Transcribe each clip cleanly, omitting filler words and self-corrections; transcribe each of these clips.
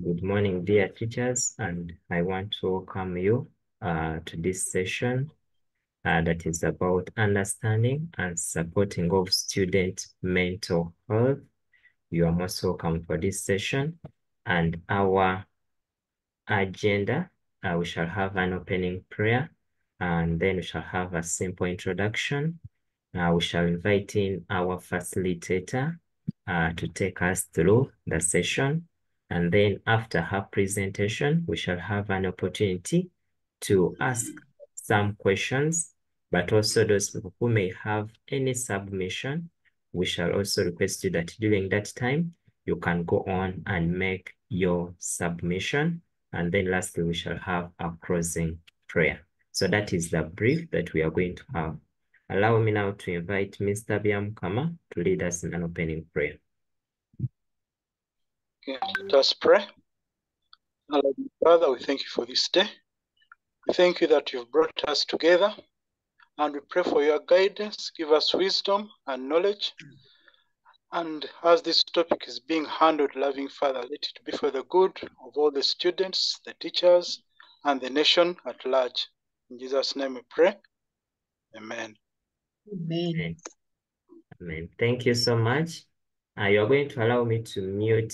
Good morning, dear teachers, and I want to welcome you to this session that is about understanding and supporting of student mental health. You are most welcome for this session, and our agenda, we shall have an opening prayer, and then we shall have a simple introduction. We shall invite in our facilitator to take us through the session. And then after her presentation, we shall have an opportunity to ask some questions, but also those people who may have any submission, we shall also request you that during that time, you can go on and make your submission. And then lastly, we shall have a closing prayer. So that is the brief that we are going to have. Allow me now to invite Mr. Byamukama to lead us in an opening prayer. Okay, let us pray. Our Father, we thank you for this day. We thank you that you've brought us together, and we pray for your guidance. Give us wisdom and knowledge. And as this topic is being handled, loving Father, let it be for the good of all the students, the teachers, and the nation at large. In Jesus' name we pray. Amen. Amen. Amen. Thank you so much. You are going to allow me to mute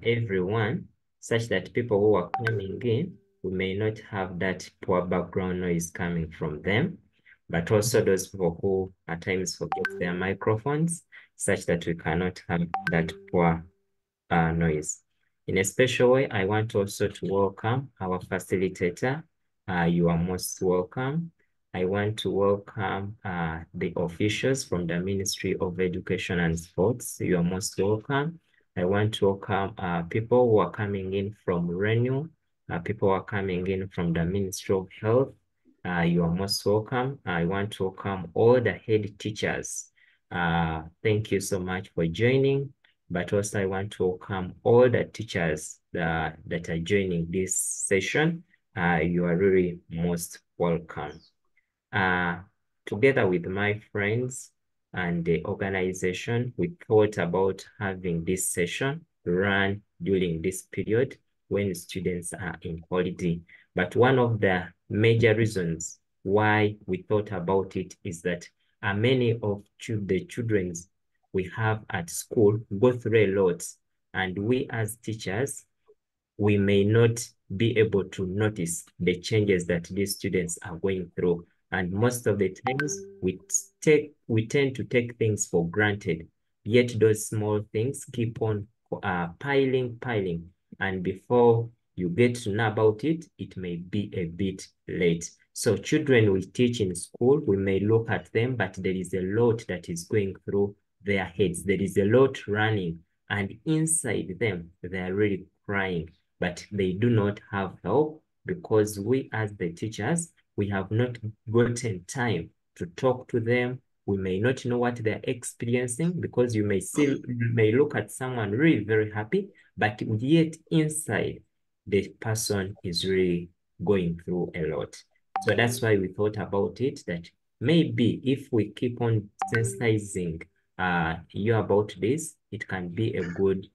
everyone such that people who are coming in, we may not have that poor background noise coming from them, but also those people who at times forget their microphones such that we cannot have that poor noise. In a special way, I want also to welcome our facilitator. You are most welcome. I want to welcome the officials from the Ministry of Education and Sports. You are most welcome. I want to welcome people who are coming in from Renew, people who are coming in from the Ministry of Health. You are most welcome. I want to welcome all the head teachers. Thank you so much for joining. But also I want to welcome all the teachers that are joining this session. You are really most welcome. Together with my friends and the organization, we thought about having this session run during this period when students are in holiday. But one of the major reasons why we thought about it is that many of the children we have at school go through a lot, and we as teachers, we may not be able to notice the changes that these students are going through. And most of the times we tend to take things for granted, yet those small things keep on piling. And before you get to know about it, it may be a bit late. So children we teach in school, we may look at them, but there is a lot that is going through their heads. There is a lot running, and inside them, they are really crying, but they do not have help because we as the teachers, we have not gotten time to talk to them. We may not know what they're experiencing because you may look at someone really very happy, but yet inside the person is really going through a lot. So that's why we thought about it, that maybe if we keep on sensitizing you about this, it can be a good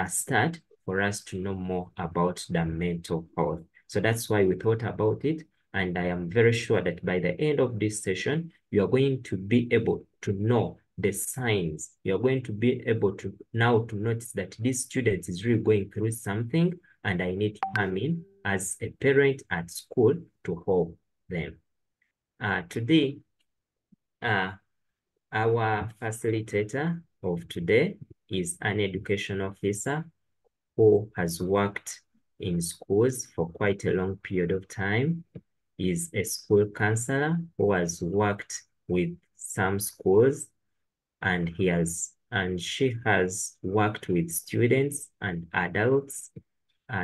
start for us to know more about the mental health. So that's why we thought about it. And I am very sure that by the end of this session, you are going to be able to know the signs. You're going to be able to now to notice that this student is really going through something, and I need to come in as a parent at school to help them. Today, our facilitator of today is an education officer who has worked in schools for quite a long period of time. Is a school counselor who has worked with some schools, and she has worked with students and adults.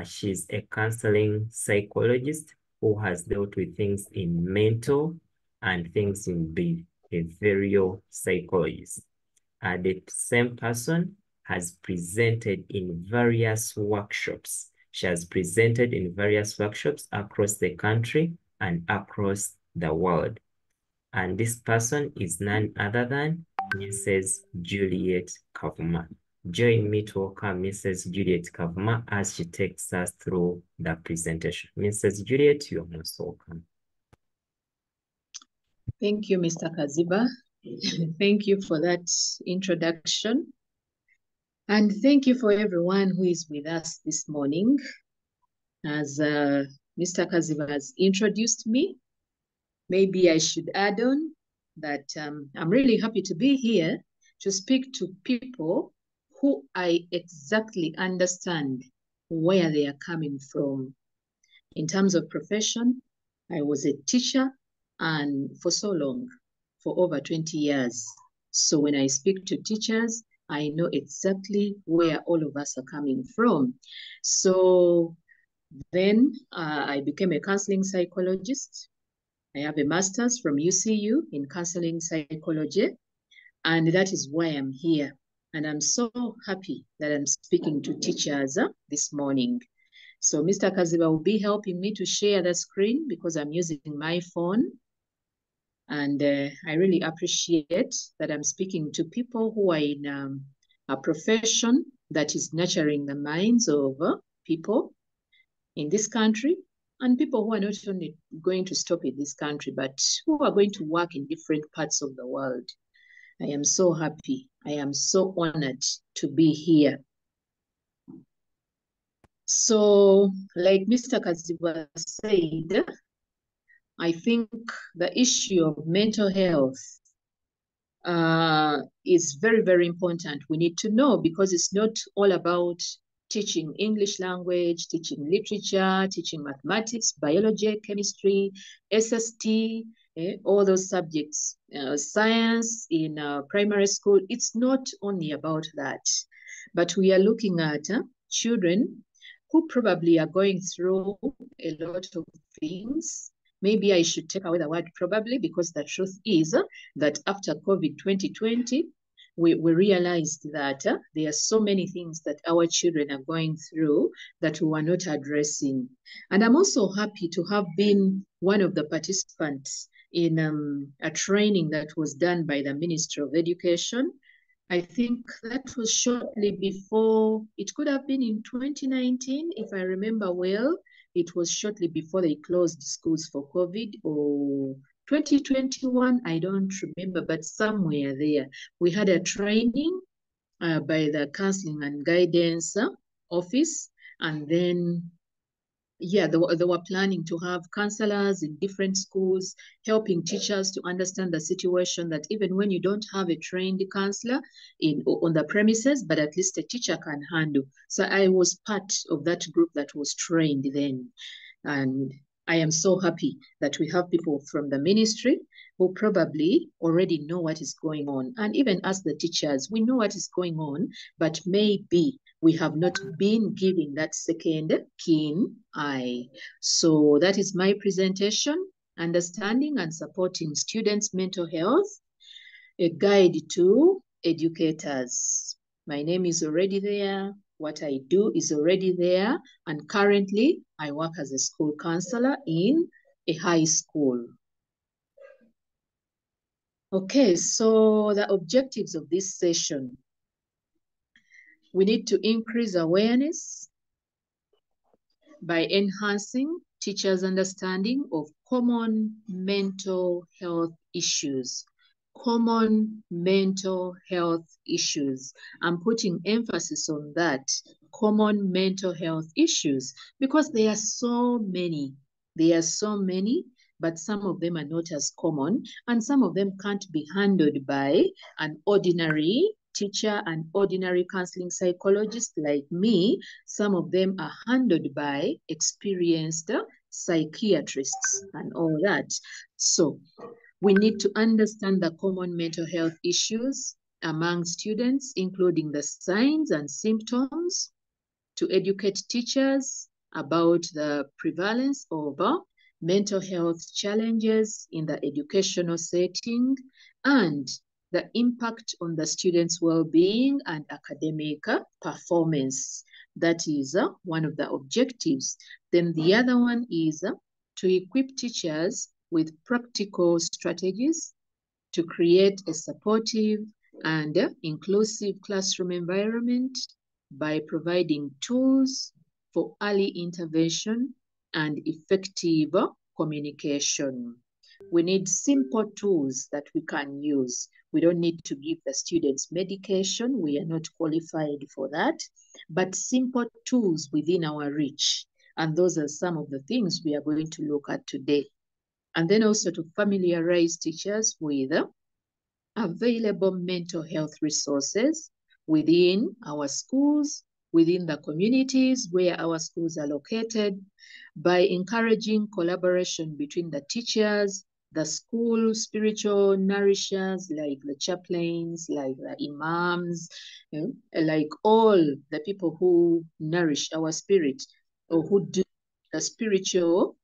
She's a counseling psychologist who has dealt with things in mental and things in behavioral psychology. The same person has presented in various workshops. She has presented in various workshops across the country and across the world. And this person is none other than Mrs. Juliet Kavuma. join me to welcome Mrs. Juliet Kavuma as she takes us through the presentation. Mrs. Juliet, you are most welcome. Thank you, Mr. Kaziba. Thank you for that introduction. And thank you for everyone who is with us this morning. As Mr. Kaziba has introduced me, maybe I should add on that I'm really happy to be here to speak to people who I exactly understand where they are coming from. In terms of profession, I was a teacher and for so long, for over 20 years. So when I speak to teachers, I know exactly where all of us are coming from. So then I became a counseling psychologist. I have a master's from UCU in counseling psychology, and that is why I'm here. And I'm so happy that I'm speaking to teachers this morning. So Mr. Kaziba will be helping me to share the screen because I'm using my phone. And I really appreciate that I'm speaking to people who are in a profession that is nurturing the minds of people in this country, and people who are not only going to stop in this country, but who are going to work in different parts of the world. I am so happy. I am so honored to be here. So, like Mr. Kaziba said, I think the issue of mental health is very, very important. We need to know because it's not all about teaching English language, teaching literature, teaching mathematics, biology, chemistry, SST, all those subjects, science in primary school. It's not only about that, but we are looking at children who probably are going through a lot of things. Maybe I should take away the word probably because the truth is that after COVID 2020, we realized that there are so many things that our children are going through that we are not addressing. And I'm also happy to have been one of the participants in a training that was done by the Ministry of Education. I think that was shortly before, it could have been in 2019, if I remember well. It was shortly before they closed schools for COVID, or 2021, I don't remember, but somewhere there. We had a training by the Counseling and Guidance Office, and then yeah, they were planning to have counselors in different schools, helping teachers to understand the situation that even when you don't have a trained counselor on the premises, but at least a teacher can handle. So I was part of that group that was trained then. And I am so happy that we have people from the ministry who probably already know what is going on. And even as the teachers, we know what is going on, but maybe we have not been giving that second keen eye. So that is my presentation, Understanding and Supporting Students' Mental Health, a guide to educators. My name is already there. What I do is already there. And currently, I work as a school counselor in a high school. Okay, so the objectives of this session. We need to increase awareness by enhancing teachers' understanding of common mental health issues. Common mental health issues. I'm putting emphasis on that, common mental health issues, because there are so many. There are so many, but some of them are not as common, and some of them can't be handled by an ordinary teacher and ordinary counseling psychologist like me. Some of them are handled by experienced psychiatrists and all that. So we need to understand the common mental health issues among students, including the signs and symptoms, to educate teachers about the prevalence of mental health challenges in the educational setting and the impact on the students' well-being and academic performance. That is one of the objectives. Then the other one is to equip teachers with practical strategies to create a supportive and inclusive classroom environment by providing tools for early intervention and effective communication. We need simple tools that we can use. We don't need to give the students medication. We are not qualified for that, but simple tools within our reach. And those are some of the things we are going to look at today. And then also to familiarize teachers with available mental health resources within our schools, within the communities where our schools are located, by encouraging collaboration between the teachers, the school spiritual nourishers, like the chaplains, like the imams, like all the people who nourish our spirit or who do the spiritual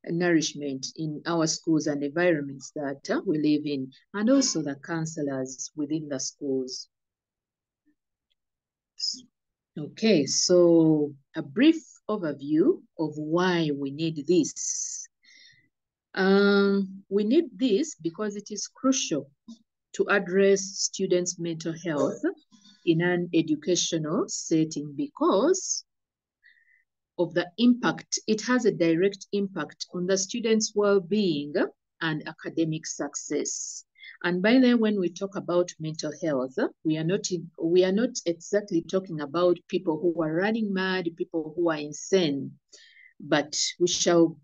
nourishment in our schools and environments that we live in, and also the counselors within the schools. Okay, so a brief overview of why we need this. We need this because it is crucial to address students' mental health in an educational setting because of the impact. It has a direct impact on the students' well-being and academic success. And by the way, when we talk about mental health, we are not exactly talking about people who are running mad, people who are insane, but we shall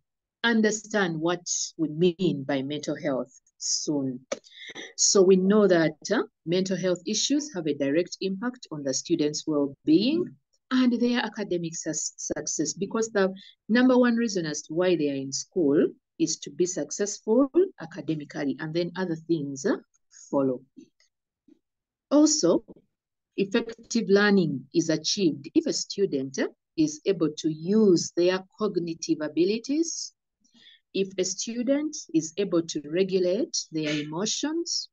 understand what we mean by mental health soon. So we know that mental health issues have a direct impact on the students' well-being and their academic success, because the number one reason as to why they are in school is to be successful academically, and then other things follow. Also, effective learning is achieved if a student is able to use their cognitive abilities, if a student is able to regulate their emotions,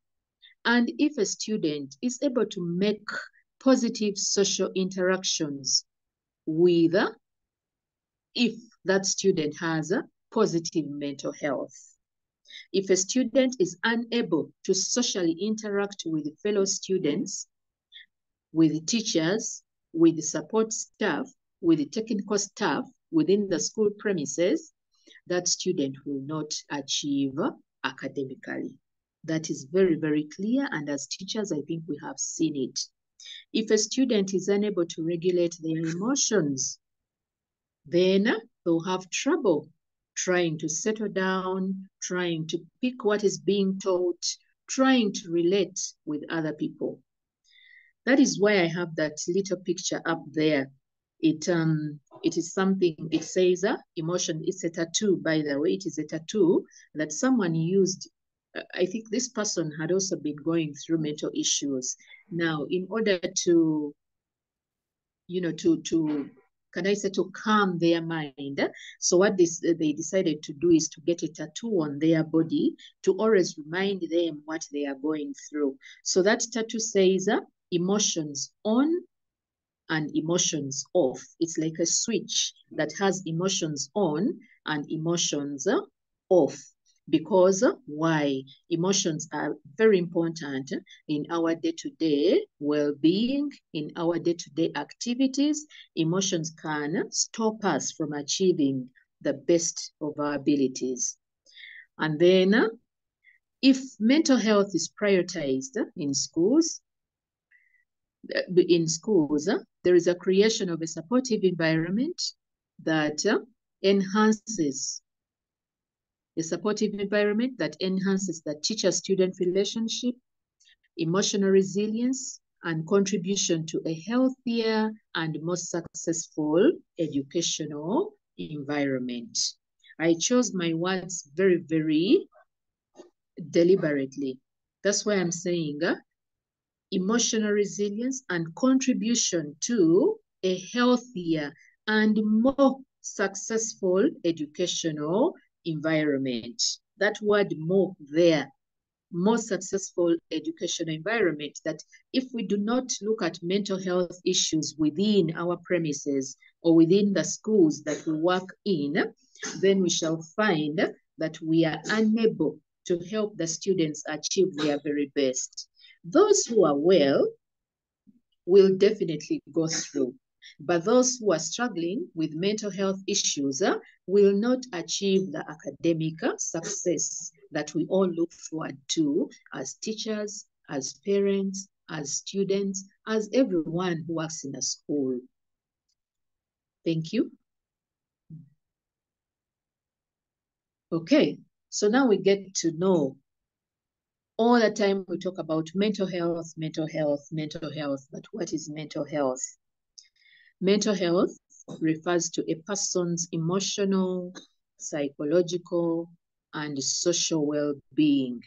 and if a student is able to make positive social interactions with, if that student has a positive mental health. If a student is unable to socially interact with fellow students, with teachers, with support staff, with technical staff within the school premises, that student will not achieve academically. That is very, very clear. And as teachers, I think we have seen it. If a student is unable to regulate their emotions, then they'll have trouble trying to settle down, trying to pick what is being taught, trying to relate with other people. That is why I have that little picture up there. It is something, it says emotion. It's a tattoo, by the way. It is a tattoo that someone used. I think this person had also been going through mental issues. Now, in order to, can I say, to calm their mind, so what they decided to do is to get a tattoo on their body to always remind them what they are going through. So that tattoo says emotions on and emotions off. It's like a switch that has emotions on and emotions off. Because why? Emotions are very important in our day-to-day well-being, in our day-to-day activities. Emotions can stop us from achieving the best of our abilities. And then if mental health is prioritized in schools, there is a creation of a supportive environment that enhances the teacher-student relationship, emotional resilience, and contribution to a healthier and more successful educational environment. I chose my words very, very deliberately. That's why I'm saying emotional resilience and contribution to a healthier and more successful educational environment. That word more there, more successful educational environment, that if we do not look at mental health issues within our premises or within the schools that we work in, then we shall find that we are unable to help the students achieve their very best. Those who are well will definitely go through, but those who are struggling with mental health issues will not achieve the academic success that we all look forward to as teachers, as parents, as students, as everyone who works in a school. Thank you. Okay, so now we get to know. All the time we talk about mental health, mental health, mental health, but what is mental health? Mental health refers to a person's emotional, psychological, and social well-being.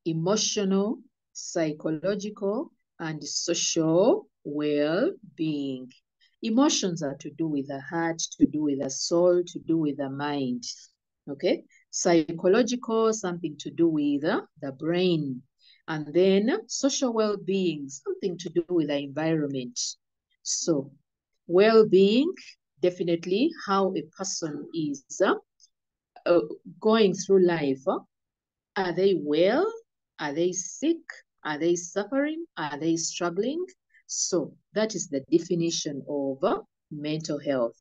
Emotional, psychological, and social well-being. Emotions are to do with the heart, to do with the soul, to do with the mind. Okay? Psychological, something to do with the brain. And then social well-being, something to do with the environment. So, well-being, definitely how a person is going through life. Are they well? Are they sick? Are they suffering? Are they struggling? So that is the definition of mental health.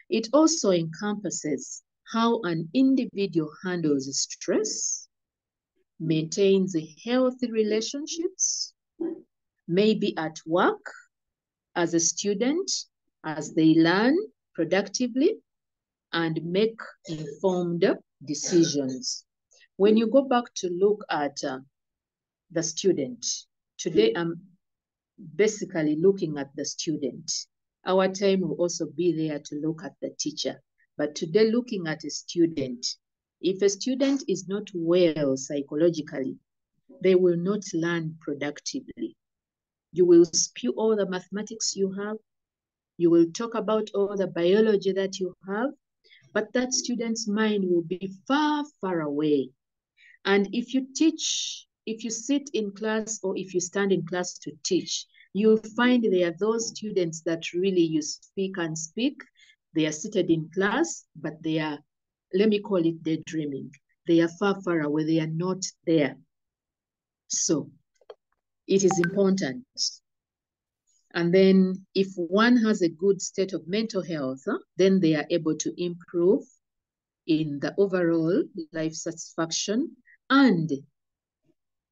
It also encompasses how an individual handles stress, maintains healthy relationships, maybe at work, as a student, as they learn productively, and make informed decisions. When you go back to look at the student, today I'm basically looking at the student. Our time will also be there to look at the teacher. But today, looking at a student, if a student is not well psychologically, they will not learn productively. You will spew all the mathematics you have. You will talk about all the biology that you have, but that student's mind will be far, far away. And if you teach, if you sit in class or if you stand in class to teach, you'll find there are those students that really you speak and speak. They are seated in class, but they are, let me call it daydreaming. They are far, far away. They are not there. So it is important. And then if one has a good state of mental health, then they are able to improve in the overall life satisfaction and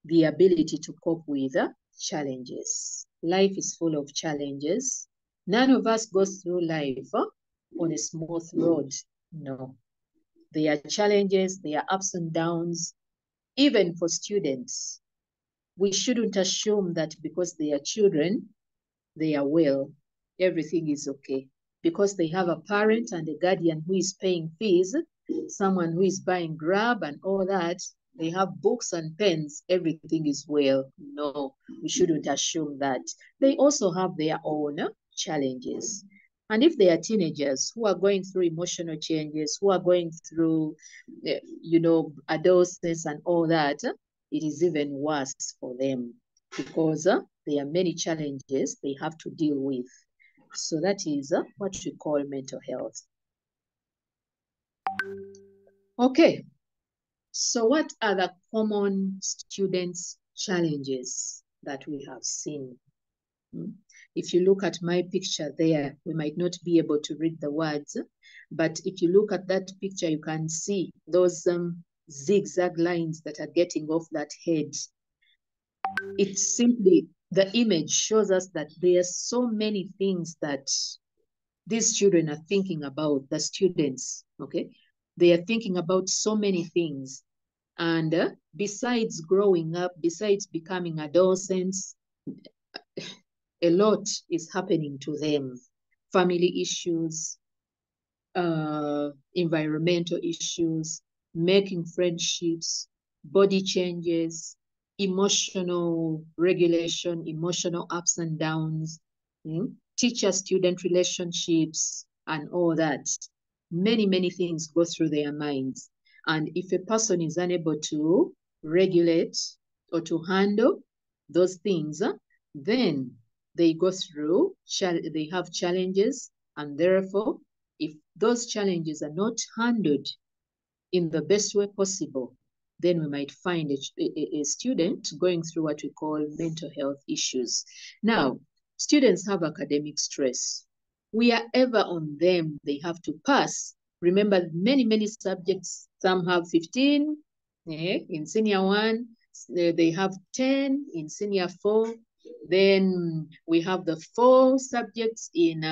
the ability to cope with challenges. Life is full of challenges. None of us goes through life on a smooth road. No. There are challenges, there are ups and downs. Even for students, we shouldn't assume that because they are children, they are well, everything is okay. Because they have a parent and a guardian who is paying fees, someone who is buying Grab and all that, they have books and pens, everything is well. No, we shouldn't assume that. They also have their own challenges. And if they are teenagers who are going through emotional changes, who are going through, adolescence and all that, it is even worse for them because there are many challenges they have to deal with. So that is what we call mental health. Okay, so what are the common students' challenges that we have seen? If you look at my picture there, we might not be able to read the words, but if you look at that picture, you can see those zigzag lines that are getting off that head. It's simply, the image shows us that there are so many things that these children are thinking about, the students, okay? They are thinking about so many things. And besides growing up, besides becoming adolescents, a lot is happening to them. Family issues, environmental issues, making friendships, body changes, emotional regulation, emotional ups and downs, teacher-student relationships, and all that. Many, many things go through their minds. And if a person is unable to regulate or to handle those things, then they go through, they have challenges, and therefore, if those challenges are not handled in the best way possible, then we might find a student going through what we call mental health issues. Now, students have academic stress. We are ever on them. They have to pass. Remember, many subjects, some have 15 in senior 1, they have 10 in senior 4. Then we have the 4 subjects in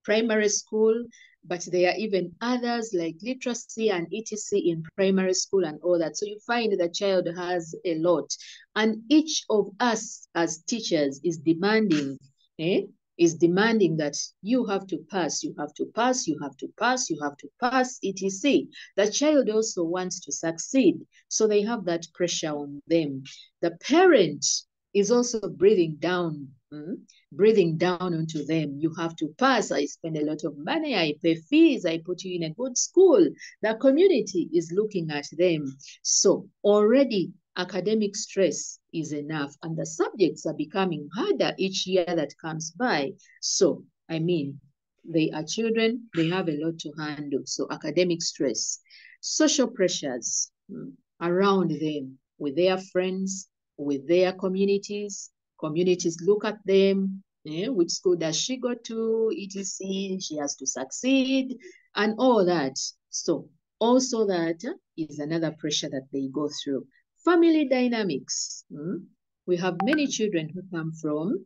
primary school, but there are even others like literacy and etc. in primary school and all that. So you find the child has a lot. And each of us as teachers is demanding, that you have to pass, you have to pass, you have to pass, you have to pass, etc. The child also wants to succeed. So they have that pressure on them. The parent is also breathing down onto them. You have to pass. I spend a lot of money. I pay fees. I put you in a good school. The community is looking at them. So already academic stress is enough, and the subjects are becoming harder each year that comes by. So, I mean, they are children. They have a lot to handle. So academic stress, social pressures around them with their friends, with their communities. Communities look at them, which school does she go to, etc. She has to succeed and all that. So also that is another pressure that they go through. Family dynamics. We have many children who come from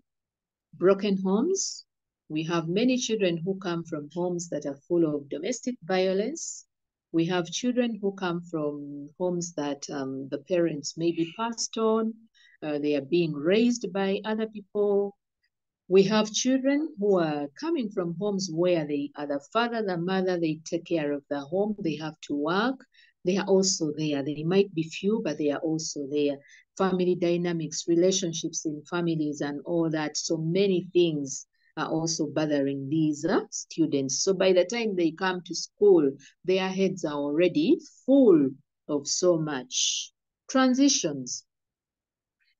broken homes. We have many children who come from homes that are full of domestic violence. We have children who come from homes that the parents may be passed on. They are being raised by other people. We have children who are coming from homes where they are the father, the mother, they take care of the home, they have to work. They are also there. They might be few, but they are also there. Family dynamics, relationships in families and all that. So many things are also bothering these students. So by the time they come to school, their heads are already full of so much. Transitions.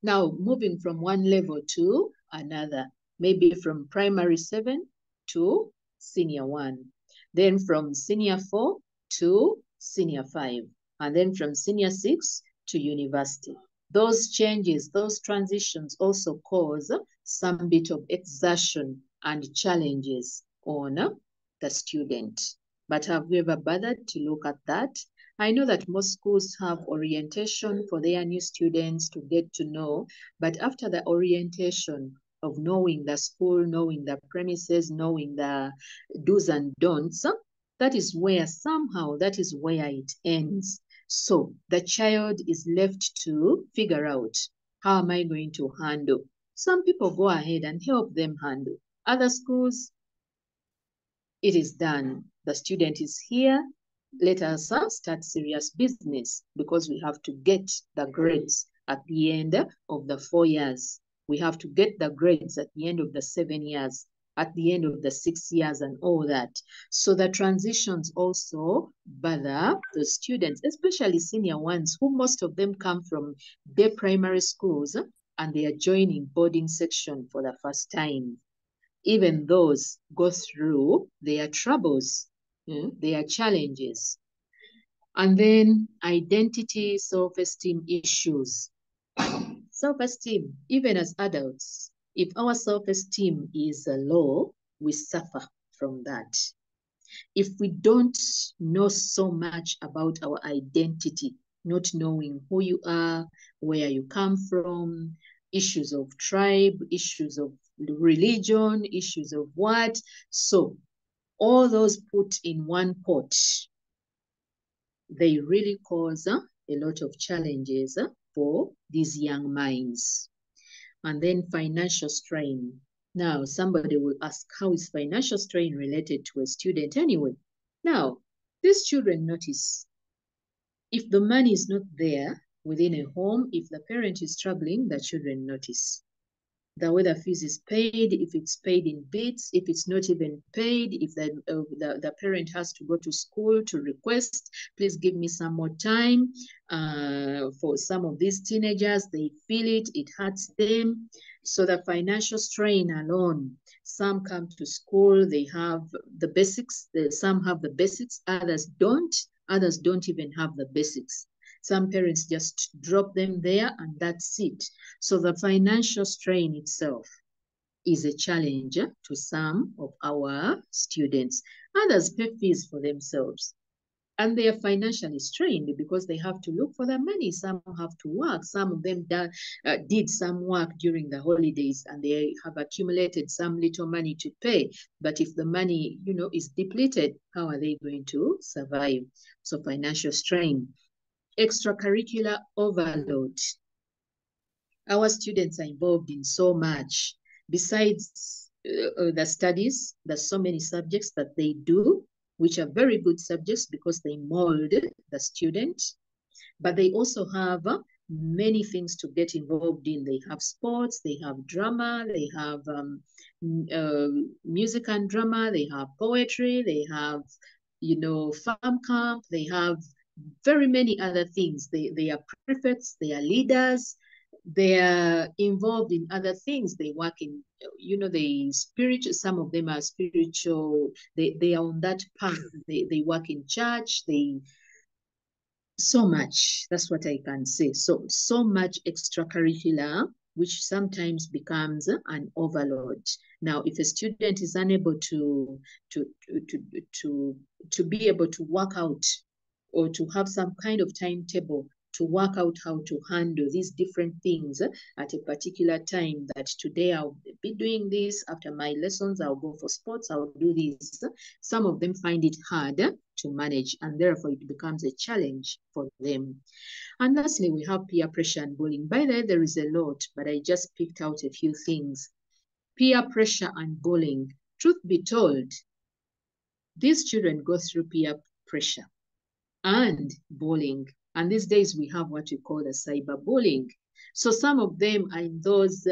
Now, moving from one level to another, maybe from primary 7 to senior 1, then from senior 4 to senior 5, and then from senior 6 to university. Those changes, those transitions also cause some bit of exertion and challenges on the student. But have we ever bothered to look at that? I know that most schools have orientation for their new students to get to know, but after the orientation of knowing the school, knowing the premises, knowing the do's and don'ts, that is where it ends. So the child is left to figure out, how am I going to handle? Some people go ahead and help them handle. Other schools, it is done. The student is here. Let us start serious business, because we have to get the grades at the end of the 4 years. We have to get the grades at the end of the 7 years, at the end of the 6 years and all that. So the transitions also bother the students, especially senior ones, who most of them come from their primary schools and they are joining boarding section for the first time. Even those go through their troubles, their challenges. And then identity, self-esteem issues. Self-esteem, even as adults, if our self-esteem is low, we suffer from that. If we don't know so much about our identity, not knowing who you are, where you come from, issues of tribe, issues of religion, issues of what. So all those put in one pot, they really cause a lot of challenges for these young minds. And then financial strain. Now, somebody will ask, how is financial strain related to a student anyway? Now, these children notice, if the money is not there within a home, if the parent is struggling, the children notice. The way the fees is paid, if it's paid in bits, if it's not even paid, if the parent has to go to school to request, please give me some more time. For some of these teenagers, they feel it, it hurts them. So the financial strain alone, some come to school, they have the basics, some have the basics, others don't even have the basics. Some parents just drop them there and that's it. So the financial strain itself is a challenge to some of our students. Others pay fees for themselves, and they are financially strained because they have to look for the money. Some have to work. Some of them did some work during the holidays and they have accumulated some little money to pay. But if the money, is depleted, how are they going to survive? So financial strain. Extracurricular overload. Our students are involved in so much. Besides the studies, there's so many subjects that they do, which are very good subjects because they mold the student. But they also have many things to get involved in. They have sports, they have drama, they have music and drama, they have poetry, they have, farm camp, they have very many other things. They are prefects, they are leaders, they are involved in other things. They work in, some of them are spiritual, they are on that path. They work in church, so much, that's what I can say. So much extracurricular, which sometimes becomes an overload. Now, if a student is unable to be able to work out or to have some kind of timetable to work out how to handle these different things at a particular time, that today I'll be doing this, after my lessons I'll go for sports, I'll do this. Some of them find it hard to manage, and therefore it becomes a challenge for them. And lastly, we have peer pressure and bullying. By the way, there is a lot, but I just picked out a few things. Peer pressure and bullying. Truth be told, these children go through peer pressure and bullying. And these days we have what we call the cyberbullying. So some of them are in those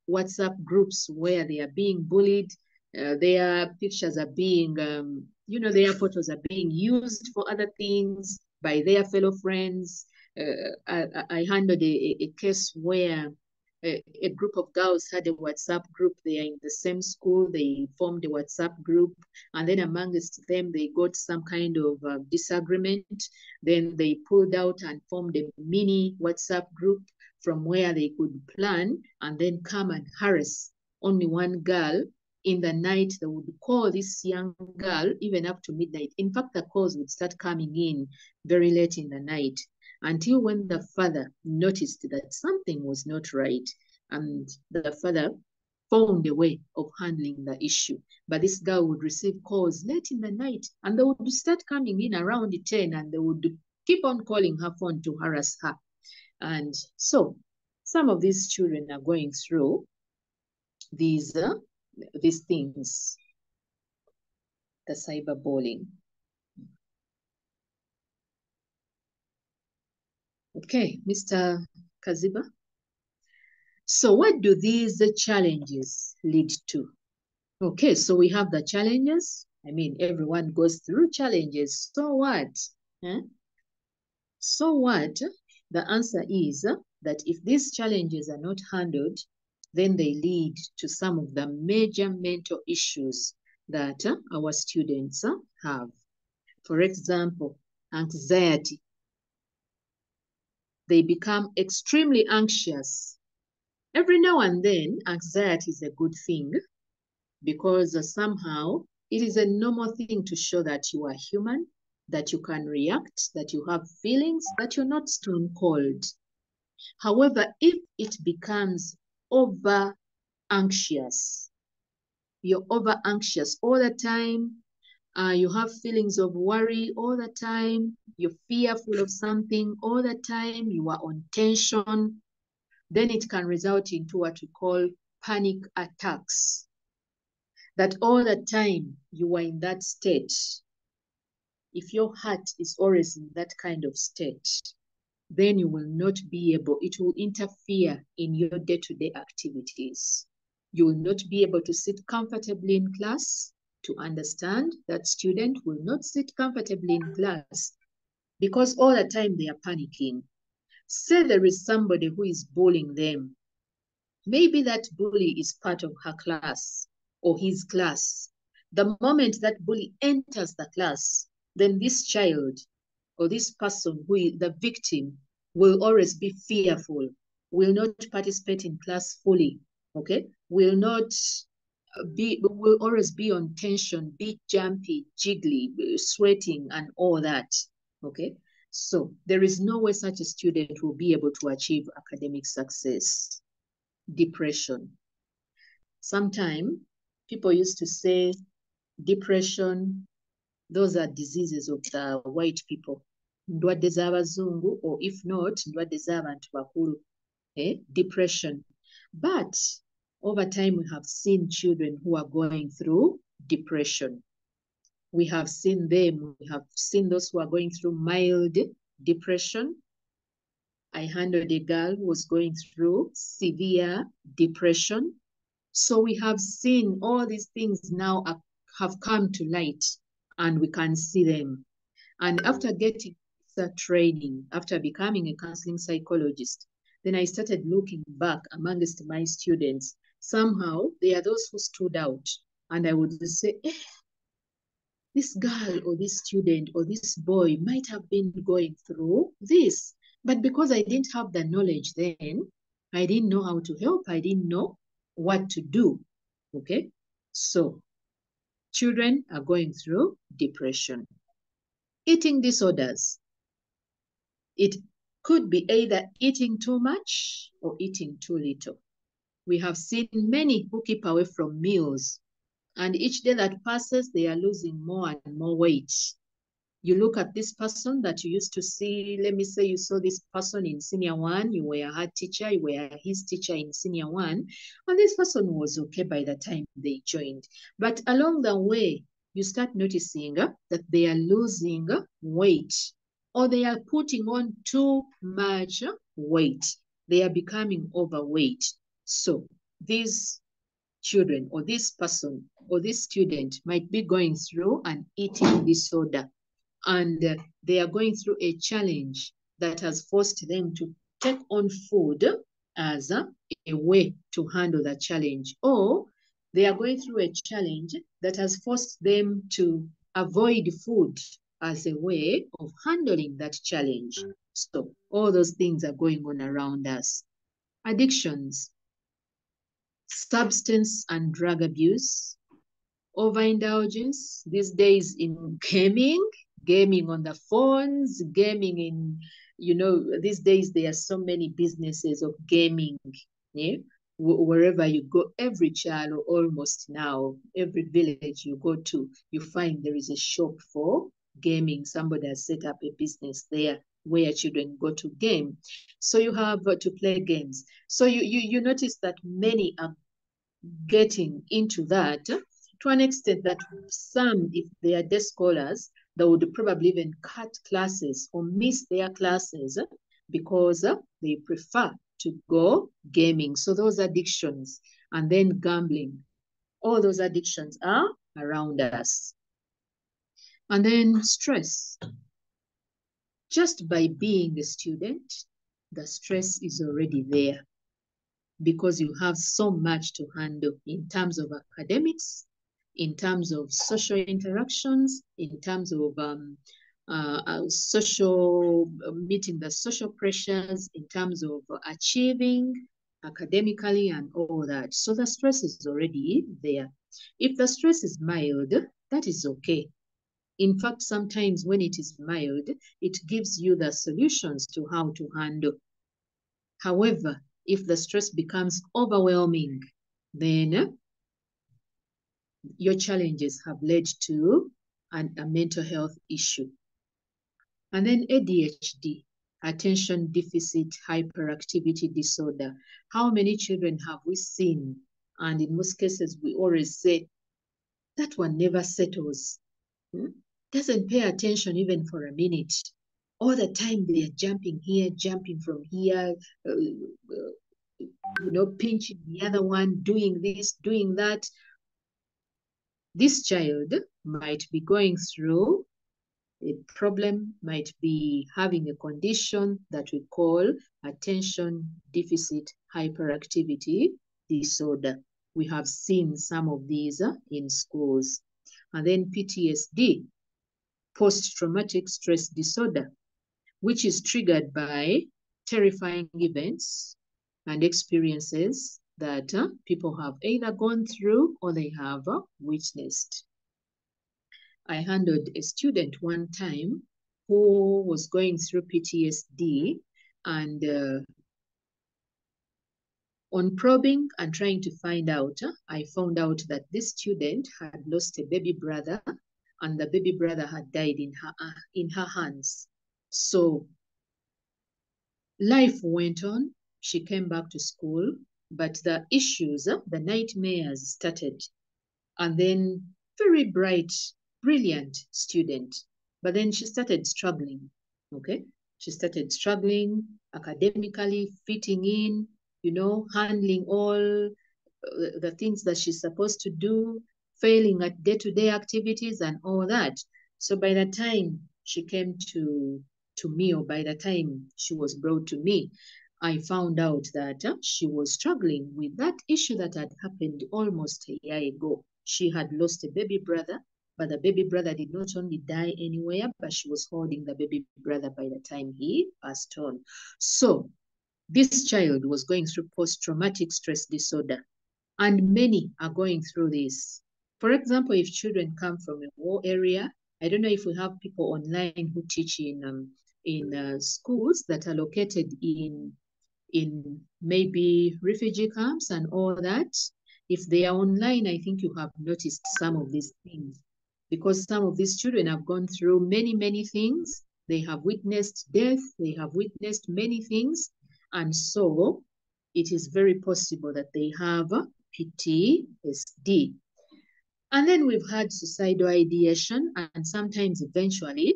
WhatsApp groups where they are being bullied. Their pictures are being, their photos are being used for other things by their fellow friends. I handled a case where a group of girls had a WhatsApp group. They are in the same school. They formed a WhatsApp group. And then amongst them, they got some kind of disagreement. Then they pulled out and formed a mini WhatsApp group from where they could plan and then come and harass only one girl. In the night, they would call this young girl even up to midnight. In fact, the calls would start coming in very late in the night, until when the father noticed that something was not right, and the father found a way of handling the issue. But this girl would receive calls late in the night, and they would start coming in around 10, and they would keep on calling her phone to harass her. And so some of these children are going through these things, the cyberbullying. Okay, Mr. Kaziba. So what do these challenges lead to? Okay, so we have the challenges. I mean, everyone goes through challenges. So what? So what? The answer is that if these challenges are not handled, then they lead to some of the major mental issues that our students have. For example, anxiety. They become extremely anxious. Every now and then, anxiety is a good thing because somehow it is a normal thing to show that you are human, that you can react, that you have feelings, that you're not stone cold. However, if it becomes over anxious, you're over anxious all the time, you have feelings of worry all the time, you're fearful of something all the time, you are on tension, then it can result into what we call panic attacks. That all the time you are in that state. If your heart is always in that kind of state, then you will not be able, it will interfere in your day-to-day activities. You will not be able to sit comfortably in class to understand. That student will not sit comfortably in class because all the time they are panicking. Say there is somebody who is bullying them. Maybe that bully is part of her class or his class. The moment that bully enters the class, then this child or this person who is the victim will always be fearful, will not participate in class fully, okay? Will always be on tension, be jumpy, jiggly, sweating, and all that, okay? So there is no way such a student will be able to achieve academic success. Depression. Sometimes people used to say depression, those are diseases of the white people. Ndwadde z'abazungu, or if not, ndwadde z'abantu bakulu. Depression. But over time, we have seen children who are going through depression. We have seen them. We have seen those who are going through mild depression. I handled a girl who was going through severe depression. So we have seen all these things now have come to light, and we can see them. And after getting training, after becoming a counseling psychologist, then I started looking back amongst my students. Somehow, there are those who stood out, and I would say, this girl or this student or this boy might have been going through this. But because I didn't have the knowledge then, I didn't know how to help. I didn't know what to do, okay? So children are going through depression. Eating disorders. It could be either eating too much or eating too little. We have seen many who keep away from meals, and each day that passes, they are losing more and more weight. You look at this person that you used to see, let me say you saw this person in senior one, you were her teacher, you were his teacher in senior one, and this person was okay by the time they joined. But along the way, you start noticing that they are losing weight, or they are putting on too much weight. They are becoming overweight. So these children or this person or this student might be going through an eating disorder, and they are going through a challenge that has forced them to take on food as a way to handle the challenge, or they are going through a challenge that has forced them to avoid food as a way of handling that challenge. So all those things are going on around us. Addictions, substance and drug abuse, overindulgence these days in gaming on the phones, gaming in, these days there are so many businesses of gaming. Yeah? Wherever you go, every child, or almost now, every village you go to, you find there is a shop for gaming. Somebody has set up a business there where children go to game. So you have to play games. So you notice that many are getting into that to an extent that some, if they are day scholars, they would probably even cut classes or miss their classes because they prefer to go gaming. So those addictions, and then gambling, all those addictions are around us. And then stress. Just by being a student, the stress is already there, because you have so much to handle in terms of academics, in terms of social interactions, in terms of meeting the social pressures, in terms of achieving academically and all that. So the stress is already there. If the stress is mild, that is okay. In fact, sometimes when it is mild, it gives you the solutions to how to handle. However, if the stress becomes overwhelming, then your challenges have led to a mental health issue. And then ADHD, attention deficit hyperactivity disorder. How many children have we seen? And in most cases, we always say, that one never settles. Doesn't pay attention even for a minute. All the time they are jumping here, jumping from here, pinching the other one, doing this, doing that. This child might be going through a problem, might be having a condition that we call attention deficit hyperactivity disorder. We have seen some of these in schools. And then PTSD. post-traumatic stress disorder, which is triggered by terrifying events and experiences that people have either gone through or they have witnessed. I handled a student one time who was going through PTSD, and on probing and trying to find out, I found out that this student had lost a baby brother, and the baby brother had died in her hands. So life went on. She came back to school, but the issues, the nightmares started. And then very bright, brilliant student. But then she started struggling, okay? She started struggling academically, fitting in, handling all the things that she's supposed to do, failing at day-to-day activities and all that. So by the time she came to me, or by the time she was brought to me, I found out that she was struggling with that issue that had happened almost a year ago. She had lost a baby brother, but the baby brother did not only die anywhere, but she was holding the baby brother by the time he passed on. So this child was going through post-traumatic stress disorder, and many are going through this. For example, if children come from a war area, I don't know if we have people online who teach in schools that are located in maybe refugee camps and all that. If they are online, I think you have noticed some of these things, because some of these children have gone through many, many things. They have witnessed death, they have witnessed many things, and so it is very possible that they have PTSD. And then we've had suicidal ideation, and sometimes eventually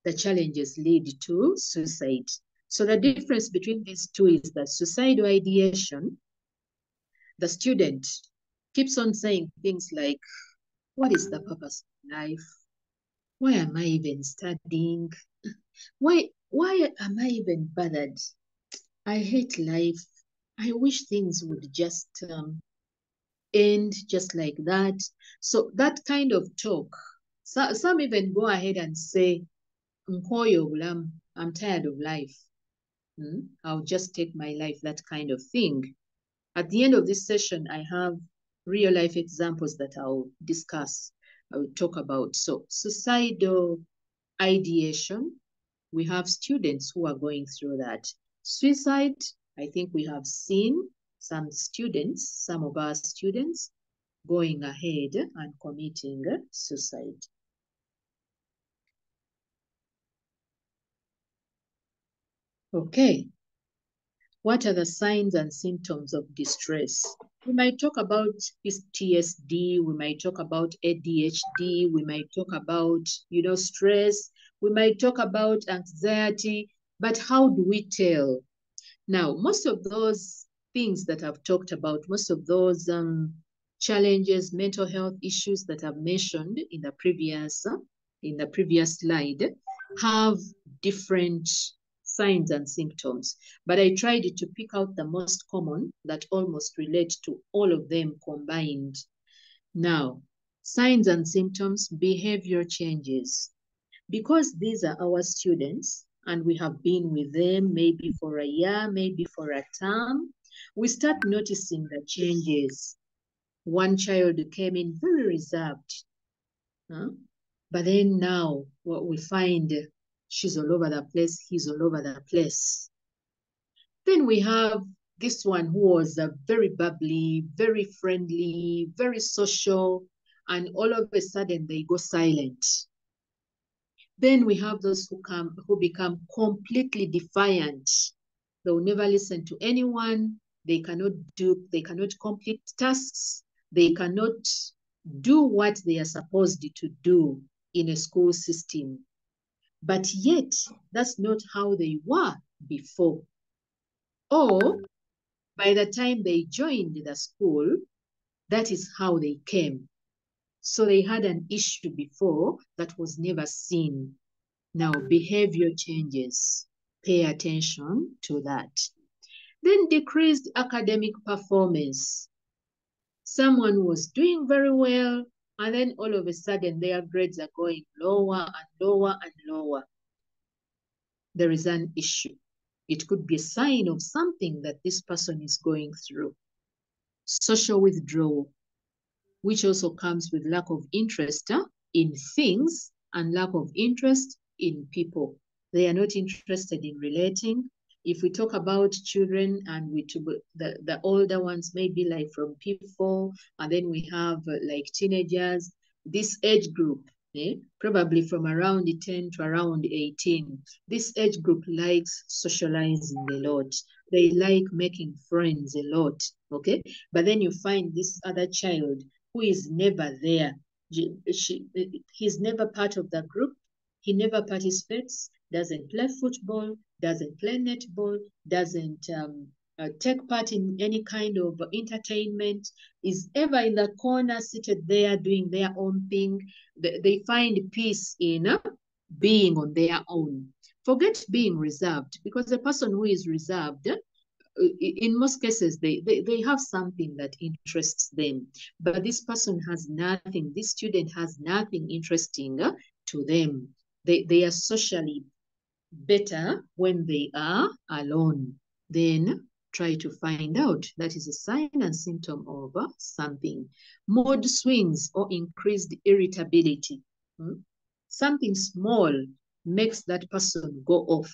the challenges lead to suicide. So the difference between these two is that suicidal ideation, the student keeps on saying things like, what is the purpose of life? Why am I even studying? Why am I even bothered? I hate life. I wish things would just end just like that. So that kind of talk, some even go ahead and say, I'm tired of life. I'll just take my life, that kind of thing. At the end of this session, I have real life examples that I will talk about. So suicidal ideation, we have students who are going through that. Suicide, I think we have seen some of our students going ahead and committing suicide. Okay. What are the signs and symptoms of distress? We might talk about PTSD, we might talk about ADHD, we might talk about, stress, we might talk about anxiety, but how do we tell? Now, most of those things that I've talked about, most of those challenges, mental health issues that I've mentioned in the previous slide have different signs and symptoms, but I tried to pick out the most common that almost relate to all of them combined. Now, signs and symptoms, behavior changes. Because these are our students and we have been with them maybe for a year, maybe for a term, we start noticing the changes. One child came in very reserved, but then now what we find, she's all over the place, he's all over the place. Then we have this one who was very bubbly, very friendly, very social, and all of a sudden they go silent. Then we have those who become completely defiant. They will never listen to anyone. They cannot complete tasks. They cannot do what they are supposed to do in a school system. But yet, that's not how they were before. Or by the time they joined the school, that is how they came. So they had an issue before that was never seen. Now, behavior changes. Pay attention to that. Then decreased academic performance. Someone was doing very well, And then all of a sudden their grades are going lower and lower and lower. There is an issue. It could be a sign of something that this person is going through. Social withdrawal, which also comes with lack of interest in things and lack of interest in people. They are not interested in relating. If we talk about children and the older ones, maybe like from P4, and then we have like teenagers, this age group, probably from around 10 to around 18. This age group likes socializing a lot. They like making friends a lot, okay? But then you find this other child who is never there. He's never part of the group. He never participates, doesn't play football, doesn't play netball, doesn't take part in any kind of entertainment, is ever in the corner, seated there doing their own thing. They find peace in being on their own. Forget being reserved, because the person who is reserved, in most cases, they have something that interests them, but this person has nothing. This student has nothing interesting to them. They are socially better when they are alone. Then try to find out. That is a sign and symptom of something. Mood swings or increased irritability. Something small makes that person go off.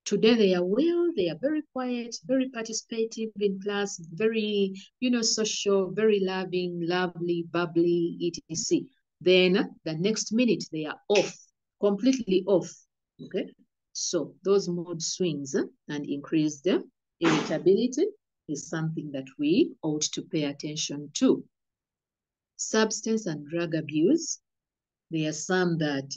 Today they are well, they are very quiet, very participative in class, very, social, very loving, lovely, bubbly, etc. Then the next minute they are off, completely off, okay? So those mood swings and increased irritability is something that we ought to pay attention to. Substance and drug abuse. There are some that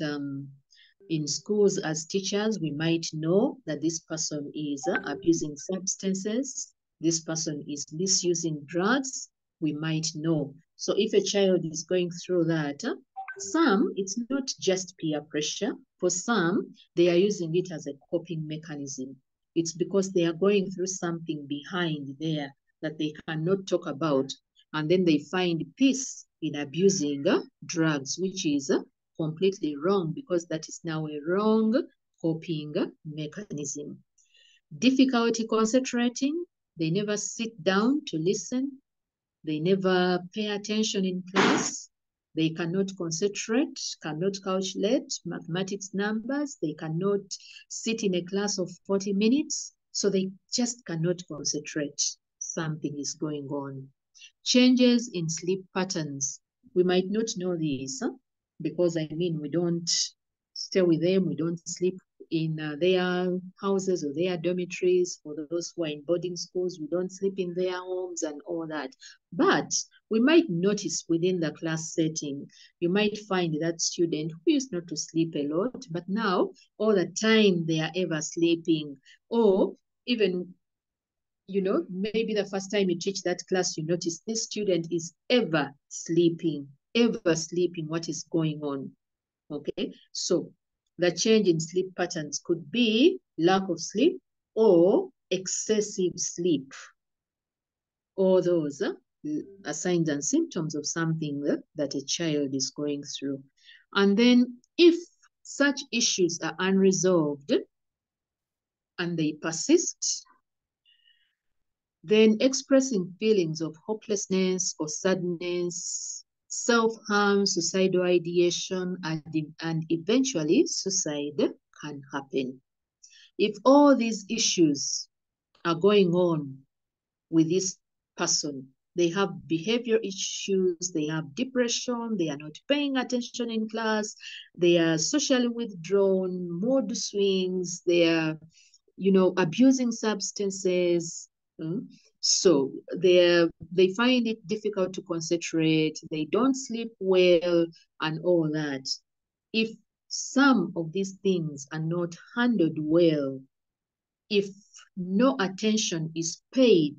in schools as teachers, we might know that this person is abusing substances. This person is misusing drugs. We might know. So if a child is going through that, some, it's not just peer pressure. For some, they are using it as a coping mechanism. It's because they are going through something behind there that they cannot talk about. And then they find peace in abusing drugs, which is completely wrong, because that is now a wrong coping mechanism. Difficulty concentrating. They never sit down to listen. They never pay attention in class. They cannot concentrate, cannot calculate mathematics numbers. They cannot sit in a class of 40 minutes. So they just cannot concentrate. Something is going on. Changes in sleep patterns. We might not know this, because we don't stay with them. We don't sleep in their houses or their dormitories. For those who are in boarding schools, we don't sleep in their homes and all that. But we might notice within the class setting, you might find that student who used not to sleep a lot, but now all the time they are ever sleeping. Or even, maybe the first time you teach that class, you notice this student is ever sleeping. What is going on? Okay, so the change in sleep patterns could be lack of sleep or excessive sleep. All those are signs and symptoms of something that a child is going through. And then if such issues are unresolved and they persist, then expressing feelings of hopelessness or sadness, self-harm, suicidal ideation, and eventually suicide can happen. If all these issues are going on with this person, they have behavior issues, they have depression, they are not paying attention in class, they are socially withdrawn, mood swings, they are, abusing substances. So they find it difficult to concentrate, they don't sleep well, and all that. If some of these things are not handled well, if no attention is paid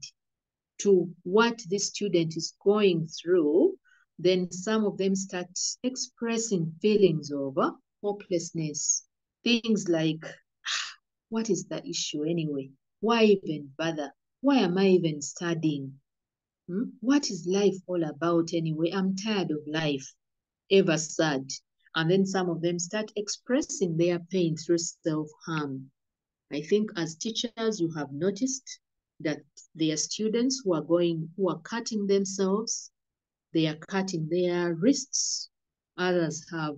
to what the student is going through, then some of them start expressing feelings of hopelessness. Things like, what is the issue anyway? Why even bother? Why am I even studying? What is life all about anyway? I'm tired of life, ever sad. And then some of them start expressing their pain through self-harm. I think as teachers, you have noticed that there are students who are cutting themselves. They are cutting their wrists. Others have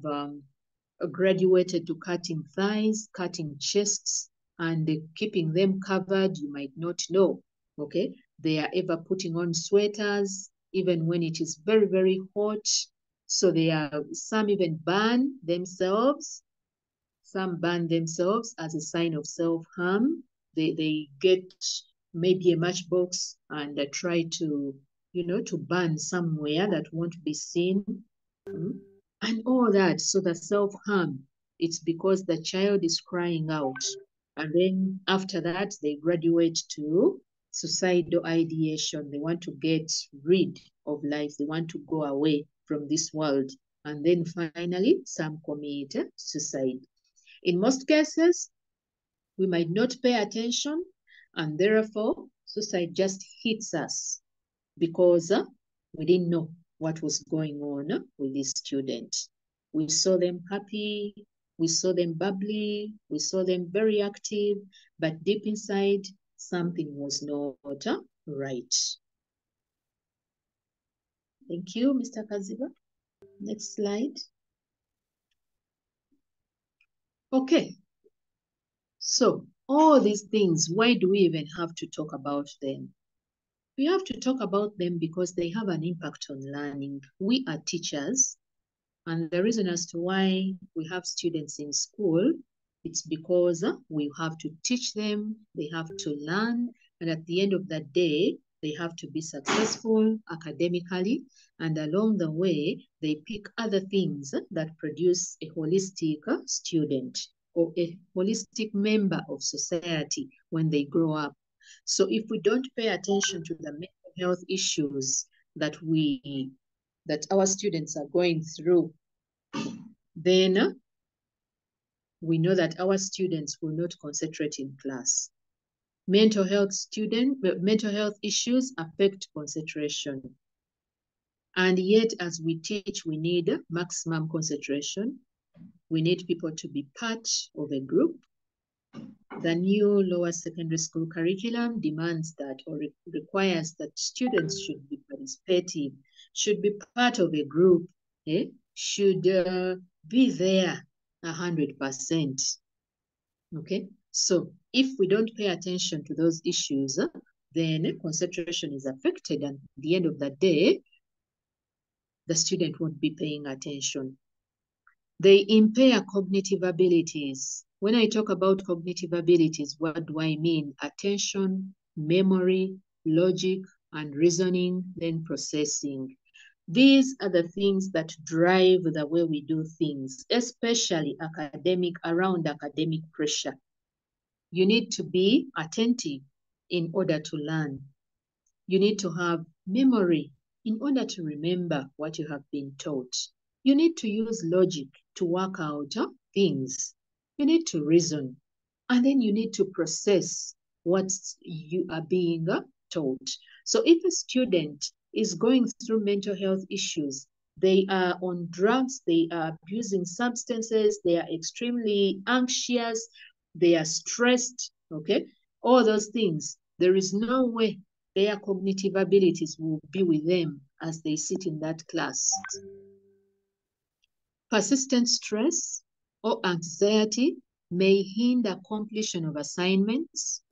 graduated to cutting thighs, cutting chests, and keeping them covered. You might not know, okay? They are ever putting on sweaters, even when it is very, very hot. So some even burn themselves. Some burn themselves as a sign of self-harm. They get maybe a matchbox and try to, to burn somewhere that won't be seen. And all that. So the self-harm, it's because the child is crying out. And then after that, they graduate to suicidal ideation. They want to get rid of life. They want to go away from this world. And then finally, some commit suicide. In most cases, we might not pay attention, and therefore, suicide just hits us because we didn't know what was going on with this student. We saw them happy, we saw them bubbly, we saw them very active, but deep inside, something was not right. Thank you, Mr. Kaziba. Next slide. Okay. So all these things, why do we even have to talk about them? We have to talk about them because they have an impact on learning. We are teachers, and the reason as to why we have students in school, it's because we have to teach them, they have to learn, and at the end of the day, they have to be successful academically, and along the way, they pick other things that produce a holistic student or a holistic member of society when they grow up. So if we don't pay attention to the mental health issues that our students are going through, then we know that our students will not concentrate in class. Mental health issues affect concentration. And yet, as we teach, we need maximum concentration. We need people to be part of a group. The new lower secondary school curriculum demands that or requires that students should be participative, should be part of a group, should be there 100%. Okay, so if we don't pay attention to those issues, then concentration is affected, and at the end of the day, the student won't be paying attention. They impair cognitive abilities. When I talk about cognitive abilities, what do I mean? Attention, memory, logic, and reasoning, then processing. These are the things that drive the way we do things, especially around academic pressure. You need to be attentive in order to learn. You need to have memory in order to remember what you have been taught. You need to use logic to work out things. You need to reason. And then you need to process what you are being taught. So if a student is going through mental health issues, they are on drugs, they are abusing substances, they are extremely anxious, they are stressed, okay? All those things, there is no way their cognitive abilities will be with them as they sit in that class. Persistent stress or anxiety may hinder completion of assignments,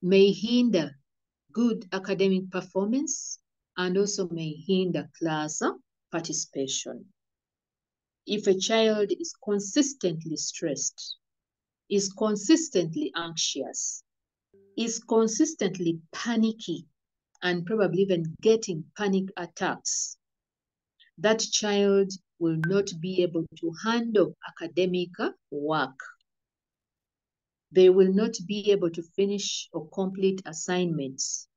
may hinder good academic performance, and also may hinder class participation. If a child is consistently stressed, is consistently anxious, is consistently panicky, and probably even getting panic attacks, that child will not be able to handle academic work. They will not be able to finish or complete assignments.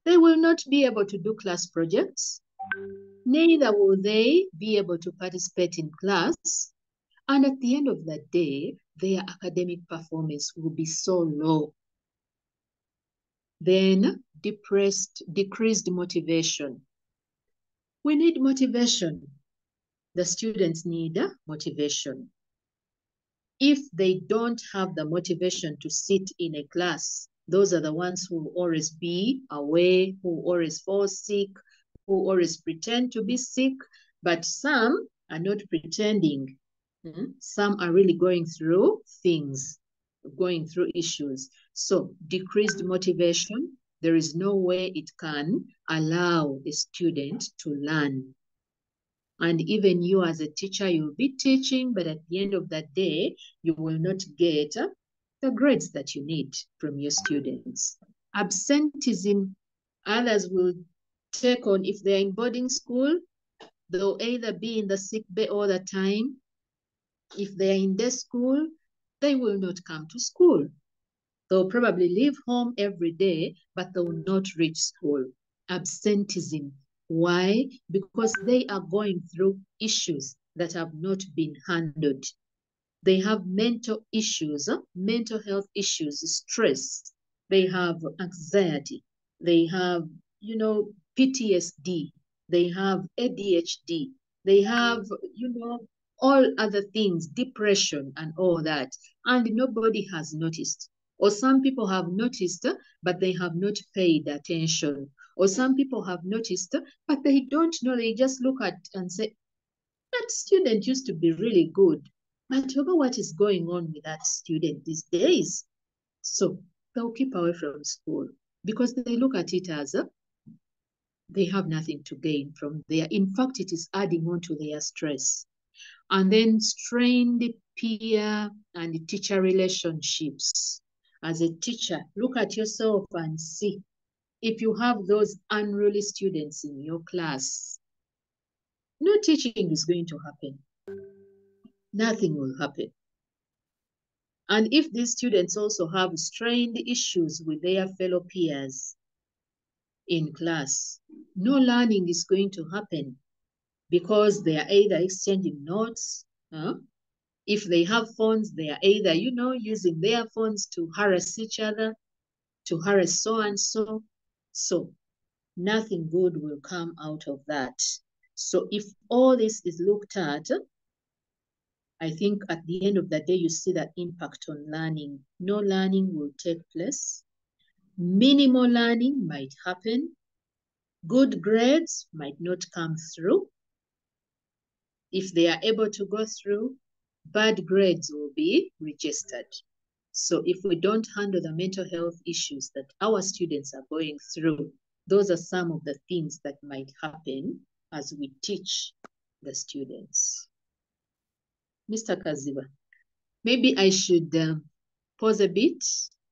They will not be able to do class projects. Neither will they be able to participate in class. And at the end of the day, their academic performance will be so low. Then decreased motivation. We need motivation. The students need motivation. If they don't have the motivation to sit in a class, those are the ones who will always be away, who always fall sick, who always pretend to be sick, but some are not pretending. Some are really going through things, going through issues. So decreased motivation, there is no way it can allow a student to learn. And even you as a teacher, you'll be teaching, but at the end of that day, you will not get the grades that you need from your students. Absenteeism, others will take on, if they're in boarding school, they'll either be in the sick bay all the time. If they're in day school, they will not come to school. They'll probably leave home every day, but they will not reach school. Absenteeism. Why? Because they are going through issues that have not been handled. They have mental issues, mental health issues, stress. They have anxiety. They have, PTSD. They have ADHD. They have, all other things, depression and all that. And nobody has noticed. Or some people have noticed, but they have not paid attention. Or some people have noticed, but they don't know. They just look at and say, that student used to be really good. But over what is going on with that student these days? So they'll keep away from school because they look at it as they have nothing to gain from there. In fact, it is adding on to their stress. And then strained peer and teacher relationships. As a teacher, look at yourself and see if you have those unruly students in your class, no teaching is going to happen. Nothing will happen. And if these students also have strained issues with their fellow peers in class, no learning is going to happen because they are either exchanging notes. If they have phones, they are either, using their phones to harass each other, to harass so and so. So nothing good will come out of that. So if all this is looked at, I think at the end of the day, you see that impact on learning. No learning will take place. Minimal learning might happen. Good grades might not come through. If they are able to go through, bad grades will be registered. So if we don't handle the mental health issues that our students are going through, those are some of the things that might happen as we teach the students. Mr. Kaziba, maybe I should pause a bit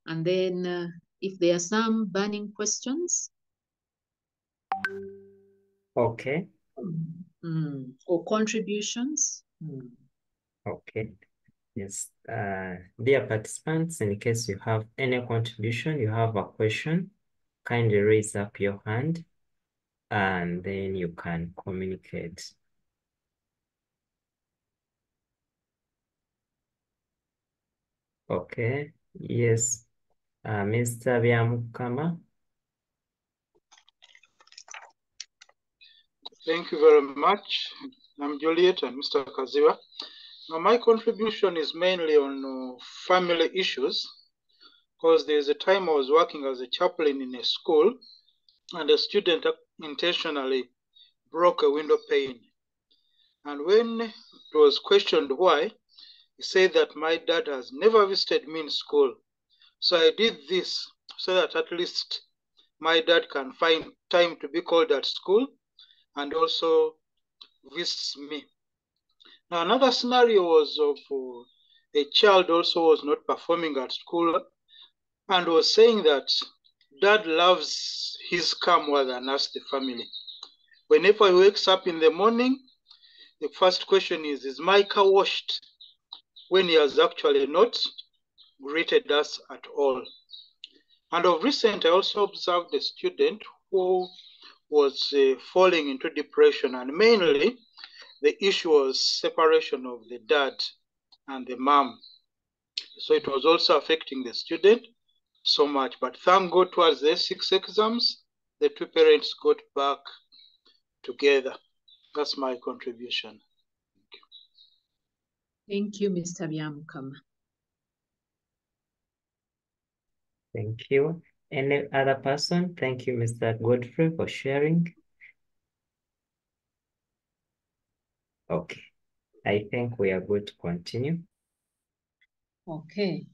and then if there are some burning questions. Okay. Or contributions. Okay. Yes. Dear participants, in case you have any contribution, you have a question, kindly raise up your hand and then you can communicate. Okay. Yes. Mr. Byamukama. Thank you very much. I'm Juliet and Mr. Kaziwa. Now, my contribution is mainly on family issues, because there's a time I was working as a chaplain in a school, and a student intentionally broke a window pane. And when it was questioned why, he said that my dad has never visited me in school. So I did this so that at least my dad can find time to be called at school and also visits me. Now, another scenario was of a child also was not performing at school and was saying that dad loves his car more than us, the family. Whenever he wakes up in the morning, the first question is my car washed? When he has actually not greeted us at all. And of recent, I also observed a student who was falling into depression, and mainly the issue was separation of the dad and the mom. So it was also affecting the student. so much. But thank God towards the S6 exams, the two parents got back together. That's my contribution. Thank you, Mr. Byamukama. Thank you. Any other person? Thank you, Mr. Godfrey, for sharing. Okay, I think we are good to continue. Okay.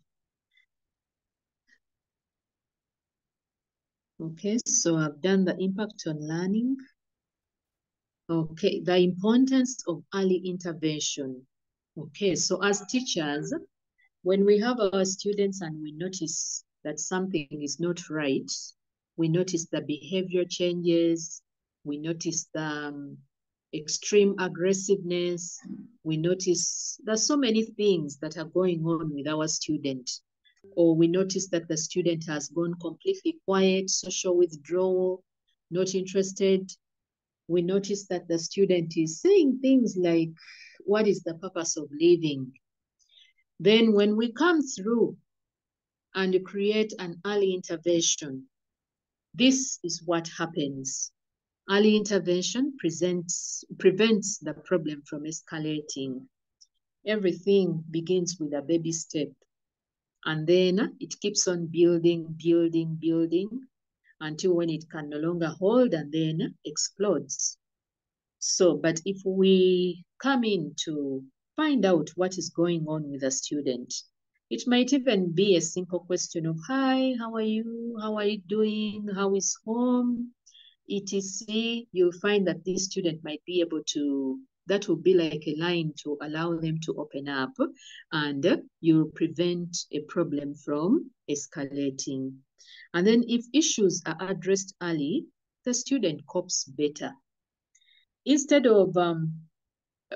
Okay, so I've done the impact on learning. Okay, the importance of early intervention. Okay, so as teachers, when we have our students and we notice that something is not right, we notice the behavior changes, we notice the extreme aggressiveness, we notice there's so many things that are going on with our student, or we notice that the student has gone completely quiet, social withdrawal, not interested. We notice that the student is saying things like, what is the purpose of living? Then when we come through and create an early intervention, this is what happens. Early intervention prevents the problem from escalating. Everything begins with a baby step, and then it keeps on building until when it can no longer hold and then explodes. So, but if we come in to find out what is going on with a student, it might even be a simple question of, hi, how are you? How are you doing? How is home? etc. You'll find that this student might be able to, that will be like a line to allow them to open up, and you'll prevent a problem from escalating. And then if issues are addressed early, the student copes better. Instead of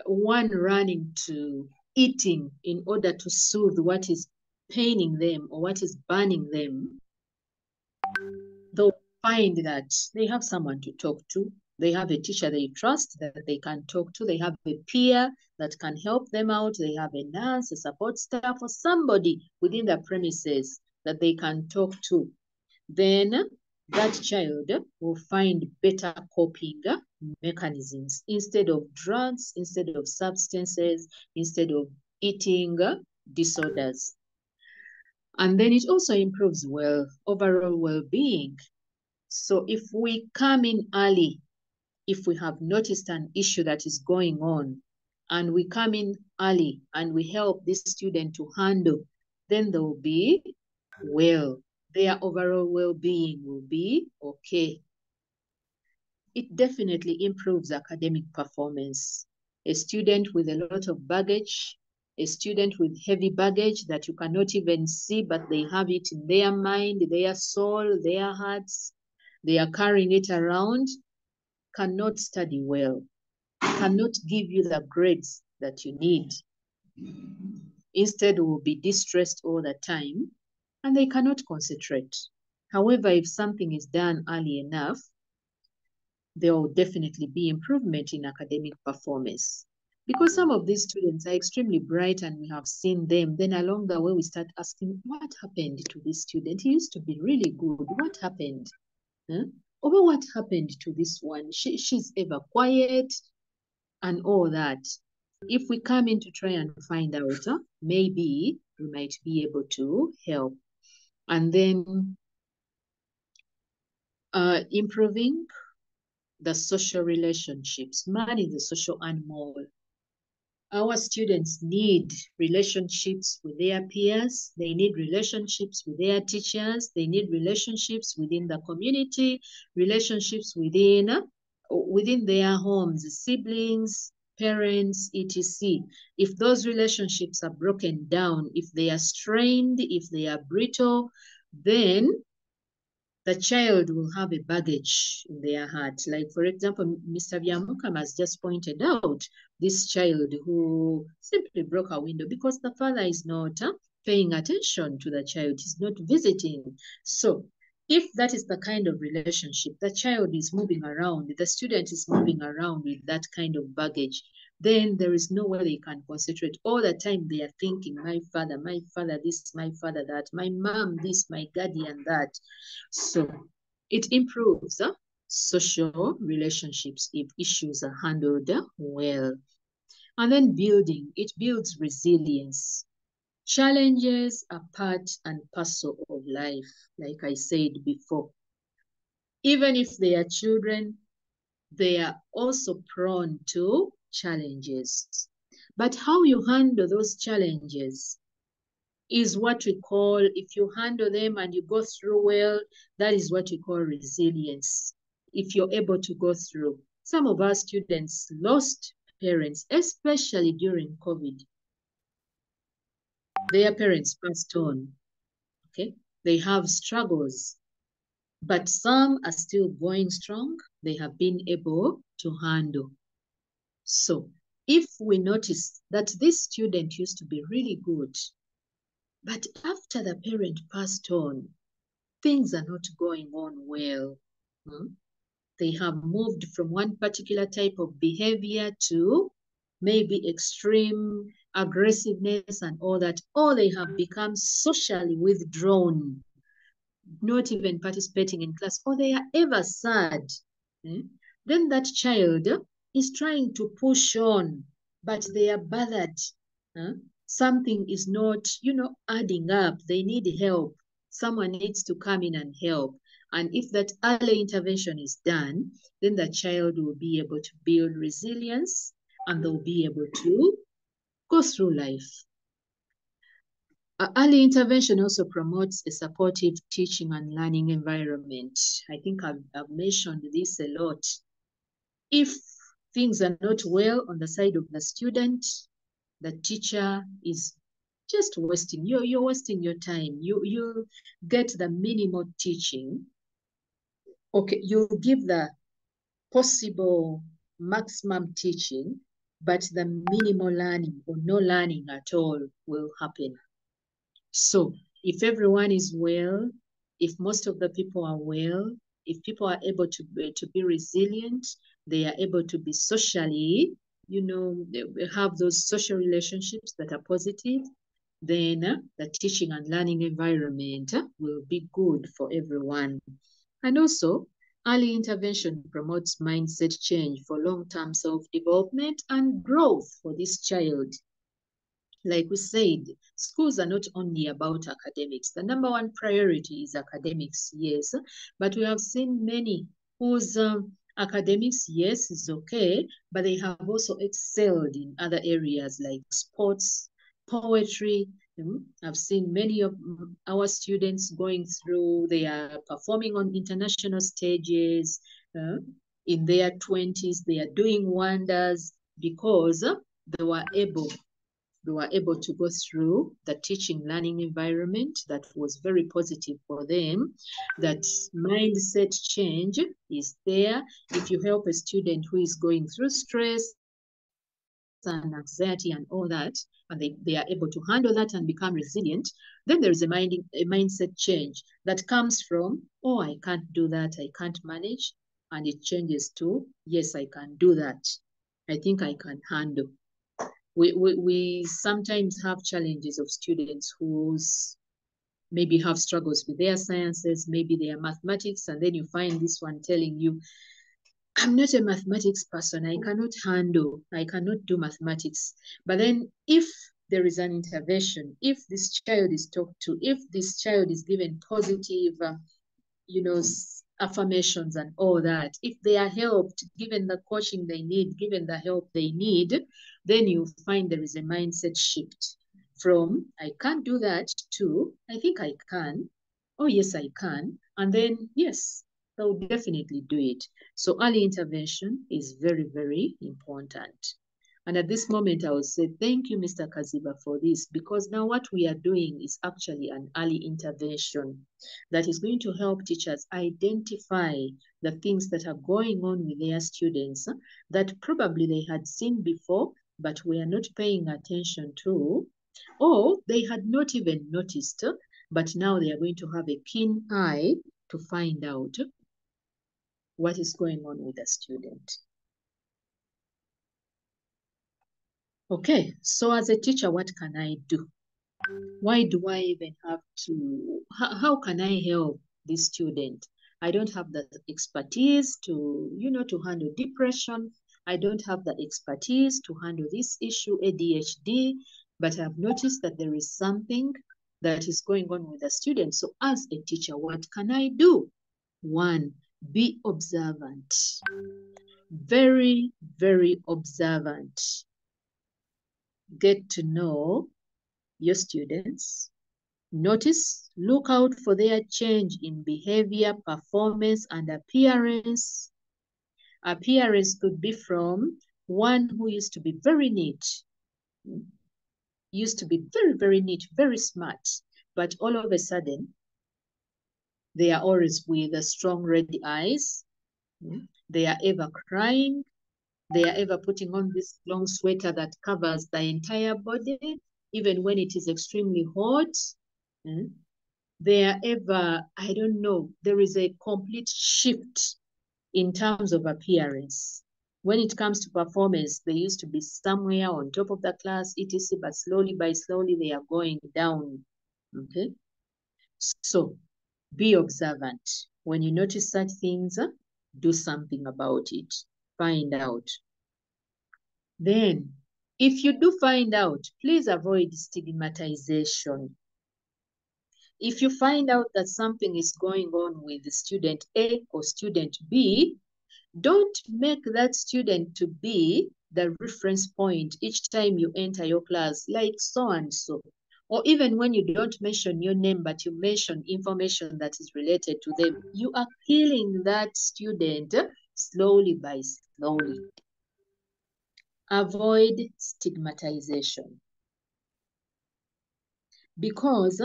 one running to eating in order to soothe what is paining them or what is burning them, they'll find that they have someone to talk to. They have a teacher they trust that they can talk to. They have a peer that can help them out. They have a nurse, a support staff, or somebody within the premises that they can talk to. Then that child will find better coping mechanisms instead of drugs, instead of substances, instead of eating disorders. And then it also improves overall well-being. So if we come in early, if we have noticed an issue that is going on, and we come in early and we help this student to handle, then they will be well. Their overall well-being will be okay. It definitely improves academic performance. A student with a lot of baggage, a student with heavy baggage that you cannot even see, but they have it in their mind, their soul, their hearts, they are carrying it around, cannot study well, cannot give you the grades that you need. Instead, will be distressed all the time, and they cannot concentrate. However, if something is done early enough, there will definitely be improvement in academic performance. Because some of these students are extremely bright and we have seen them, then along the way we start asking, what happened to this student? He used to be really good. What happened? Huh? Or what happened to this one? She's ever quiet and all that. If we come in to try and find out, maybe we might be able to help. And then improving the social relationships. Man is a social animal. Our students need relationships with their peers. They need relationships with their teachers. They need relationships within the community, relationships within their homes, siblings, parents, etc. If those relationships are broken down, if they are strained, if they are brittle, then the child will have a baggage in their heart. Like, for example, Mr. Byamukama has just pointed out this child who simply broke a window because the father is not paying attention to the child, he's not visiting. So if that is the kind of relationship, the child is moving around, the student is moving around with that kind of baggage, then there is no way they can concentrate. All the time they are thinking, my father this, my father that, my mom this, my guardian that. So it improves social relationships if issues are handled well. And then building, it builds resilience. Challenges are part and parcel of life, like I said before. Even if they are children, they are also prone to challenges. But how you handle those challenges is what we call, if you handle them and you go through well, that is what we call resilience. If you're able to go through. Some of our students lost parents, especially during COVID. Their parents passed on, okay? They have struggles, but some are still going strong. They have been able to handle. So if we notice that this student used to be really good, but after the parent passed on, things are not going on well. They have moved from one particular type of behavior to maybe extreme aggressiveness and all that, or they have become socially withdrawn, not even participating in class, or they are ever sad. Then that child is trying to push on, but they are bothered. Something is not, adding up. They need help. Someone needs to come in and help. And if that early intervention is done, then the child will be able to build resilience and they'll be able to go through life. Early intervention also promotes a supportive teaching and learning environment. I think I've mentioned this a lot. If things are not well on the side of the student, the teacher is just wasting, you're wasting your time. You get the minimal teaching. Okay, you give the possible maximum teaching, but the minimal learning or no learning at all will happen. So if everyone is well, if most of the people are well, if people are able to be resilient, they are able to be socially, have those social relationships that are positive, then the teaching and learning environment will be good for everyone. And also, early intervention promotes mindset change for long-term self-development and growth for this child. Like we said, schools are not only about academics. The number one priority is academics, yes, but we have seen many whose academics, yes, is okay, but they have also excelled in other areas like sports, poetry. I've seen many of our students going through, they are performing on international stages. In their 20s, they are doing wonders because they were able to go through the teaching learning environment that was very positive for them. That mindset change is there. If you help a student who is going through stress and anxiety and all that, and they are able to handle that and become resilient, then there is a mindset change that comes from, oh, I can't do that, I can't manage, and it changes to, yes, I can do that. I think I can handle. We sometimes have challenges of students who maybe have struggles with their sciences, maybe their mathematics, and then you find this one telling you, I'm not a mathematics person, I cannot do mathematics. But then if there is an intervention, if this child is talked to, if this child is given positive, affirmations and all that, if they are helped, given the coaching they need, given the help they need, then you find there is a mindset shift from I can't do that to I think I can. Oh, yes, I can. And then, yes, they'll definitely do it. So early intervention is very, very important. And at this moment, I would say, thank you, Mr. Kaziba, for this, because now what we are doing is actually an early intervention that is going to help teachers identify the things that are going on with their students that probably they had seen before, but we are not paying attention to, or they had not even noticed, but now they are going to have a keen eye to find out what is going on with the student. Okay, so as a teacher, what can I do? Why do I even have to, how can I help this student? I don't have the expertise to, to handle depression. I don't have the expertise to handle this issue, ADHD, but I've noticed that there is something that is going on with the student. So as a teacher, what can I do? One, be observant. Very, very observant. Get to know your students. Notice, look out for their change in behavior, performance, and appearance. Appearance could be from one who used to be very neat, used to be very, very neat, very smart, but all of a sudden, they are always with the strong red eyes. They are ever crying. They are ever putting on this long sweater that covers the entire body, even when it is extremely hot. They are ever, I don't know, there is a complete shift in terms of appearance. When it comes to performance, they used to be somewhere on top of the class, etc., but slowly by slowly, they are going down. Okay? So, be observant. When you notice such things, do something about it. Find out. Then, if you do find out, please avoid stigmatization. If you find out that something is going on with student A or student B, don't make that student to be the reference point each time you enter your class, like so and so. Or even when you don't mention your name, but you mention information that is related to them, you are killing that student slowly by slowly. Avoid stigmatization. Because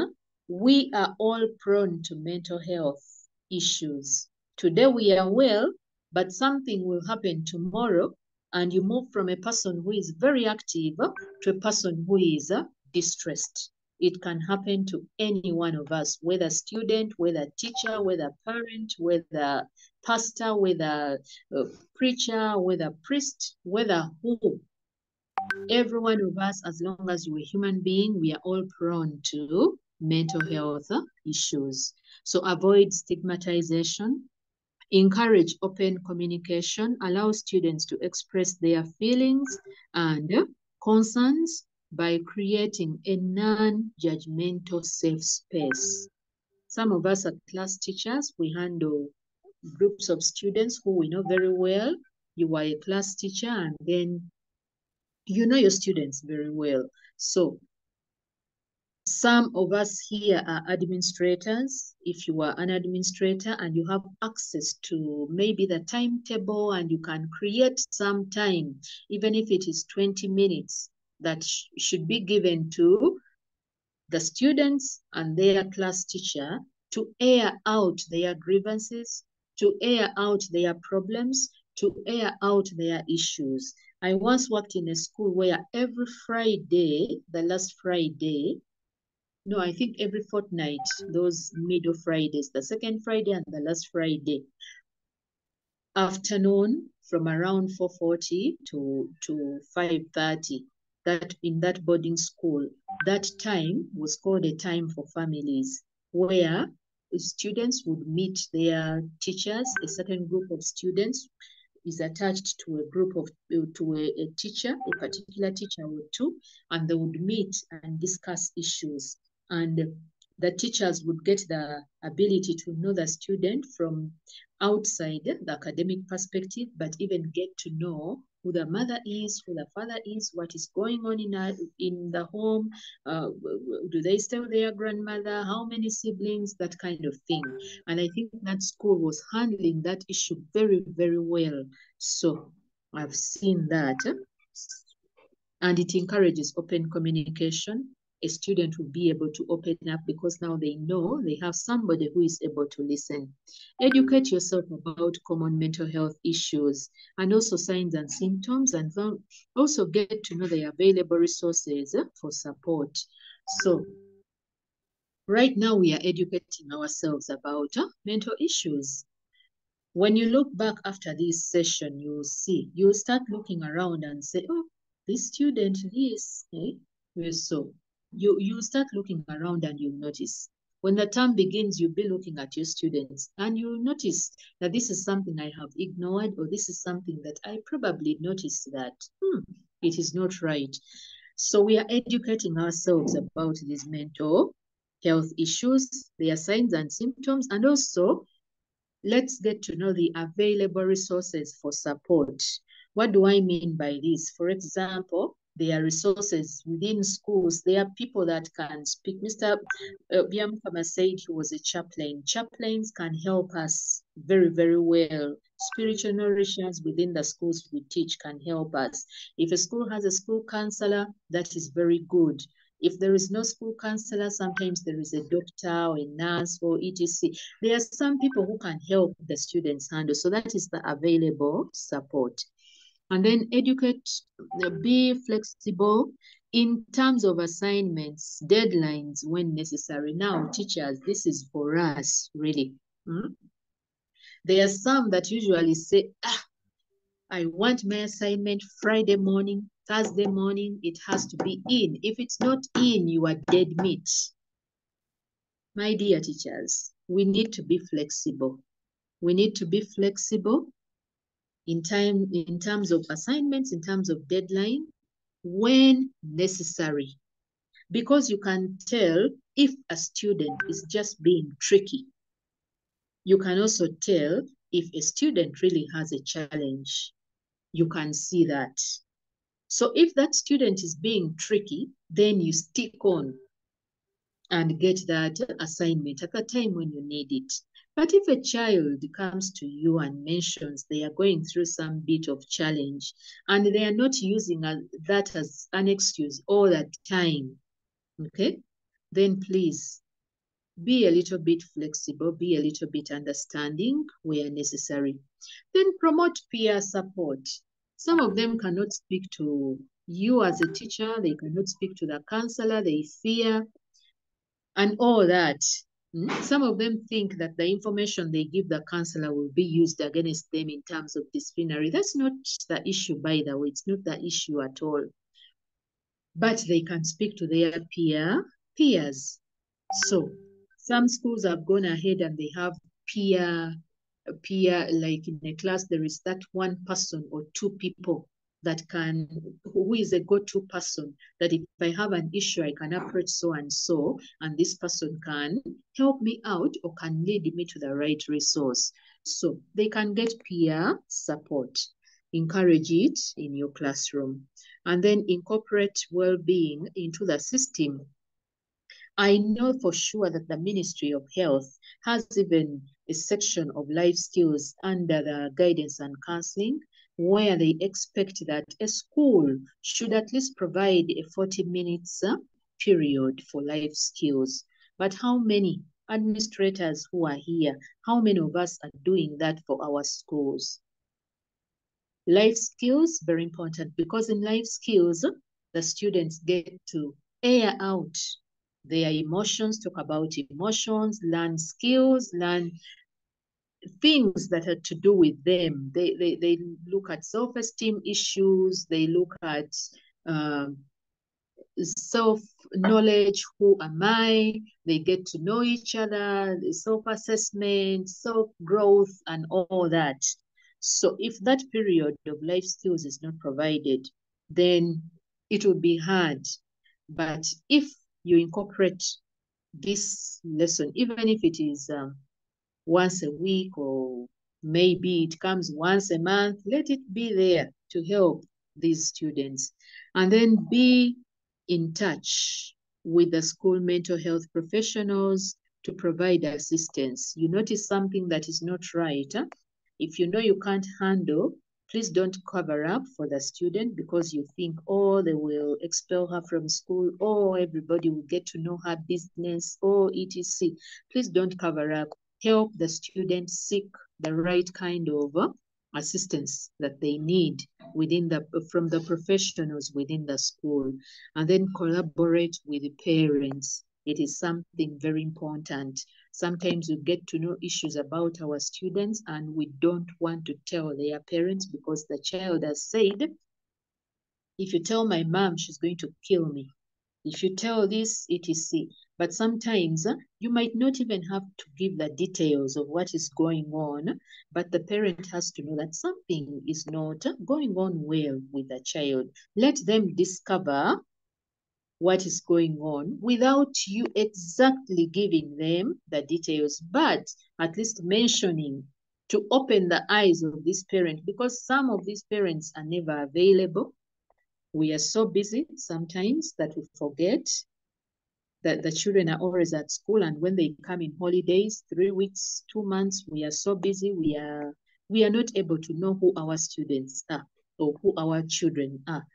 we are all prone to mental health issues. Today we are well, but something will happen tomorrow, and you move from a person who is very active to a person who is distressed. It can happen to any one of us, whether student, whether teacher, whether parent, whether pastor, whether preacher, whether priest, whether who. Every one of us, as long as you're a human being, we are all prone to mental health issues. So avoid stigmatization, encourage open communication, allow students to express their feelings and concerns by creating a non-judgmental safe space. Some of us are class teachers. We handle groups of students who we know very well. You are a class teacher, and then you know your students very well. So some of us here are administrators. If you are an administrator and you have access to maybe the timetable and you can create some time, even if it is 20 minutes, that should be given to the students and their class teacher to air out their grievances, to air out their problems, to air out their issues. I once worked in a school where every Friday, the last Friday, no, I think every fortnight, those middle Fridays, the second Friday and the last Friday, afternoon from around 4:40 to 5:30, that in that boarding school, that time was called a time for families, where students would meet their teachers. A certain group of students is attached to a group of a teacher, a particular teacher or two, and they would meet and discuss issues. And the teachers would get the ability to know the student from outside the academic perspective, but even get to know who the mother is, who the father is, what is going on in the home, do they stay with their grandmother, how many siblings, that kind of thing. And I think that school was handling that issue very, very well. So I've seen that. And it encourages open communication. A student will be able to open up because now they know they have somebody who is able to listen. Educate yourself about common mental health issues and also signs and symptoms, and also get to know the available resources for support. So right now we are educating ourselves about mental issues. When you look back after this session, you'll start looking around and say, oh, this student, this, so you start looking around and you notice. When the term begins, you'll be looking at your students and you'll notice that this is something I have ignored, or this is something that I probably noticed that it is not right. So we are educating ourselves about these mental health issues, their signs and symptoms, and also let's get to know the available resources for support. What do I mean by this? For example, there are resources within schools. There are people that can speak. Mr. Biamkama said he was a chaplain. Chaplains can help us very, very well. Spiritual nourishers within the schools we teach can help us. If a school has a school counselor, that is very good. If there is no school counselor, sometimes there is a doctor or a nurse or etc. There are some people who can help the students handle. So that is the available support. And then educate, be flexible in terms of assignments, deadlines when necessary. Now, teachers, this is for us, really. There are some that usually say, I want my assignment Friday morning, Thursday morning, it has to be in. If it's not in, you are dead meat. My dear teachers, we need to be flexible. We need to be flexible in terms of assignments, in terms of deadline, when necessary. Because you can tell if a student is just being tricky. You can also tell if a student really has a challenge. You can see that. So if that student is being tricky, then you stick on and get that assignment at the time when you need it. But if a child comes to you and mentions they are going through some bit of challenge and they are not using that as an excuse all the time, okay, then please be a little bit flexible, be a little bit understanding where necessary. Then promote peer support. Some of them cannot speak to you as a teacher, they cannot speak to the counselor, they fear, and all that. Some of them think that the information they give the counselor will be used against them in terms of disciplinary. That's not the issue, by the way. It's not the issue at all. But they can speak to their peers. So some schools have gone ahead and they have peer, like in a class, there is that one person or two people that can, who is a go-to person, that if I have an issue, I can approach so and so, and this person can help me out or can lead me to the right resource. So they can get peer support. Encourage it in your classroom. And then incorporate well-being into the system. I know for sure that the Ministry of Health has even a section of life skills under the guidance and counseling, where they expect that a school should at least provide a 40 minutes period for life skills. But how many administrators who are here, how many of us are doing that for our schools? Life skills, very important, because in life skills, the students get to air out their emotions, talk about emotions, learn skills, learn things that are to do with them. They look at self-esteem issues, they look at self-knowledge, who am I? They get to know each other, self-assessment, self-growth, and all that. So if that period of life skills is not provided, then it will be hard. But if you incorporate this lesson, even if it is once a week or maybe it comes once a month, let it be there to help these students. And then be in touch with the school mental health professionals to provide assistance. You notice something that is not right. If you know you can't handle, please don't cover up for the student because you think, oh, they will expel her from school, or everybody will get to know her business, or etc. Please don't cover up. Help the student seek the right kind of assistance that they need from the professionals within the school, and then collaborate with the parents. It is something very important. Sometimes we get to know issues about our students and we don't want to tell their parents because the child has said If you tell my mom, she's going to kill me. If you tell this, etc. But sometimes you might not even have to give the details of what is going on, but the parent has to know that something is not going on well with the child. Let them discover what is going on without you exactly giving them the details, but at least mentioning to open the eyes of this parent, because some of these parents are never available. We are so busy sometimes that we forget that the children are always at school, and when they come in holidays, 3 weeks, 2 months, we are so busy, we are not able to know who our students are or who our children are.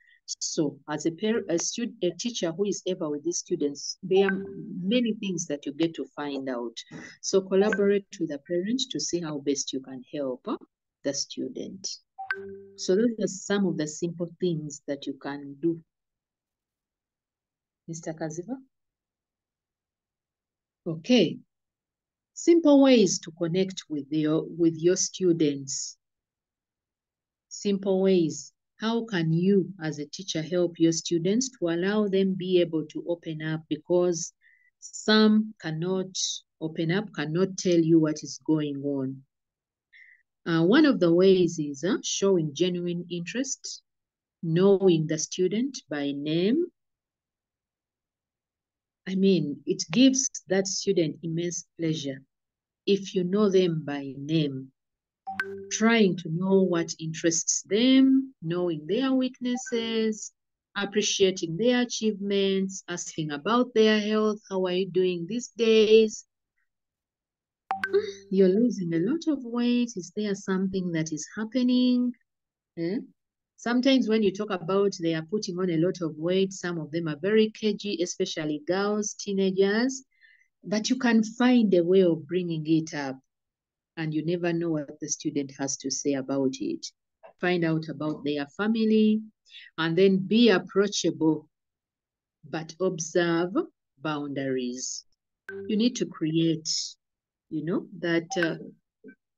So as a parent, a teacher who is ever with these students, there are many things that you get to find out. So collaborate with the parent to see how best you can help the student. So those are some of the simple things that you can do. Mr. Kaziva? Okay. Simple ways to connect with your students. Simple ways. How can you as a teacher help your students to allow them be able to open up, because some cannot open up, cannot tell you what is going on. One of the ways is showing genuine interest, knowing the student by name. I mean, it gives that student immense pleasure if you know them by name. Trying to know what interests them, knowing their weaknesses, appreciating their achievements, asking about their health. How are you doing these days? You're losing a lot of weight. Is there something that is happening? Sometimes when you talk about they are putting on a lot of weight, some of them are very cagey, especially girls, teenagers, but you can find a way of bringing it up, and you never know what the student has to say about it. Find out about their family, and then be approachable, but observe boundaries. You need to create, that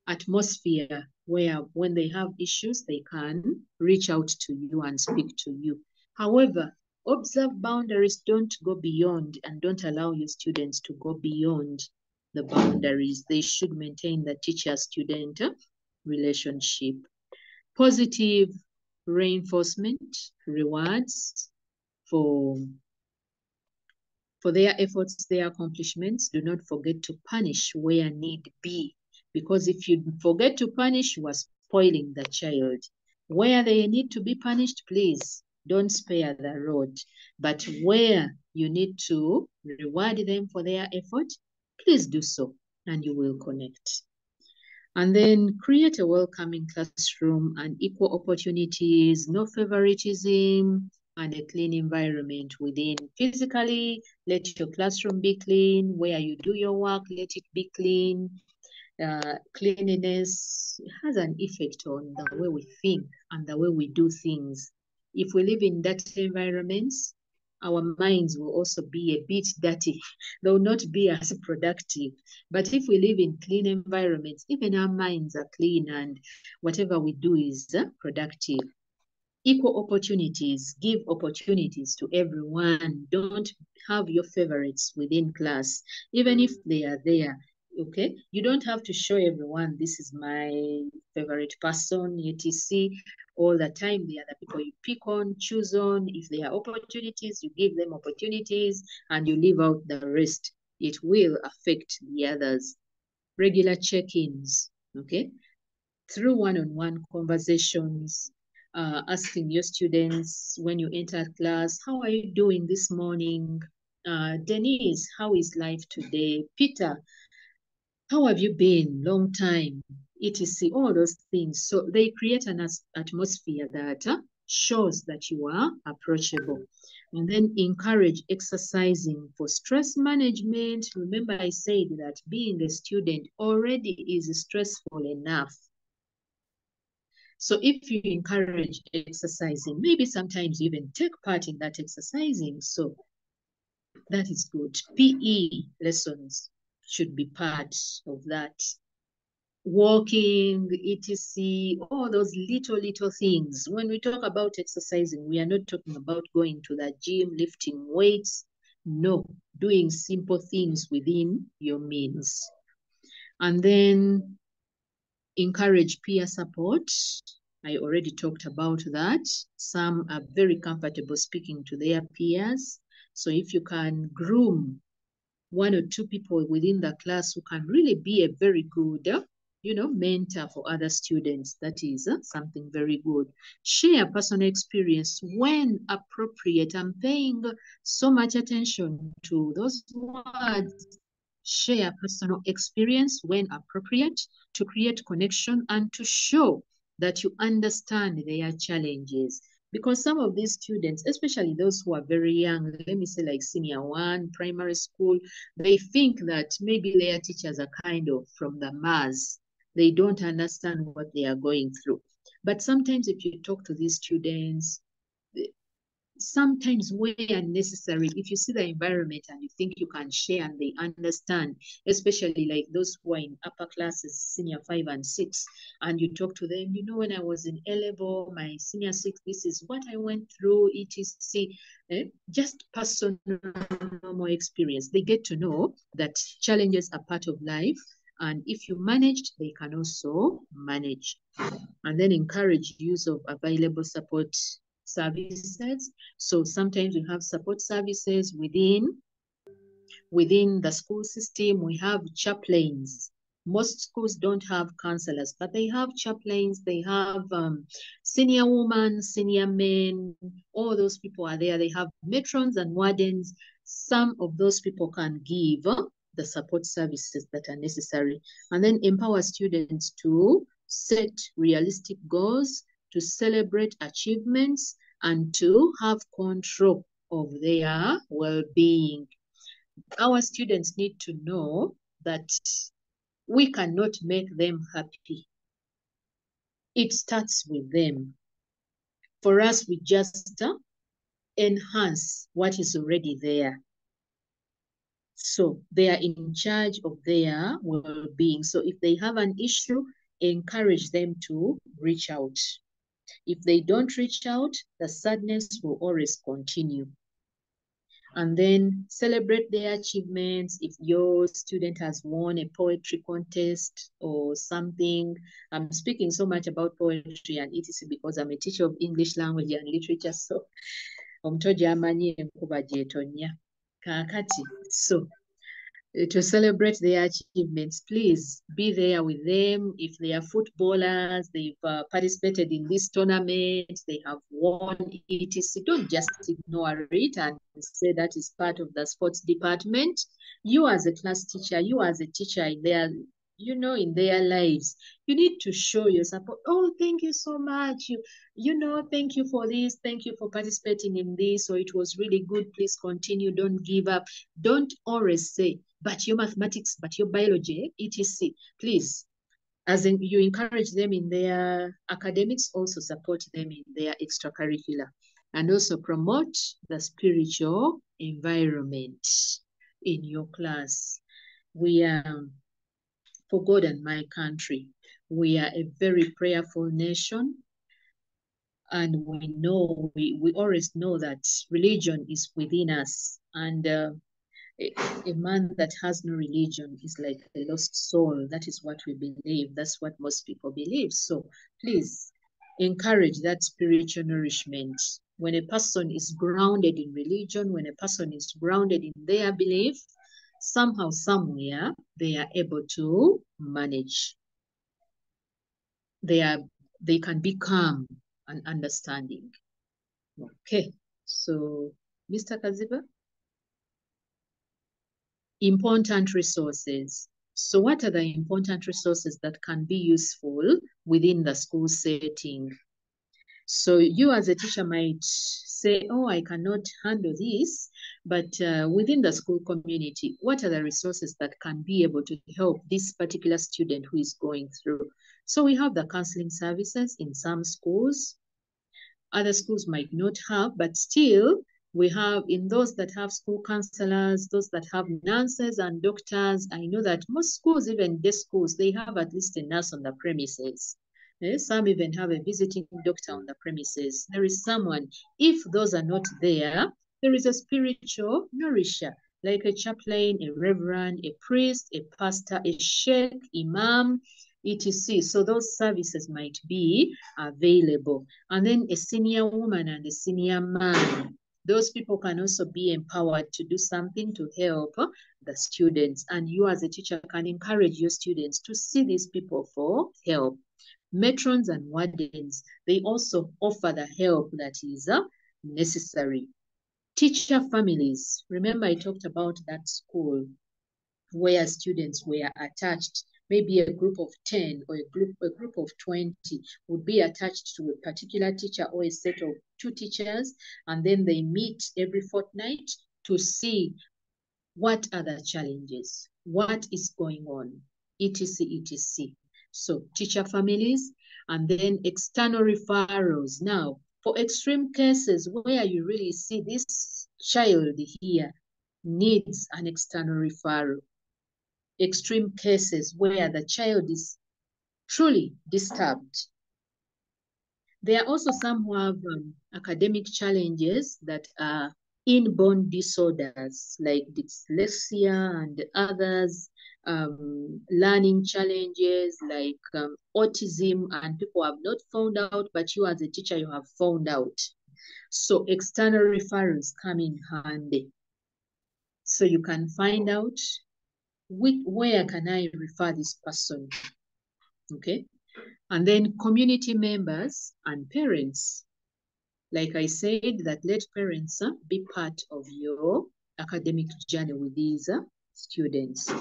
atmosphere where when they have issues, they can reach out to you and speak to you. However, observe boundaries, don't go beyond, and don't allow your students to go beyond the boundaries. They should maintain the teacher-student relationship. Positive reinforcement, rewards for their efforts, their accomplishments. Do not forget to punish where need be, because if you forget to punish, you are spoiling the child. Where they need to be punished, please don't spare the rod. But where you need to reward them for their effort, please do so, and you will connect. And then create a welcoming classroom and equal opportunities, no favoritism, and a clean environment within. Physically, let your classroom be clean. Where you do your work, let it be clean. Cleanliness has an effect on the way we think and the way we do things. If we live in dirty environments, our minds will also be a bit dirty. They will not be as productive. But if we live in clean environments, even our minds are clean, and whatever we do is productive. Equal opportunities, give opportunities to everyone. Don't have your favorites within class, even if they are there. Okay, you don't have to show everyone this is my favorite person, etc. All the time. They are the people you pick on, choose on. If there are opportunities, you give them opportunities, and you leave out the rest. It will affect the others. Regular check-ins, okay, through one-on-one conversations, asking your students when you enter class, how are you doing this morning? Denise, how is life today? Peter, how have you been? Long time, etc. All those things. So they create an atmosphere that shows that you are approachable. And then encourage exercising for stress management. Remember, I said that being a student already is stressful enough. So if you encourage exercising, maybe sometimes you even take part in that exercising. So that is good. PE lessons should be part of that. walking, etc., all those little things. When we talk about exercising, we are not talking about going to the gym, lifting weights. No, doing simple things within your means. And then encourage peer support. I already talked about that. Some are very comfortable speaking to their peers. So if you can groom 1 or 2 people within the class who can really be a very good, mentor for other students, that is something very good. Share personal experience when appropriate. I'm paying so much attention to those words. Share personal experience when appropriate to create connection and to show that you understand their challenges. Because some of these students, especially those who are very young, let me say like senior 1, primary school, they think that maybe their teachers are kind of from the Mars. They don't understand what they are going through. But sometimes if you talk to these students, sometimes where necessary, if you see the environment and you think you can share and they understand, especially like those who are in upper classes, senior 5 and 6, and you talk to them, when I was in A-level, my senior 6, this is what I went through, etc. Just personal normal experience. They get to know that challenges are part of life, and if you managed, they can also manage. And then encourage use of available support services. So sometimes we have support services within the school system. We have chaplains. Most schools don't have counselors, but they have chaplains. They have senior women, senior men. All those people are there. They have matrons and wardens. Some of those people can give the support services that are necessary. And then empower students to set realistic goals, to celebrate achievements, and to have control of their well-being. Our students need to know that we cannot make them happy. It starts with them. For us, we just enhance what is already there. So they are in charge of their well-being. So if they have an issue, encourage them to reach out. If they don't reach out, the sadness will always continue. And then celebrate their achievements. If your student has won a poetry contest or something, I'm speaking so much about poetry and etc. because I'm a teacher of English language and literature. So so to celebrate their achievements, please be there with them. If they are footballers, they've participated in this tournament, they have won etc. Don't just ignore it and say that is part of the sports department. You as a class teacher, you as a teacher in their, in their lives, you need to show your support. Oh, thank you so much. Thank you for this. Thank you for participating in this. So it was really good. Please continue. Don't give up. Don't always say, but your mathematics, but your biology, etc. Please, as in you encourage them in their academics, also support them in their extracurricular, and also promote the spiritual environment in your class. We are, for God and my country, we are a very prayerful nation. And we always know that religion is within us. And a man that has no religion is like a lost soul. That is what we believe. That's what most people believe. So please encourage that spiritual nourishment. When a person is grounded in religion, when a person is grounded in their belief, somehow, somewhere, they are able to manage. They can be calm and understanding. Okay, so Mr. Kaziba? Important resources. So what are the important resources that can be useful within the school setting? So you as a teacher might say, oh, I cannot handle this, but within the school community, what are the resources that can be able to help this particular student who is going through? So we have the counseling services in some schools. Other schools might not have, but still, We have, in those that have school counselors, those that have nurses and doctors. I know that most schools, even day schools, they have at least a nurse on the premises. Some even have a visiting doctor on the premises. There is someone. If those are not there, there is a spiritual nourisher, like a chaplain, a reverend, a priest, a pastor, a sheikh, imam, etc. So those services might be available. And then a senior woman and a senior man. Those people can also be empowered to do something to help the students. And you as a teacher can encourage your students to see these people for help. Matrons and wardens, they also offer the help that is necessary. Teacher families. Remember I talked about that school where students were attached. Maybe a group of 10 or a group of 20 would be attached to a particular teacher or a set of 2 teachers, and then they meet every fortnight to see what are the challenges, what is going on, etc, etc. So teacher families, and then external referrals. Now, for extreme cases where you really see this child here needs an external referral, extreme cases where the child is truly disturbed. There are also some who have academic challenges that are inborn disorders like dyslexia and others, learning challenges like autism, and people have not found out, but you as a teacher, you have found out. So external referrals come in handy. So you can find out where can I refer this person, okay? And then community members and parents. Like I said, that let parents be part of your academic journey with these students.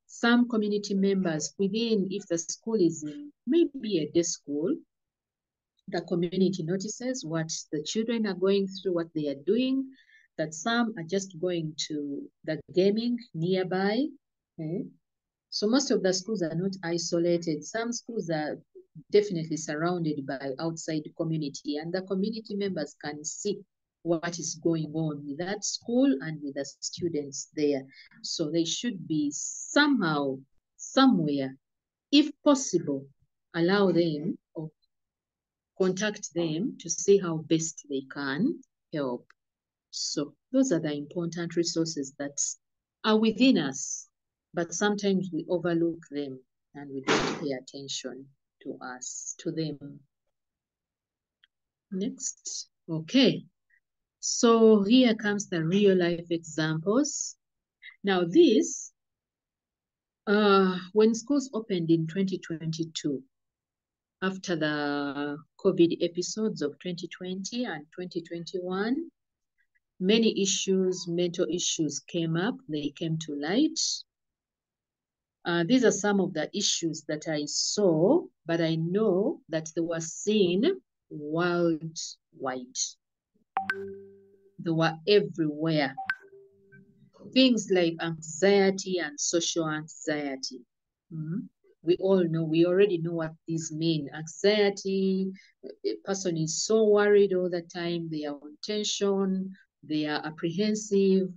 Some community members within, if the school is in maybe a day school, the community notices what the children are going through, what they are doing, that some are just going to the gaming nearby. Okay? So most of the schools are not isolated. Some schools are definitely surrounded by outside community, and the community members can see what is going on with that school and with the students there. So they should be somehow, somewhere, if possible, allow them or contact them to see how best they can help. So those are the important resources that are within us, but sometimes we overlook them and we don't pay attention to them. Next. Okay. So here comes the real life examples. Now this, when schools opened in 2022, after the COVID episodes of 2020 and 2021, many issues, mental issues came up, they came to light. These are some of the issues that I saw, but I know that they were seen worldwide. They were everywhere. Things like anxiety and social anxiety. We all know, we already know what these mean. Anxiety, a person is so worried all the time, they are on tension, they are apprehensive.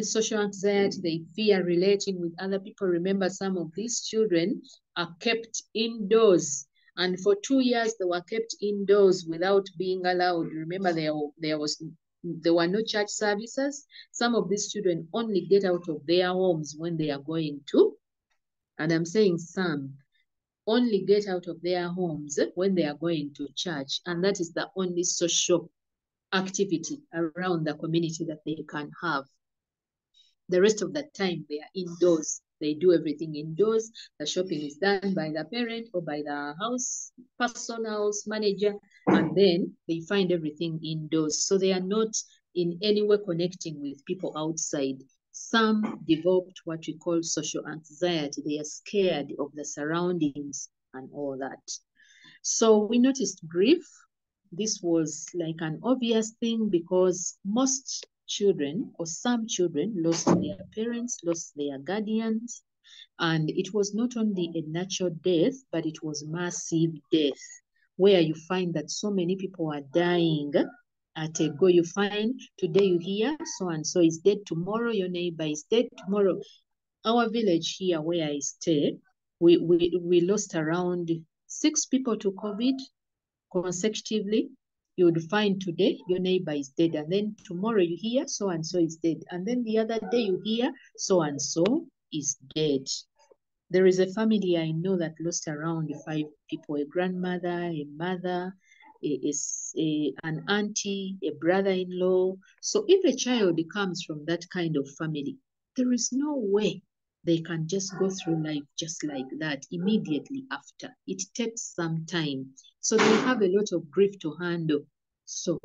Social anxiety, they fear relating with other people. Remember, some of these children are kept indoors, and for 2 years they were kept indoors without being allowed. Remember, there were no church services. Some of these children only get out of their homes when they are going to, and I'm saying some, only get out of their homes when they are going to church, and that is the only social activity around the community that they can have. The rest of the time they are indoors. They do everything indoors. The shopping is done by the parent or by the house manager, and then they find everything indoors. So they are not in any way connecting with people outside. Some developed what we call social anxiety. They are scared of the surroundings and all that. So we noticed grief. This was like an obvious thing because most children or some children lost their parents, lost their guardians, and it was not only a natural death, but it was massive death, where you find that so many people are dying At a go, you find today you hear so-and-so is dead, tomorrow your neighbor is dead, tomorrow. Our village here where I stay, we lost around 6 people to COVID consecutively. You would find today your neighbor is dead, and then tomorrow you hear so-and-so is dead, and then the other day you hear so-and-so is dead. There is a family I know that lost around 5 people, a grandmother, a mother, an auntie, a brother-in-law. So if a child comes from that kind of family, there is no way they can just go through life just like that immediately after. It takes some time. So they have a lot of grief to handle. So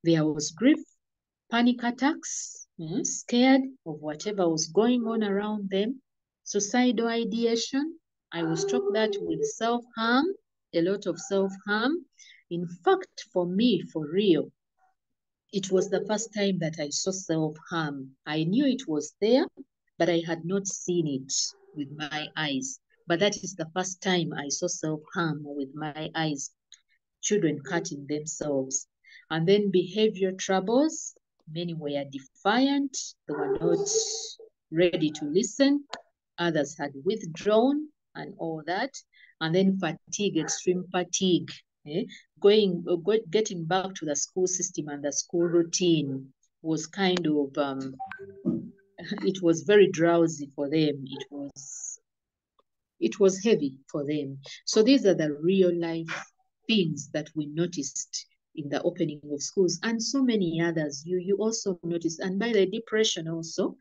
there was grief, panic attacks, scared of whatever was going on around them, suicidal ideation. I was struck that with self-harm, a lot of self-harm. In fact, for me, for real, it was the first time that I saw self-harm. I knew it was there, but I had not seen it with my eyes. But that is the first time I saw self-harm with my eyes, children cutting themselves. And then behavior troubles, many were defiant, they were not ready to listen, others had withdrawn and all that. And then fatigue, extreme fatigue, getting back to the school system and the school routine was kind of, it was very drowsy for them. It was heavy for them. So these are the real life things that we noticed in the opening of schools, and so many others you also noticed. And by the depression also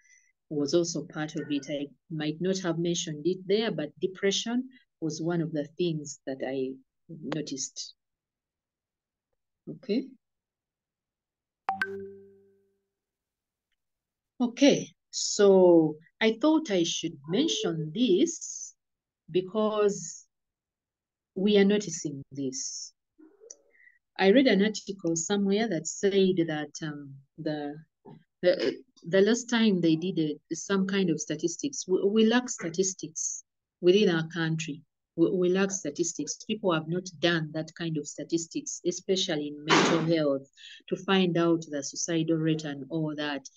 was also part of it. I might not have mentioned it there, but depression was one of the things that I noticed. Okay. Okay, so I thought I should mention this because we are noticing this. I read an article somewhere that said that the last time they did some kind of statistics, we lack statistics within our country. We lack statistics. People have not done that kind of statistics, especially in mental health, to find out the suicidal rate and all that.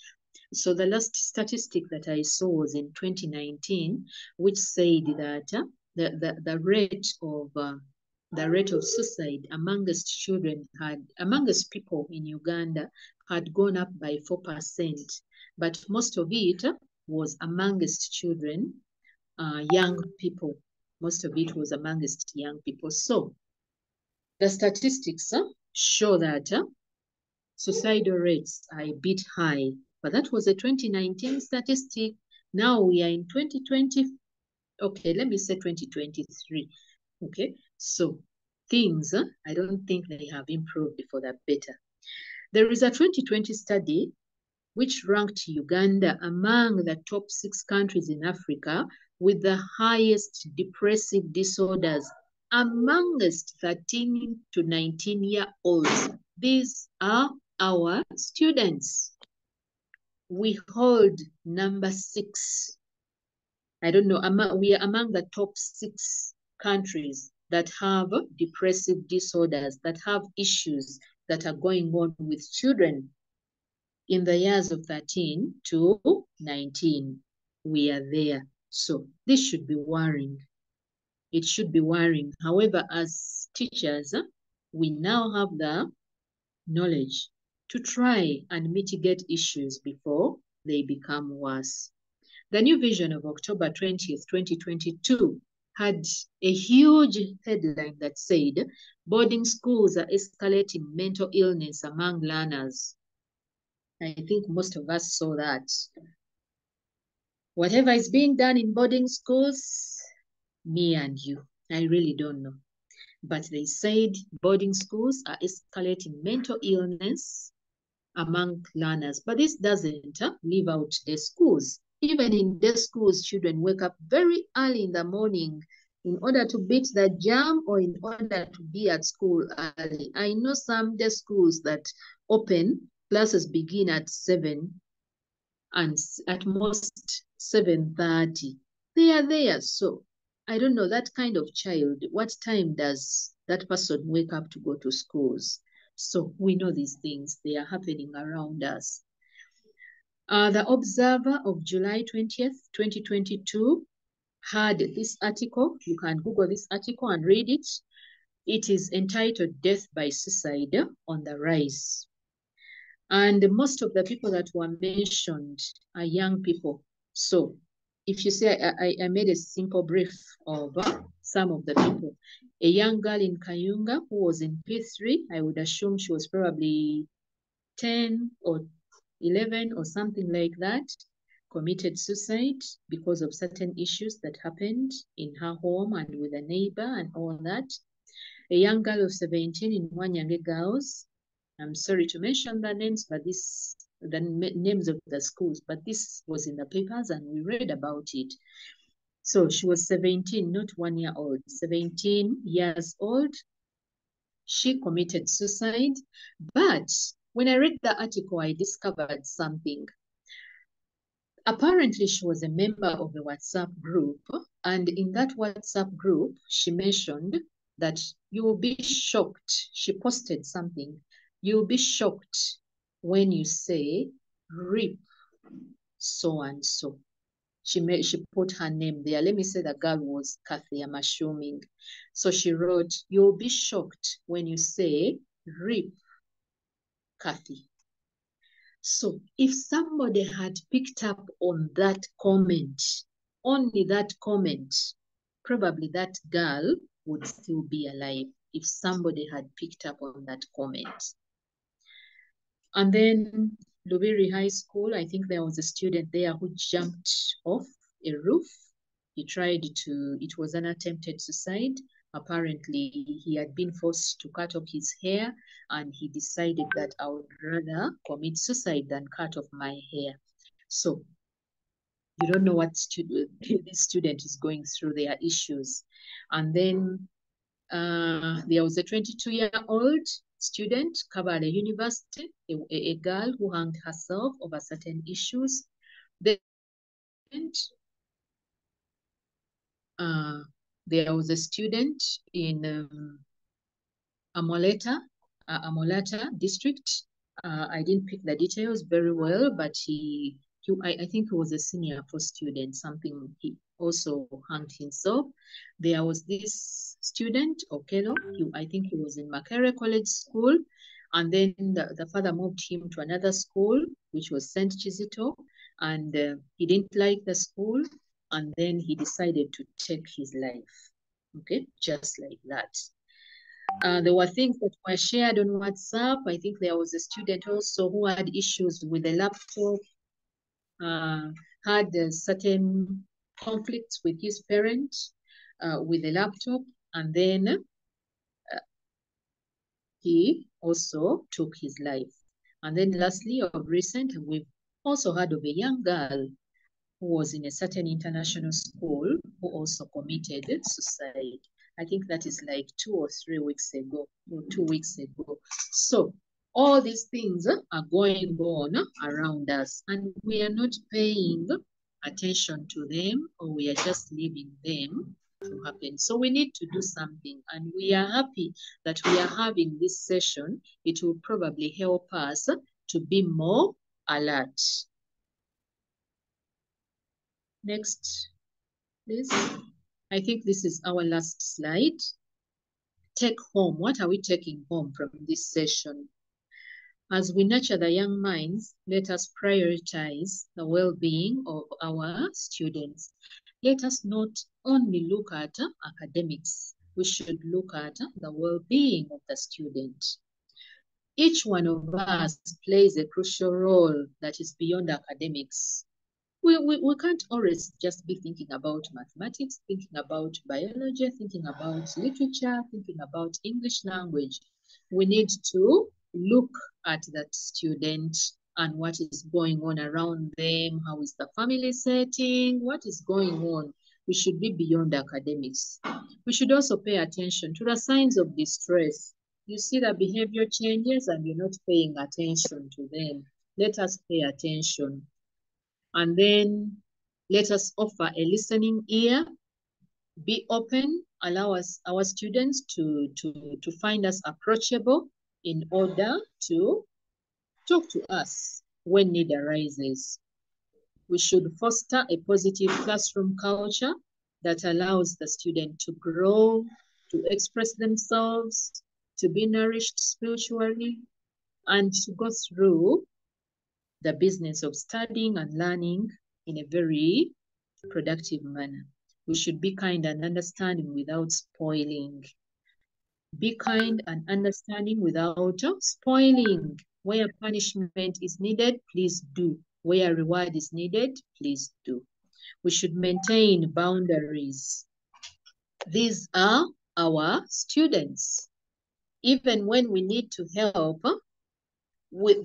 So the last statistic that I saw was in 2019, which said that the rate of suicide amongst children amongst people in Uganda had gone up by 4%, but most of it was amongst children, young people. Most of it was amongst young people. So the statistics show that suicidal rates are a bit high, but that was a 2019 statistic. Now we are in 2020. Okay, let me say 2023. Okay, so things, I don't think they have improved for the better. There is a 2020 study which ranked Uganda among the top 6 countries in Africa with the highest depressive disorders amongst 13 to 19-year-olds. These are our students. We hold number 6. I don't know, we are among the top 6 countries that have depressive disorders, that have issues that are going on with children in the years of 13 to 19. We are there. So this should be worrying. It should be worrying. However, as teachers, we now have the knowledge to try and mitigate issues before they become worse. The new vision of October 20th, 2022 had a huge headline that said, boarding schools are escalating mental illness among learners. I think most of us saw that. Whatever is being done in boarding schools, me and you, I really don't know. But they said boarding schools are escalating mental illness among learners. But this doesn't leave out the schools. Even in day schools, children wake up very early in the morning in order to beat the jam or in order to be at school early. I know some day schools that open, classes begin at 7 and at most 7:30. They are there. So I don't know, that kind of child, what time does that person wake up to go to schools? So we know these things, they are happening around us. The Observer of July 20th, 2022 had this article. You can Google this article and read it. It is entitled Death by Suicide on the Rise. And most of the people that were mentioned are young people. So if you say, I made a simple brief of some of the people. A young girl in Kayunga who was in P3, I would assume she was probably 10 or 11 or something like that, committed suicide because of certain issues that happened in her home and with a neighbor and all that. A young girl of 17 in Wanyange Girls. I'm sorry to mention the names, but the names of the schools, but this was in the papers and we read about it. So she was 17, not 1 year old, 17 years old. She committed suicide. But when I read the article, I discovered something. Apparently, she was a member of a WhatsApp group. And in that WhatsApp group, she mentioned that you will be shocked. She posted something. You'll be shocked when you say, RIP so and so. She put her name there. Let me say the girl was Kathy, I'm assuming. So she wrote, you'll be shocked when you say, RIP Kathy. So if somebody had picked up on that comment, only that comment, probably that girl would still be alive if somebody had picked up on that comment. And then Lubiri High School, I think there was a student there who jumped off a roof. He tried to, it was an attempted suicide. Apparently, he had been forced to cut off his hair and he decided that I would rather commit suicide than cut off my hair. So you don't know what this student is going through, their issues. And then there was a 22-year-old student, Kabale University, a girl who hanged herself over certain issues. Then there was a student in Amolata district. I didn't pick the details very well, but I think he was a senior for student, something. He also hanged himself. There was this student, Okelo, I think he was in Makere College School, and then the father moved him to another school, which was St. Chizito, and he didn't like the school, and then he decided to take his life, okay, just like that. There were things that were shared on WhatsApp. I think there was a student also who had issues with the laptop, had certain conflicts with his parent with the laptop, and then he also took his life. And then lastly, of recent, we've also heard of a young girl who was in a certain international school who also committed suicide. I think that is like 2 or 3 weeks ago, or 2 weeks ago. So all these things are going on around us and we are not paying attention to them, or we are just leaving them to happen. So we need to do something, and we are happy that we are having this session. It will probably help us to be more alert. Next, please. I think this is our last slide. Take home. What are we taking home from this session? As we nurture the young minds, let us prioritize the well-being of our students. Let us not only look at academics. We should look at the well-being of the student. Each one of us plays a crucial role that is beyond academics. We can't always just be thinking about mathematics, thinking about biology, thinking about literature, thinking about English language. We need to look at that student and what is going on around them. How is the family setting? What is going on? We should be beyond academics. We should also pay attention to the signs of distress. You see the behavior changes and you're not paying attention to them. Let us pay attention. And then let us offer a listening ear, be open, allow us, our students to find us approachable in order to talk to us when need arises. We should foster a positive classroom culture that allows the student to grow, to express themselves, to be nourished spiritually, and to go through the business of studying and learning in a very productive manner. We should be kind and understanding without spoiling. Be kind and understanding without spoiling. Where punishment is needed, please do. Where reward is needed, please do. We should maintain boundaries. These are our students. Even when we need to help,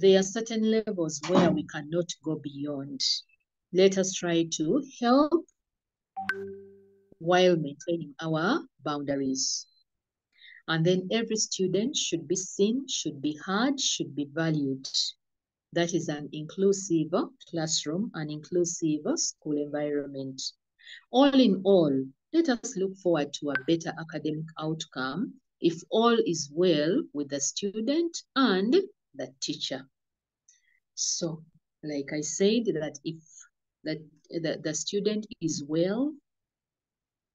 there are certain levels where we cannot go beyond. Let us try to help while maintaining our boundaries. And then every student should be seen, should be heard, should be valued. That is an inclusive classroom, an inclusive school environment. All in all, let us look forward to a better academic outcome if all is well with the student and the teacher. So, like I said, that if the student is well,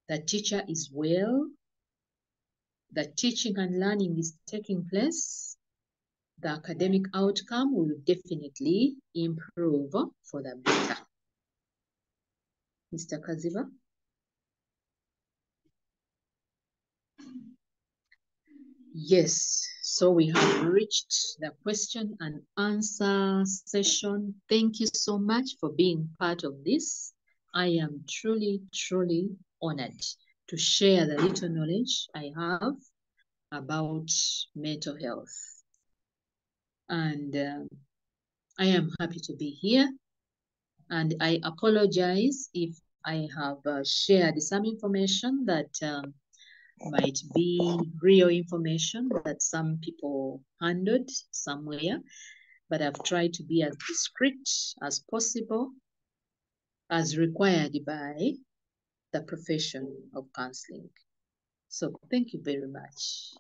the teacher is well, the teaching and learning is taking place, the academic outcome will definitely improve for the better. Mr. Kaziva? Yes, so we have reached the question and answer session. Thank you so much for being part of this. I am truly, truly honored to share the little knowledge I have about mental health. And I am happy to be here. And I apologize if I have shared some information that might be real information that some people handled somewhere, but I've tried to be as discreet as possible as required by the profession of counseling. So thank you very much.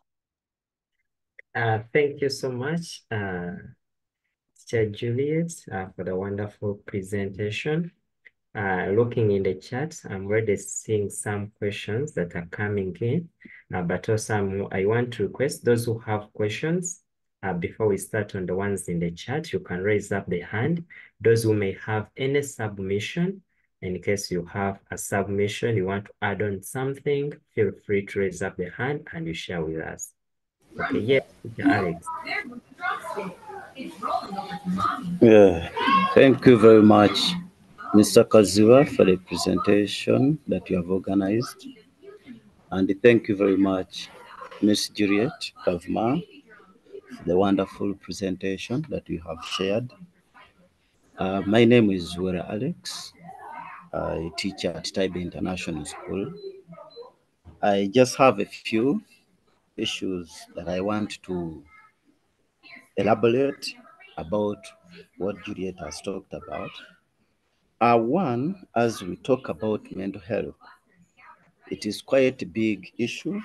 Thank you so much, Teacher Juliet, for the wonderful presentation. Looking in the chat, I'm already seeing some questions that are coming in, but also I want to request those who have questions, before we start on the ones in the chat, you can raise up the hand. Those who may have any submission, in case you have a submission, you want to add on something, feel free to raise up the hand and you share with us. Okay, yes, Alex. Yeah, thank you very much, Mr. Kaziwa, for the presentation that you have organized. And thank you very much, Ms. Juliet Kavma, for the wonderful presentation that you have shared. My name is Wera Alex. I teach at Taibe International School. I just have a few issues that I want to elaborate about what Juliet has talked about. One, as we talk about mental health, it is quite a big issue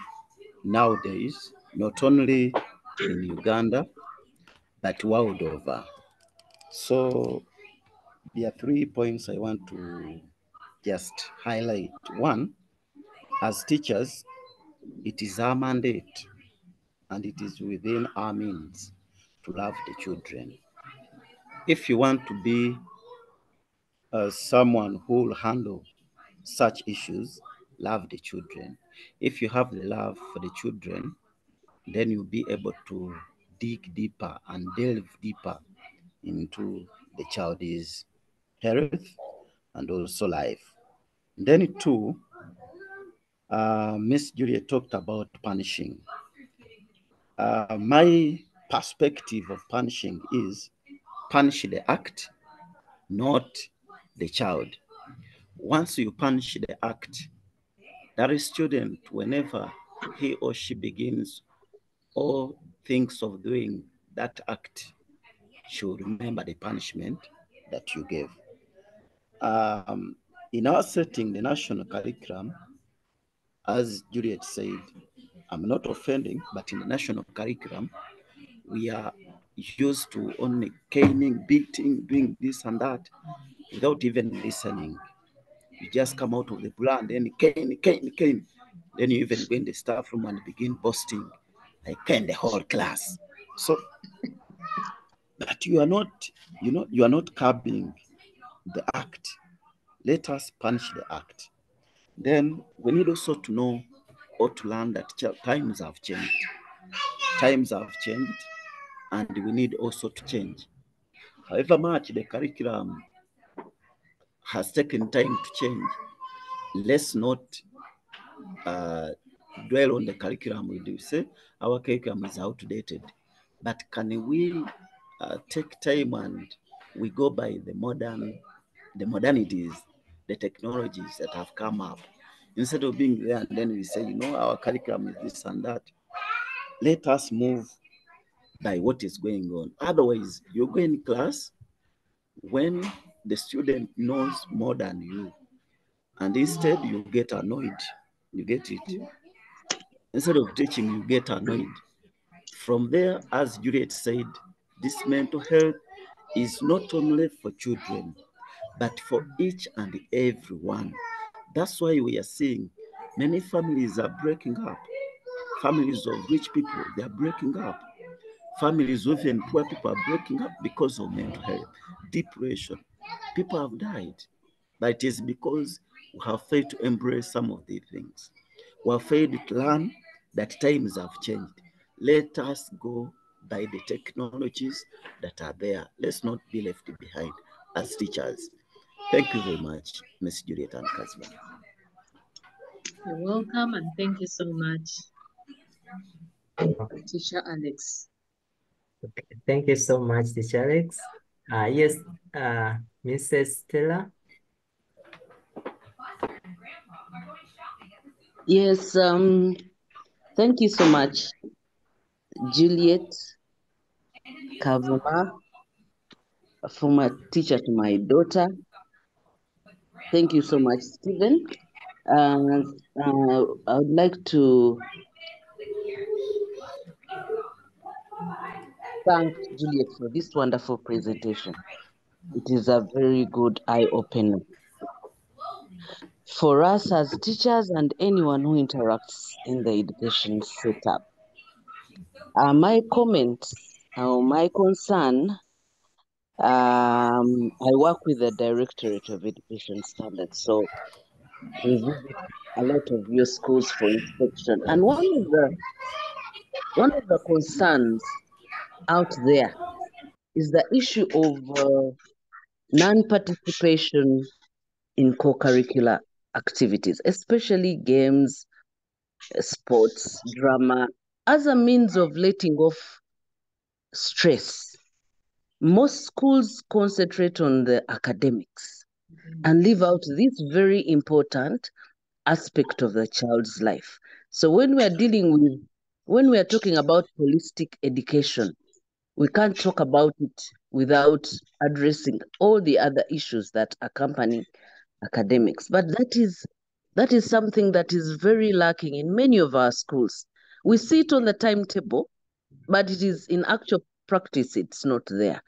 nowadays, not only in Uganda, but world over. So there are 3 points I want to just highlight. One, as teachers, it is our mandate and it is within our means to love the children. If you want to be someone who will handle such issues, love the children. If you have the love for the children, then you'll be able to dig deeper and delve deeper into the child's health and also life. Then two, Miss Julia talked about punishing. My perspective of punishing is punish the act, not the child. Once you punish the act, that student, whenever he or she begins or thinks of doing that act, should remember the punishment that you gave. In our setting, the national curriculum, as Juliet said, I'm not offending, but in the national curriculum, we are used to only caning, beating, doing this and that without even listening. You just come out of the plant and cane, cane, cane. Then you even go in the staff room and begin boasting, I cane the whole class. So that you are not, you are not curbing the act. Let us punish the act. Then we need also to know or to learn that times have changed. Times have changed, and we need also to change. However much the curriculum has taken time to change, let's not dwell on the curriculum. We do say our curriculum is outdated, but can we take time and we go by the modernities, the technologies that have come up, instead of being there and then we say, our curriculum is this and that. Let us move by what is going on. Otherwise, you go in class when the student knows more than you, and instead you get annoyed. You get it? Instead of teaching, you get annoyed. From there, as Juliet said, this mental health is not only for children, but for each and every one. That's why we are seeing many families are breaking up. Families of rich people, they are breaking up. Families of even poor people are breaking up because of mental health, depression. People have died, but it is because we have failed to embrace some of these things. We have failed to learn that times have changed. Let us go by the technologies that are there. Let's not be left behind as teachers. Thank you very much, Ms. Juliet and Kasma. You're welcome, and thank you so much, Teacher Alex. Okay. Thank you so much, Teacher Alex. Yes, Mrs. Stella. Yes, thank you so much, Juliet Kavuma, a former teacher to my daughter. Thank you so much, Stephen. And I would like to thank Juliet for this wonderful presentation. It is a very good eye-opener for us as teachers and anyone who interacts in the education setup. My comment, my concern, I work with the Directorate of Education Standards, so we visit a lot of your schools for inspection. And one of the concerns out there is the issue of non-participation in co-curricular activities, especially games, sports, drama, as a means of letting off stress. Most schools concentrate on the academics and leave out this very important aspect of the child's life. So when we are talking about holistic education, we can't talk about it without addressing all the other issues that accompany academics. But that is something that is very lacking in many of our schools. We see it on the timetable, but it is in actual practice, it's not there.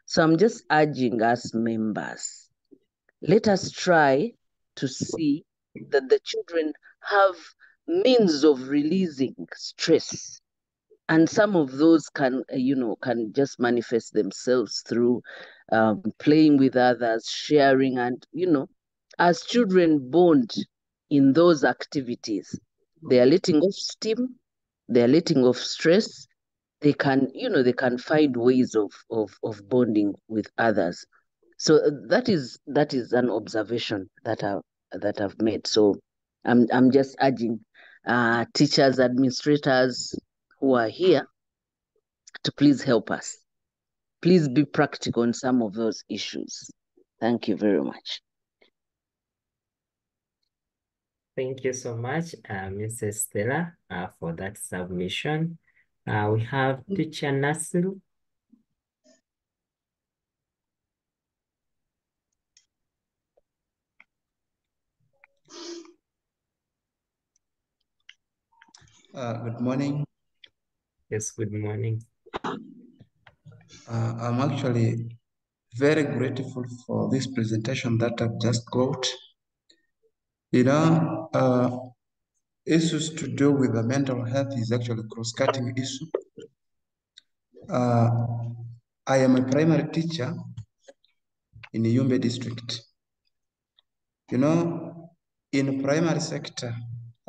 So I'm just urging us members, let us try to see that the children have means of releasing stress. And some of those can just manifest themselves through playing with others, sharing, and, as children bond in those activities, they are letting off steam, they are letting off stress, they can find ways of bonding with others. So that is an observation that I've made. So I'm just urging teachers, administrators who are here to please help us. Please be practical on some of those issues. Thank you very much. Thank you so much, Mrs. Stella, for that submission. We have Teacher Nasil. Good morning. Yes, good morning. I'm actually very grateful for this presentation that I've just got. Issues to do with the mental health is actually a cross-cutting issue. I am a primary teacher in Yumbe district. In primary sector,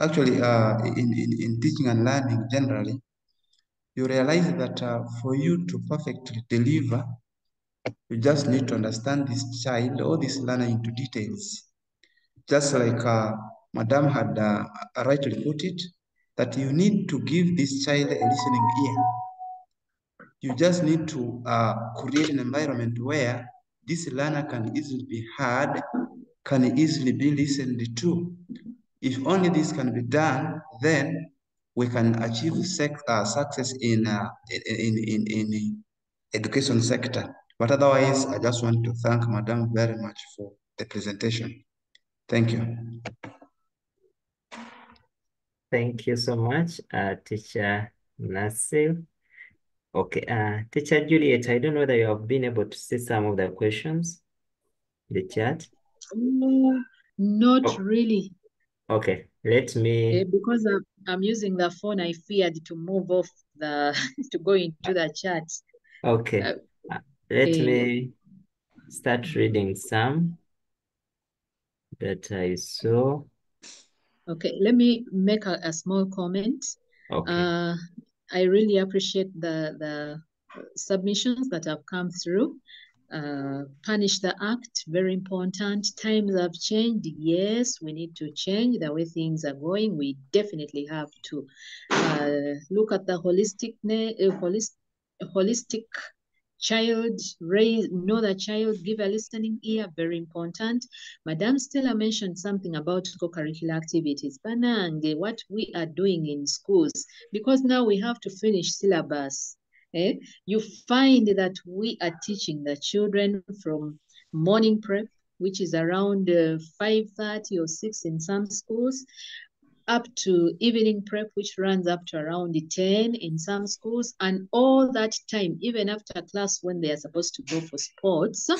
actually in teaching and learning generally, you realize that for you to perfectly deliver, you just need to understand this child or this learner into details. Just like Madam had rightly put it, that you need to give this child a listening ear. You just need to create an environment where this learner can easily be heard, can easily be listened to. If only this can be done, then we can achieve success in education sector. But otherwise, I just want to thank Madam very much for the presentation. Thank you. Thank you so much, Teacher Nasir. Okay, Teacher Juliet, I don't know whether you have been able to see some of the questions in the chat. Not really. Okay, let me. Because I'm using the phone, I feared to move off the to go into the chat. Okay, let me start reading some that I saw. Okay, let me make a small comment. Okay. I really appreciate the submissions that have come through. Punish the act, very important. Times have changed. Yes, we need to change the way things are going. We definitely have to look at the holistic child, know the child, give a listening ear, very important. Madam Stella mentioned something about co-curricular activities. Banange, what we are doing in schools, because now we have to finish syllabus. You find that we are teaching the children from morning prep, which is around 5:30 or 6 in some schools, up to evening prep, which runs up to around 10 in some schools. And all that time, even after class when they are supposed to go for sports,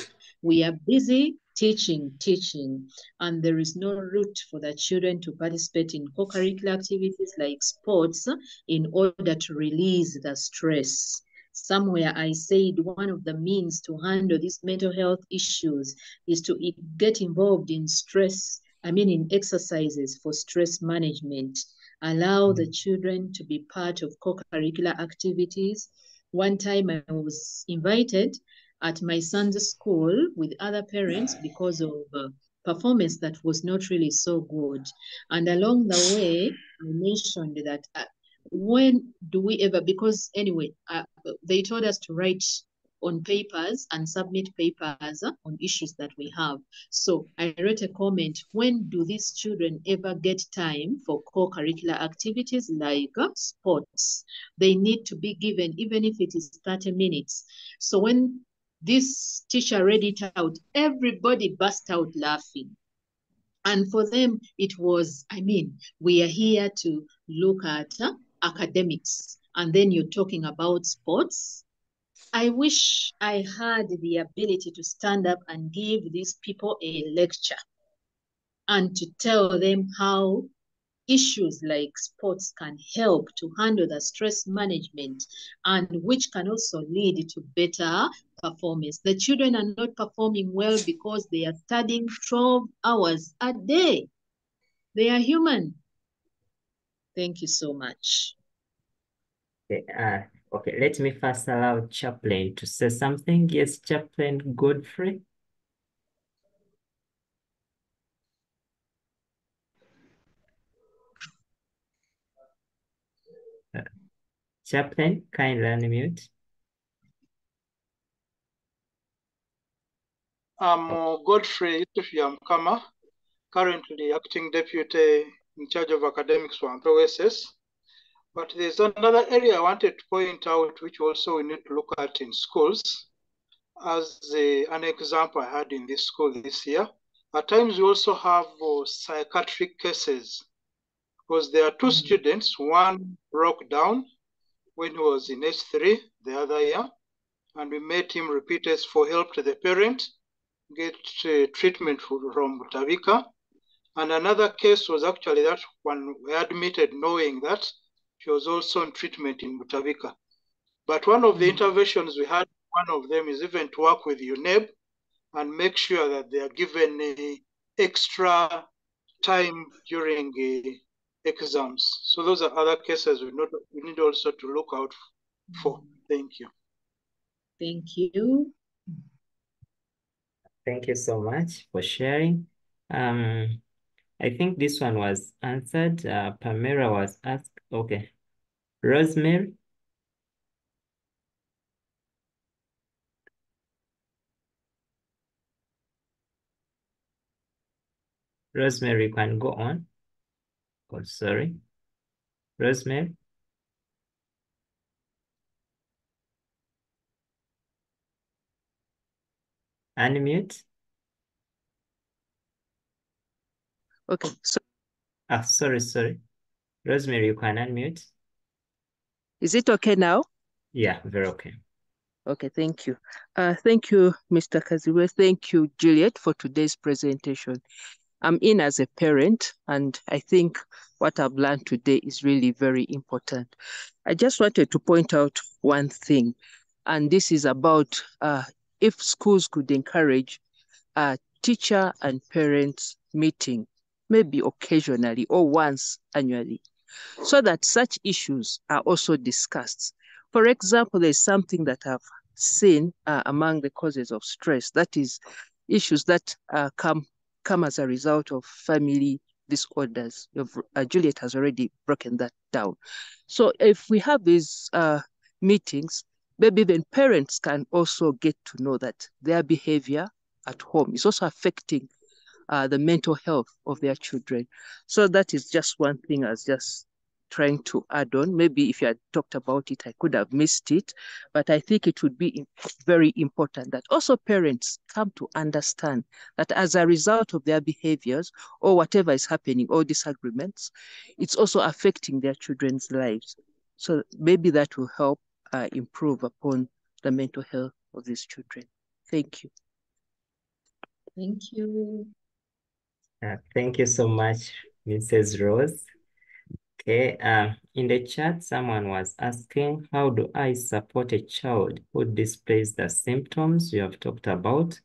we are busy teaching. And there is no route for the children to participate in co-curricular activities like sports in order to release the stress. Somewhere I said one of the means to handle these mental health issues is to get involved in in exercises for stress management. Allow the children to be part of co-curricular activities. One time I was invited at my son's school with other parents because of performance that was not really so good. And along the way, I mentioned that when do we ever, because anyway, they told us to write on papers and submit papers on issues that we have. So I wrote a comment, when do these children ever get time for co-curricular activities like sports? They need to be given, even if it is 30 minutes. So when this teacher read it out, everybody burst out laughing. And for them, it was, we are here to look at academics. And then you're talking about sports. I wish I had the ability to stand up and give these people a lecture and to tell them how issues like sports can help to handle the stress management and which can also lead to better performance. The children are not performing well because they are studying 12 hours a day. They are human. Thank you so much. Okay, let me first allow Chaplain to say something. Yes, Chaplain Godfrey. Chaplain, kindly unmute. I'm Godfrey Yamkama, currently acting deputy in charge of academics for OSS. But there's another area I wanted to point out, which also we need to look at in schools. As an example I had in this school this year, at times we also have psychiatric cases, because there are two students, one broke down when he was in H3 the other year, and we met him repeatedly for help to the parent get treatment from Butavika. And another case was actually that one we admitted knowing that she was also in treatment in Butavika. But one of the interventions we had, one of them is even to work with UNEB and make sure that they are given extra time during exams. So those are other cases we need also to look out for. Thank you. Thank you. Thank you so much for sharing. I think this one was answered. Pamela was asked. Okay. Rosemary. Rosemary, you can go on. Oh, sorry. Rosemary. Unmute. Okay, so Sorry. Rosemary, you can unmute. is it okay now? Yeah, very okay. Okay, thank you. Thank you, Mr. Kaziwe. Thank you, Juliet, for today's presentation. I'm in as a parent, and I think what I've learned today is really very important. I just wanted to point out one thing, and this is about if schools could encourage teacher and parents meeting, maybe occasionally or once annually, so that such issues are also discussed. For example, there's something that I've seen among the causes of stress, that is issues that come as a result of family disorders. Juliet has already broken that down. So if we have these meetings, maybe then parents can also get to know that their behavior at home is also affecting the mental health of their children. So that is just one thing I was just trying to add on. Maybe if you had talked about it, I could have missed it, but I think it would be very important that also parents come to understand that as a result of their behaviors or whatever is happening or disagreements, it's also affecting their children's lives. So maybe that will help improve upon the mental health of these children. Thank you. Thank you. Thank you so much, Mrs. Rose. Okay, in the chat, someone was asking, how do I support a child who displays the symptoms you have talked about,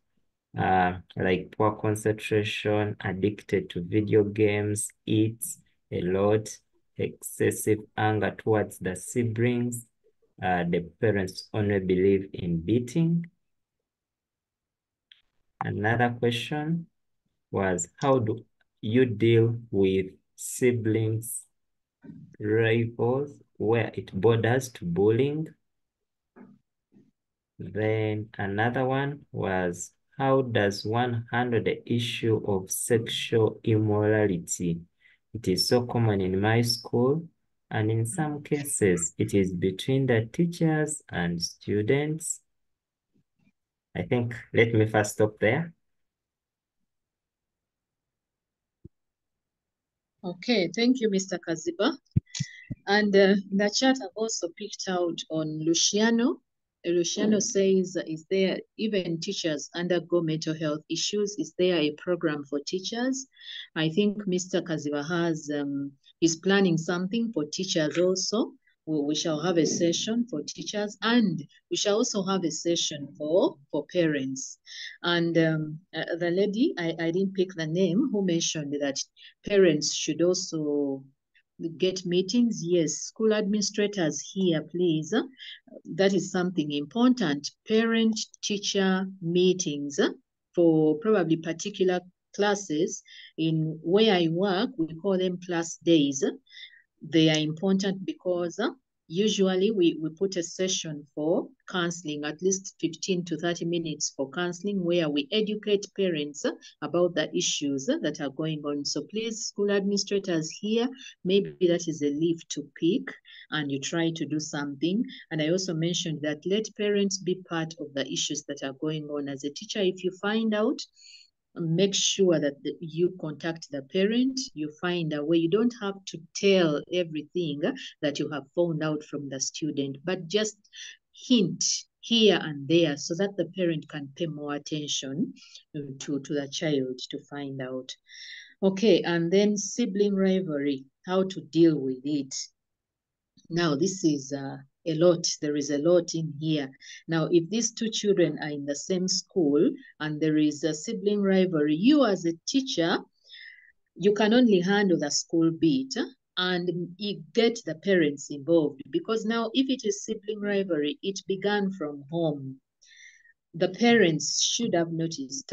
like poor concentration, addicted to video games, eats a lot, excessive anger towards the siblings, the parents only believe in beating? Another question was, how do you deal with siblings rivals where it borders to bullying? Then another one was, how does one handle the issue of sexual immorality? It is so common in my school, and in some cases, it is between the teachers and students. I think, let me first stop there. Okay, thank you, Mr. Kaziba. And in the chat, I've also picked out on Luciano. Luciano says, is there, even teachers undergo mental health issues? Is there a program for teachers? I think Mr. Kaziba is planning something for teachers also. We shall have a session for teachers, and we shall also have a session for parents. And the lady, I didn't pick the name, who mentioned that parents should also get meetings. Yes, school administrators here, please. That is something important. Parent-teacher meetings for probably particular classes. In where I work, we call them class days. They are important because usually we put a session for counseling, at least 15 to 30 minutes for counseling, where we educate parents about the issues that are going on. So please, school administrators here, maybe that is a leaf to pick and you try to do something. And I also mentioned that let parents be part of the issues that are going on. As a teacher, if you find out, make sure that you contact the parent, you find a way. You don't have to tell everything that you have found out from the student, but just hint here and there so that the parent can pay more attention to the child to find out. Okay, and then sibling rivalry, how to deal with it. Now, this is a lot. There is a lot in here. Now, if these two children are in the same school and there is a sibling rivalry, you as a teacher, you can only handle the school bit and you get the parents involved, because now if it is sibling rivalry, it began from home. The parents should have noticed,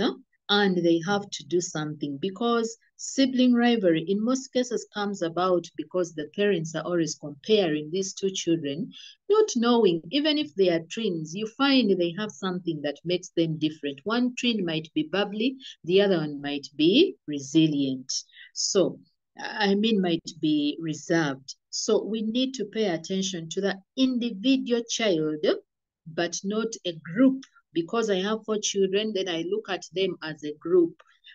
and they have to do something, because sibling rivalry in most cases comes about because the parents are always comparing these two children, not knowing, even if they are twins, you find they have something that makes them different. One twin might be bubbly, the other one might be resilient. So, might be reserved. So we need to pay attention to the individual child, but not a group. Because I have 4 children, then I look at them as a group.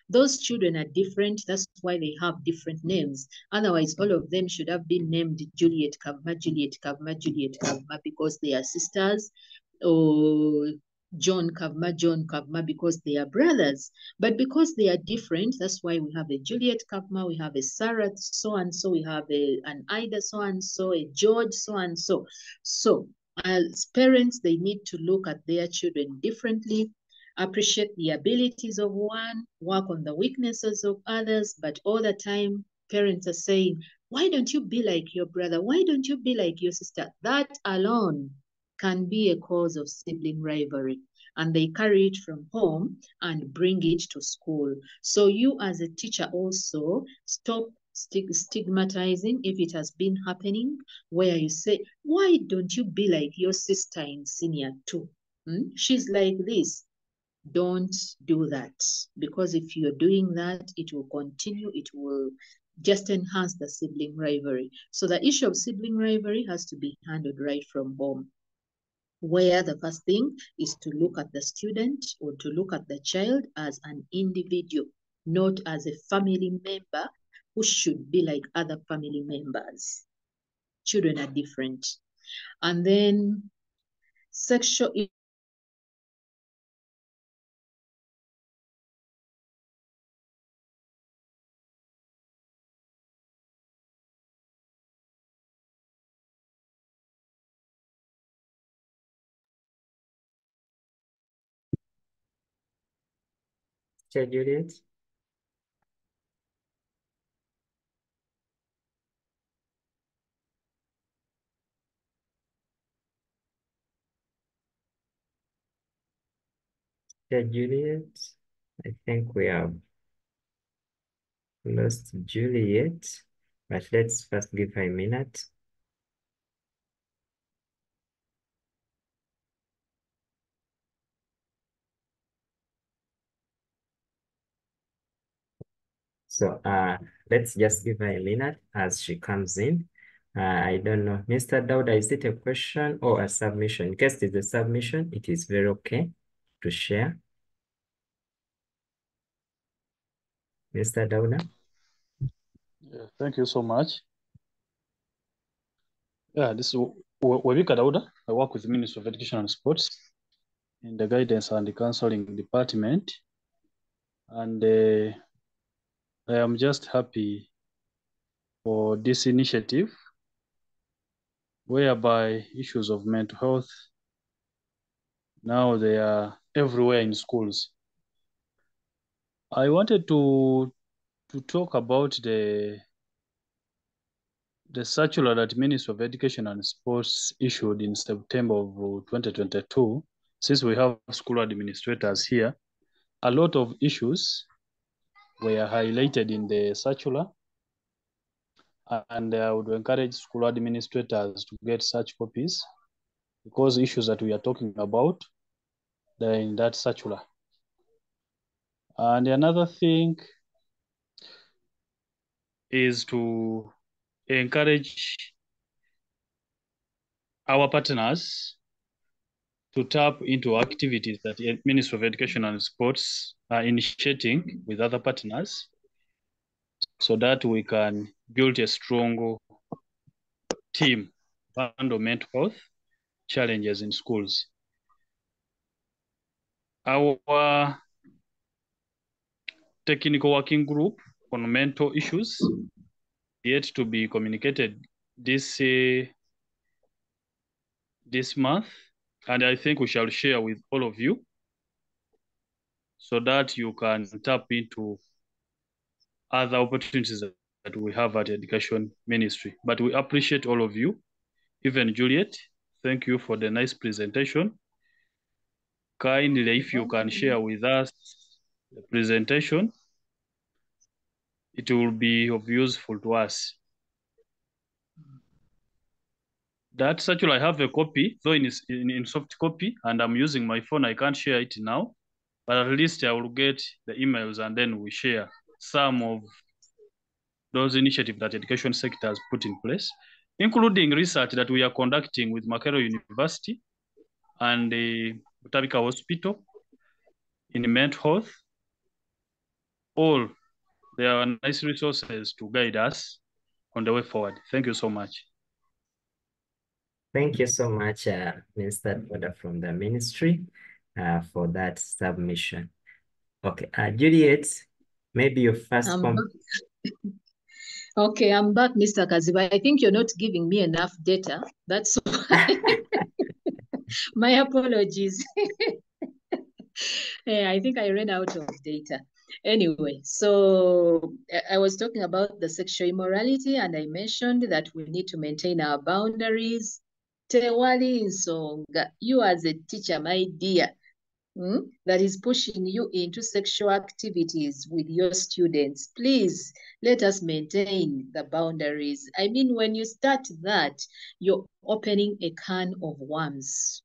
Those children are different. That's why they have different names. Otherwise, all of them should have been named Juliet Kavma, Juliet Kavma, Juliet Kavma, because they are sisters, or John Kavma, because they are brothers. But because they are different, that's why we have a Juliet Kavma, we have a Sarah so-and-so, we have an Ida so-and-so, a George so-and-so. So as parents, they need to look at their children differently, appreciate the abilities of one, work on the weaknesses of others, but all the time, parents are saying, why don't you be like your brother? Why don't you be like your sister? That alone can be a cause of sibling rivalry. And they carry it from home and bring it to school. So you as a teacher also stop stigmatizing if it has been happening, where you say, why don't you be like your sister in senior 2? She's like this. Don't do that, because if you're doing that, it will continue. It will just enhance the sibling rivalry. So the issue of sibling rivalry has to be handled right from home, where the first thing is to look at the student or to look at the child as an individual, not as a family member who should be like other family members. Children are different. And then sexual Juliet? Juliet? I think we have lost Juliet, but let's first give her a minute. So let's just give her a minute as she comes in. I don't know, Mr. Dauda, is it a question or a submission? In case it's a submission, it is very okay to share. Mr. Dauda? Yeah, thank you so much. Yeah, this is Wabika Dauda. I work with the Ministry of Education and Sports in the Guidance and the Counseling Department. And I am just happy for this initiative, whereby issues of mental health, now they are everywhere in schools. I wanted to talk about the circular that Ministry of Education and Sports issued in September of 2022. Since we have school administrators here, a lot of issues were highlighted in the circular, and I would encourage school administrators to get such copies, because issues that we are talking about, they're in that circular. And another thing is to encourage our partners to tap into activities that the Ministry of Education and Sports are initiating with other partners, so that we can build a strong team to handle mental health challenges in schools. Our technical working group on mental issues yet to be communicated this month, and I think we shall share with all of you so that you can tap into other opportunities that we have at Education Ministry. But we appreciate all of you, even Juliet. Thank you for the nice presentation. Kindly, if you can share with us the presentation, it will be of useful to us. That's actually, I have a copy, though in soft copy, and I'm using my phone. I can't share it now, but at least I will get the emails and then we share some of those initiatives that education sector has put in place, including research that we are conducting with Makerere University and the Butabika Hospital in mental health. All, there are nice resources to guide us on the way forward. Thank you so much. Thank you so much, Mr. Foda from the ministry, for that submission. Okay, Juliet, maybe your first Okay, I'm back, Mr. Kaziba. I think you're not giving me enough data. That's why. My apologies. Yeah, I think I ran out of data. Anyway, so I was talking about the sexual immorality, and I mentioned that we need to maintain our boundaries. Tewali Nsonga, you as a teacher, my dear, that is pushing you into sexual activities with your students, please let us maintain the boundaries. I mean, when you start that, you're opening a can of worms.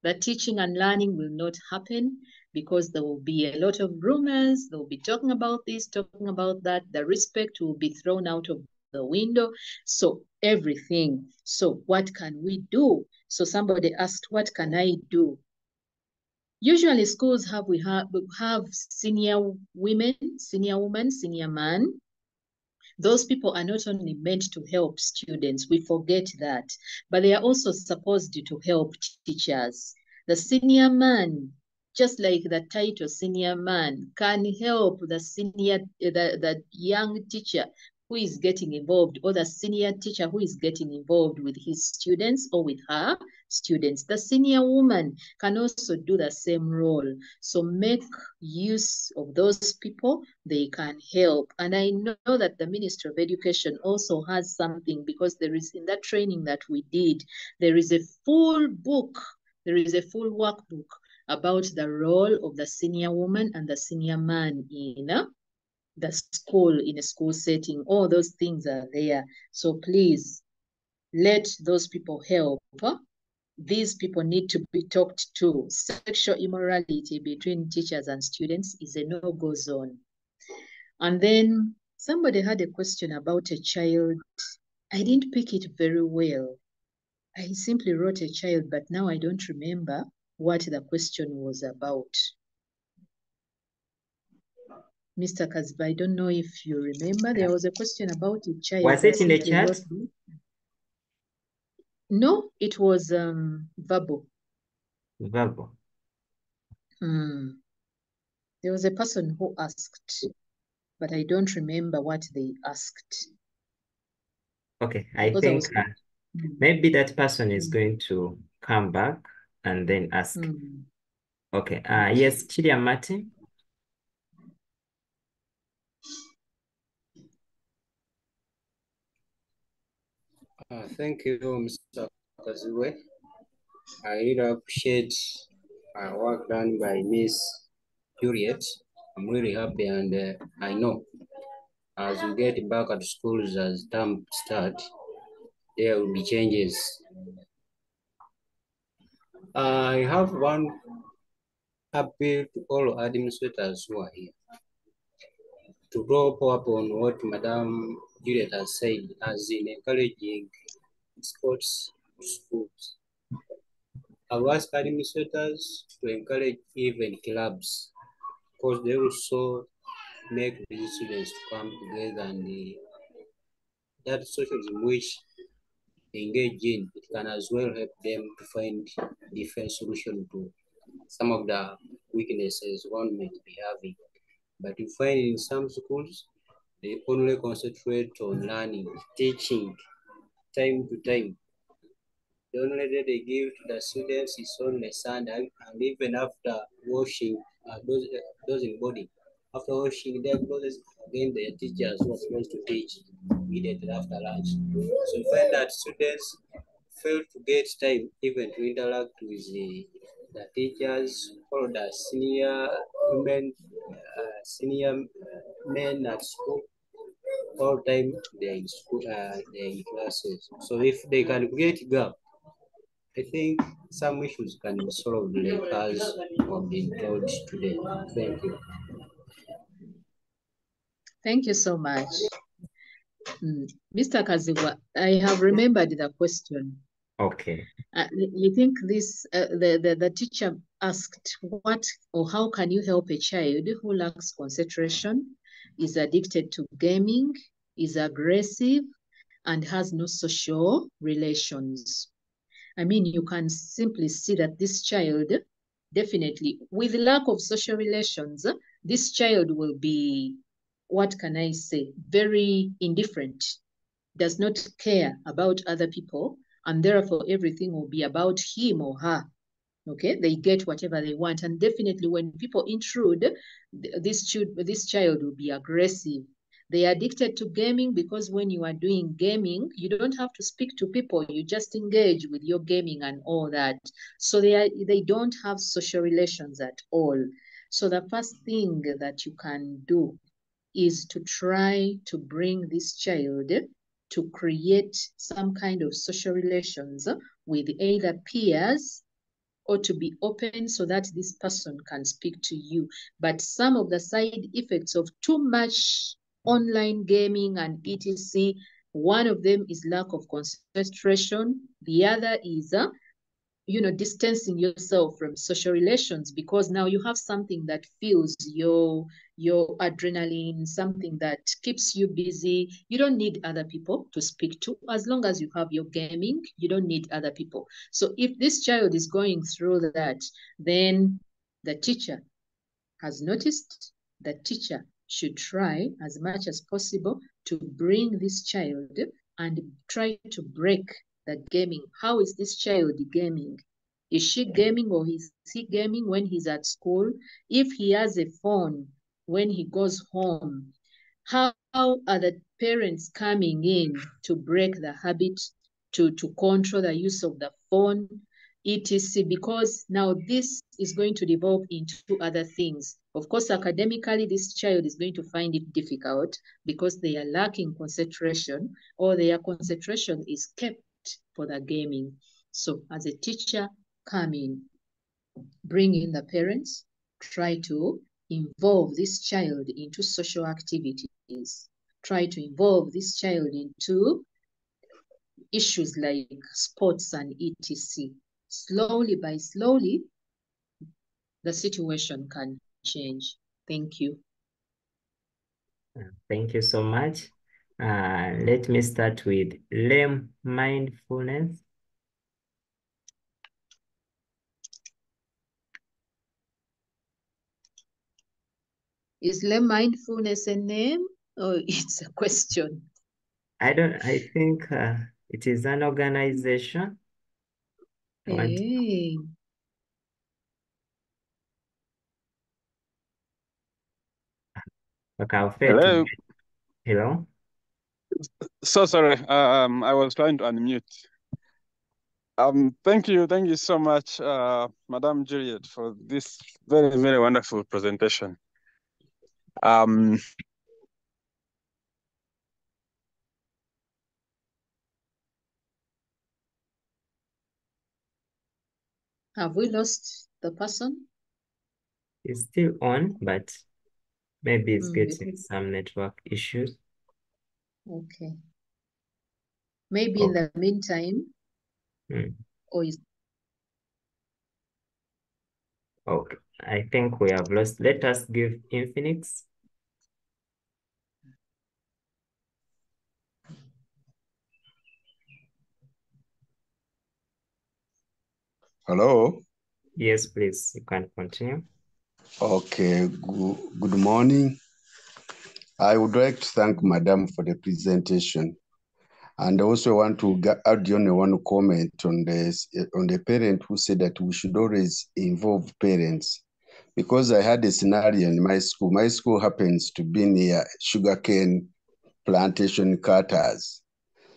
The teaching and learning will not happen because there will be a lot of rumors. They'll be talking about this, talking about that. The respect will be thrown out of the window. So everything. So what can we do? So somebody asked, what can I do? Usually schools we have senior women, senior man. Those people are not only meant to help students, we forget that, but they are also supposed to help teachers. The senior man, just like the title senior man, can help the young teacher who is getting involved, or the senior teacher who is getting involved with his students or with her students. The senior woman can also do the same role. So make use of those people. They can help. And I know that the Ministry of Education also has something, because there is, in that training that we did, there is a full book, there is a full workbook about the role of the senior woman and the senior man in the school, in a school setting. All those things are there. So please let those people help. These people need to be talked to. Sexual immorality between teachers and students is a no-go zone. And then somebody had a question about a child. I didn't pick it very well. I simply wrote a child, but now I don't remember what the question was about. Mr. Kaziba, I don't know if you remember. There was a question about a child. Was it in the chat? No, it was verbal. Verbal. There was a person who asked, but I don't remember what they asked. Okay, I think maybe that person is going to come back and then ask. Okay, yes, Chilia Martin. Thank you, Mr. Kaziwe. I really appreciate work done by Miss Juliet. I'm really happy, and I know as we get back at schools as term start, there will be changes. I have one appeal to all administrators who are here to draw up on what Madam Juliet has said, as in encouraging sports schools. I've asked administrators to encourage even clubs, because they also make the students to come together, and that socialism which they engage in, it can as well help them to find different solutions to some of the weaknesses one might be having. But you find in some schools, they only concentrate on learning, teaching, time to time. The only day they give to the students is on the Sunday, and even after washing those in body, after washing their clothes, again the teachers were supposed to teach immediately after lunch. So you find that students fail to get time even to interact with the teachers or the senior women, senior men at school. All time they're in school, they're in classes. So if they can create gap, I think some issues can be solved like as have been told today. Thank you. Thank you so much. Mr. Kaziwa, I have remembered the question. Okay. You think this, the teacher asked what or how can you help a child who lacks concentration, is addicted to gaming, is aggressive, and has no social relations? I mean, you can simply see that this child, definitely, with lack of social relations, this child will be, what can I say, very indifferent, does not care about other people, and therefore everything will be about him or her. Okay, they get whatever they want, and definitely when people intrude, this child will be aggressive. They are addicted to gaming because when you are doing gaming, you don't have to speak to people, you just engage with your gaming and all that. So they don't have social relations at all. So the first thing that you can do is to try to bring this child to create some kind of social relations with either peers or to be open so that this person can speak to you. But some of the side effects of too much online gaming and etc., one of them is lack of concentration. The other is distancing yourself from social relations, because now you have something that fills your adrenaline, something that keeps you busy. You don't need other people to speak to. As long as you have your gaming, you don't need other people. So if this child is going through that, then the teacher has noticed, the teacher should try as much as possible to bring this child and try to break that gaming. How is this child gaming? Is she gaming or is he gaming when he's at school? If he has a phone when he goes home, how are the parents coming in to break the habit, to control the use of the phone, etc.? Because now this is going to develop into other things. Of course, academically, this child is going to find it difficult because they are lacking concentration, or their concentration is kept for the gaming. So as a teacher, come in, bring in the parents, try to involve this child into social activities, try to involve this child into issues like sports and etc. Slowly by slowly, the situation can change. Thank you. Thank you so much. Let me start with LEM mindfulness. Is LEM mindfulness a name or it's a question? I think it is an organization. Hey. Okay, I'll fail Hello. to. Hello. So sorry. I was trying to unmute. Thank you so much, Madam Juliet, for this very, very wonderful presentation. Have we lost the person? It's still on, but maybe it's getting Because, some network issues. okay. Maybe in the meantime, or is Okay, I think we have lost. Let us give Infinix. Hello. Yes, please, you can continue. Okay, good morning. I would like to thank Madam for the presentation. And I also want to add on one comment on this, on the parent who said that we should always involve parents. Because I had a scenario in my school. My school happens to be near sugarcane plantation cutters.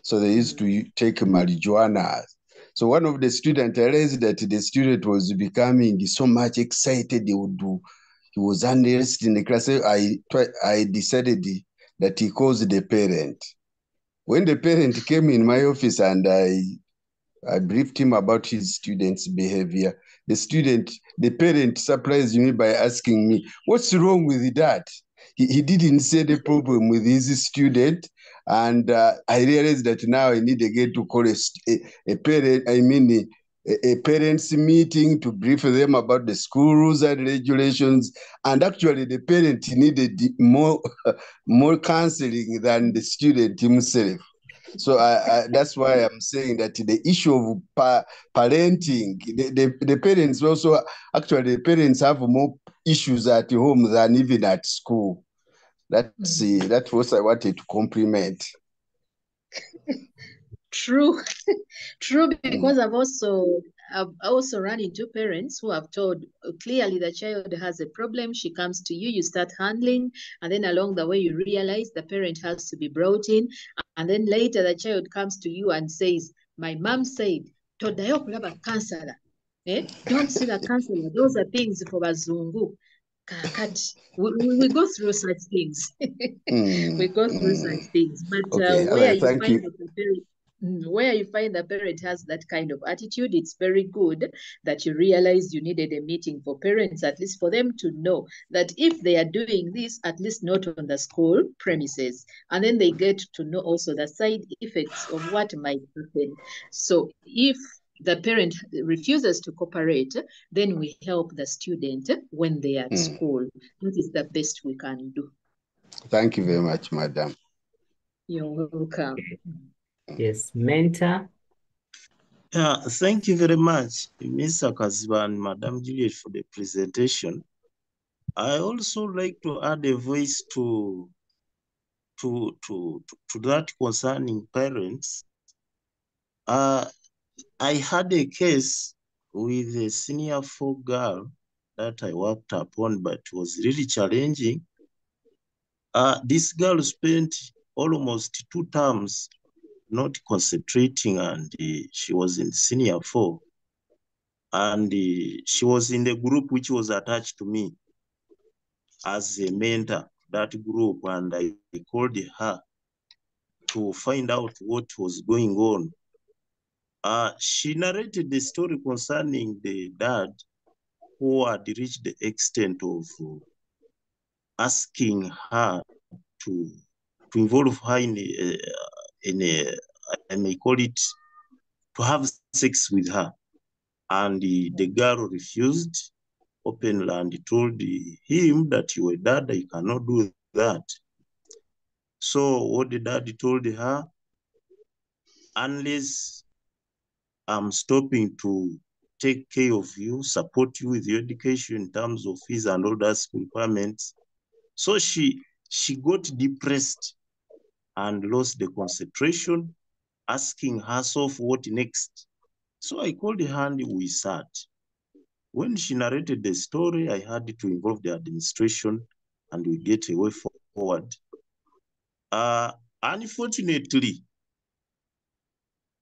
So they used to take marijuana. So one of the students, I realized that the student was becoming so much excited, he was unrest in the class. So I decided that he calls the parent. When the parent came in my office and I briefed him about his student's behavior, the parent surprised me by asking me, "What's wrong with that?" He didn't say the problem with his student. And I realized that now I need again to call a parent, a parents meeting to brief them about the school rules and regulations. And actually the parent needed more, more counseling than the student himself. So that's why I'm saying that the issue of parenting, the parents also, actually the parents have more issues at home than even at school. That's what I wanted to compliment. True, true, because I've also run into parents who have told clearly the child has a problem. She comes to you, you start handling, and then along the way you realize the parent has to be brought in, and then later the child comes to you and says, "My mom said, todayo kulaba counselor. Don't see the counselor. Those are things for bazungu." Kakati. We go through such things. We go through such things. But Okay, thank you. where you find the parent has that kind of attitude, it's very good that you realized you needed a meeting for parents, at least for them to know that if they are doing this, at least not on the school premises, and then they get to know also the side effects of what might happen. So if the parent refuses to cooperate, then we help the student when they are at school. That is the best we can do. Thank you very much, Madam. You're welcome. Yes, mentor. Yeah, thank you very much, Mr. Kaziba and Madam Juliet, for the presentation. I also like to add a voice to that concerning parents. I had a case with a senior 4 girl that I worked upon, but was really challenging. This girl spent almost 2 terms not concentrating, and she was in senior 4. And she was in the group which was attached to me as a mentor, that group, and I called her to find out what was going on. She narrated the story concerning the dad who had reached the extent of asking her to involve her in a, I may call it, to have sex with her. And the girl refused openly and told him that, "You are dad, I cannot do that." So what the dad told her, "Unless I'm stopping to take care of you, support you with your education in terms of fees and all that requirements." So she got depressed and lost the concentration, asking herself what next. So I called her and we sat. When she narrated the story, I had to involve the administration and we get a way forward. Unfortunately,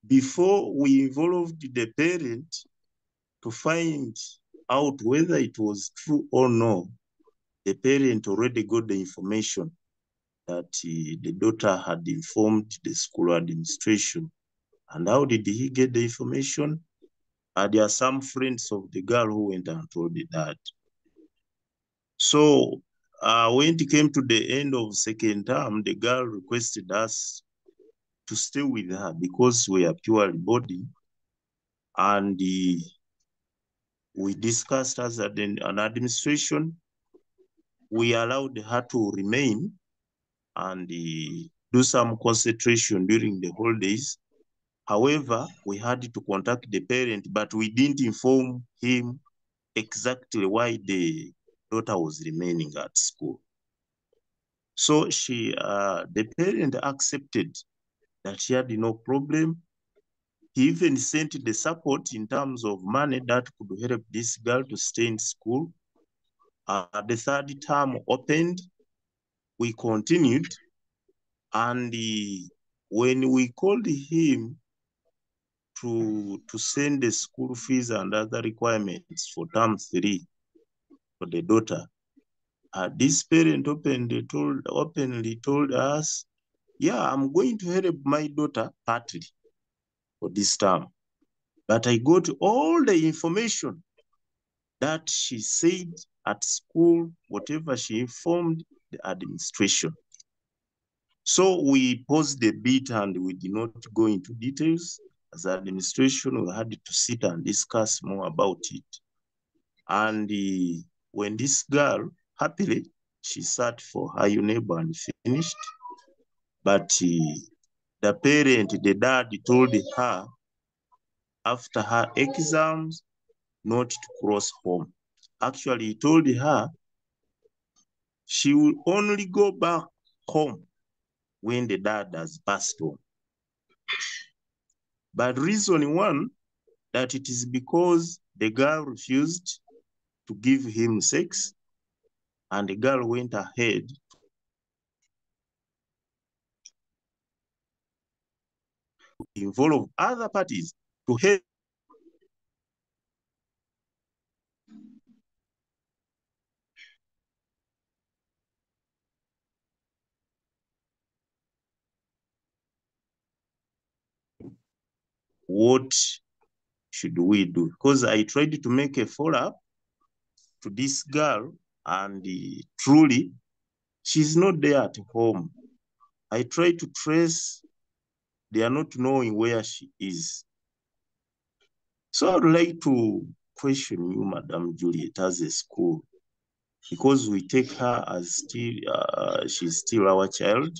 before we involved the parent to find out whether it was true or no, the parent already got the information that the daughter had informed the school administration. And how did he get the information? There are some friends of the girl who went and told the dad. So when it came to the end of second term, the girl requested us to stay with her because we are purely body. And we discussed as an administration. We allowed her to remain and do some concentration during the holidays. However, we had to contact the parent, but we didn't inform him exactly why the daughter was remaining at school. So the parent accepted that she had no problem. He even sent the support in terms of money that could help this girl to stay in school. The third term opened, we continued, and when we called him to send the school fees and other requirements for term 3 for the daughter, this parent openly told us, yeah, I'm going to help my daughter partly for this term, but I got all the information that she said at school, whatever she informed the administration. So we paused a bit and we did not go into details. As administration, we had to sit and discuss more about it. And when this girl, happily, she sat for her UNEB and finished, but the parent, the dad, told her after her exams not to cross home. Actually, he told her she will only go back home when the dad has passed on. But reason one, that it is because the girl refused to give him sex, and the girl went ahead to involve other parties to help what should we do? Because I tried to make a follow-up to this girl, and truly, she's not there at home. I tried to trace, they are not knowing where she is. So I'd like to question you, Madam Juliet, as a school, because we take her as still, she's still our child.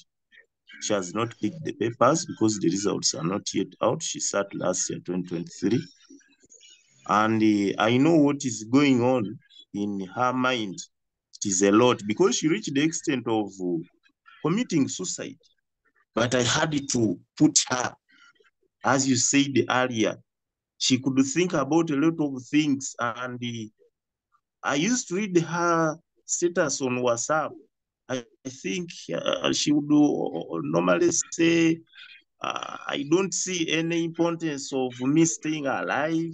She has not picked the papers because the results are not yet out. She sat last year, 2023. And I know what is going on in her mind. It is a lot because she reached the extent of committing suicide. But I had to put her, as you said earlier, she could think about a lot of things. And I used to read her status on WhatsApp. I think she would normally say, I don't see any importance of me staying alive.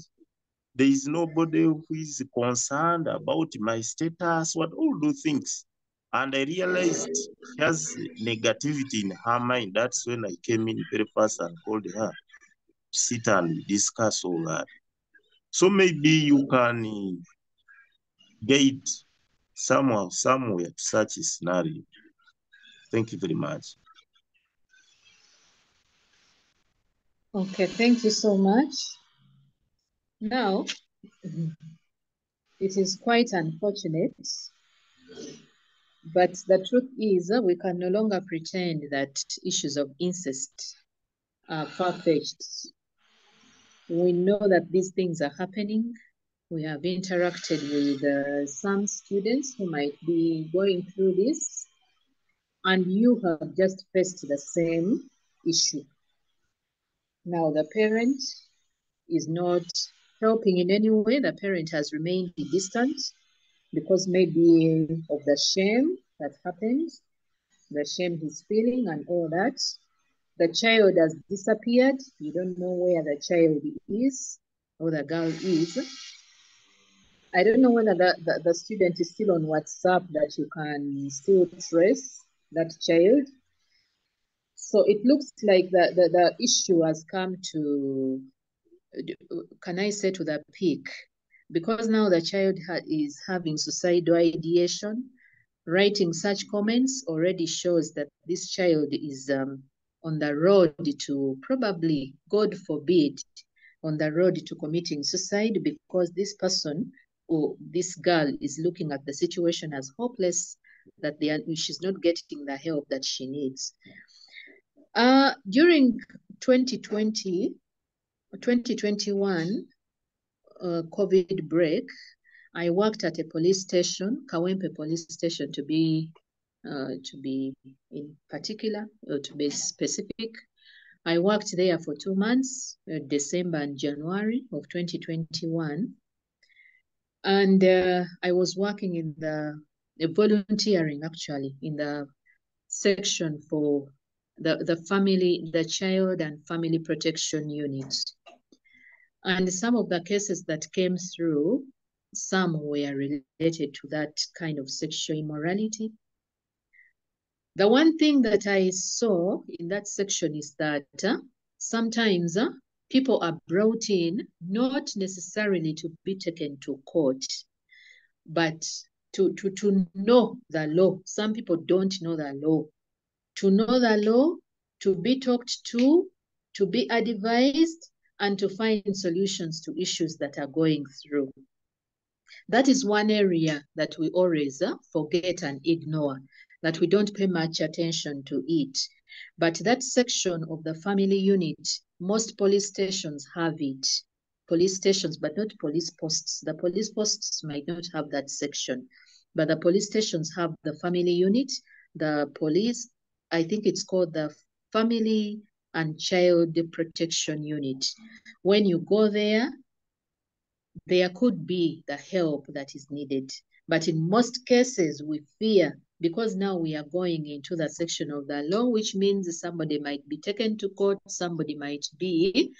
There is nobody who is concerned about my status, what all those things. And I realized she has negativity in her mind. That's when I came in very fast and called her to sit and discuss all that. So maybe you can guide somewhere to such a scenario. Thank you very much. Okay, thank you so much. Now, it is quite unfortunate, but the truth is we can no longer pretend that issues of incest are far-fetched. We know that these things are happening. We have interacted with some students who might be going through this, and you have just faced the same issue. Now, the parent is not helping in any way. The parent has remained distant because maybe of the shame that happens, the shame he's feeling and all that. The child has disappeared. You don't know where the child is or the girl is. I don't know whether the student is still on WhatsApp that you can still trace that child. So it looks like the issue has come to, can I say, to the peak, because now the child is having suicidal ideation. Writing such comments already shows that this child is on the road to, probably, God forbid, on the road to committing suicide, because this person or this girl is looking at the situation as hopeless, that she's not getting the help that she needs. During 2020, 2021 COVID break, I worked at a police station, Kawempe Police Station to be in particular, or to be specific. I worked there for 2 months, December and January of 2021. And I was working in the volunteering, actually, in the section for the child and family protection unit. And some of the cases that came through, some were related to that kind of sexual immorality. The one thing that I saw in that section is that sometimes people are brought in not necessarily to be taken to court, but to know the law. Some people don't know the law. To know the law, to be talked to be advised, and to find solutions to issues that are going through. That is one area that we always forget and ignore, that we don't pay much attention to it. But that section of the family unit, most police stations have it. Police stations, but not police posts. The police posts might not have that section, but the police stations have the family unit. The police, I think it's called the Family and Child Protection Unit. When you go there could be the help that is needed. But in most cases, we fear, because now we are going into the section of the law, which means somebody might be taken to court, somebody might be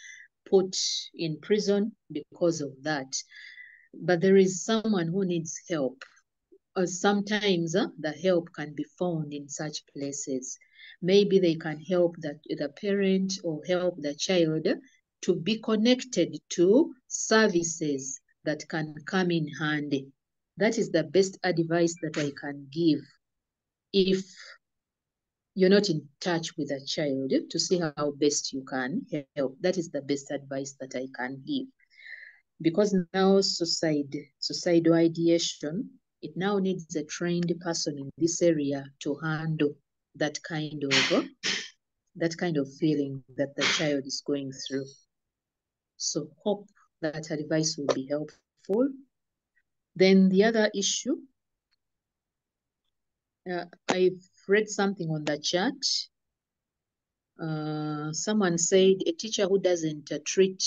put in prison because of that. But there is someone who needs help. Or sometimes the help can be found in such places. Maybe they can help the parent or help the child to be connected to services that can come in handy. That is the best advice that I can give if you're not in touch with a child, to see how best you can help. That is the best advice that I can give. Because now suicidal ideation, it now needs a trained person in this area to handle that kind of feeling that the child is going through. So hope that advice will be helpful. Then the other issue, I've read something on the chat. Someone said a teacher who doesn't treat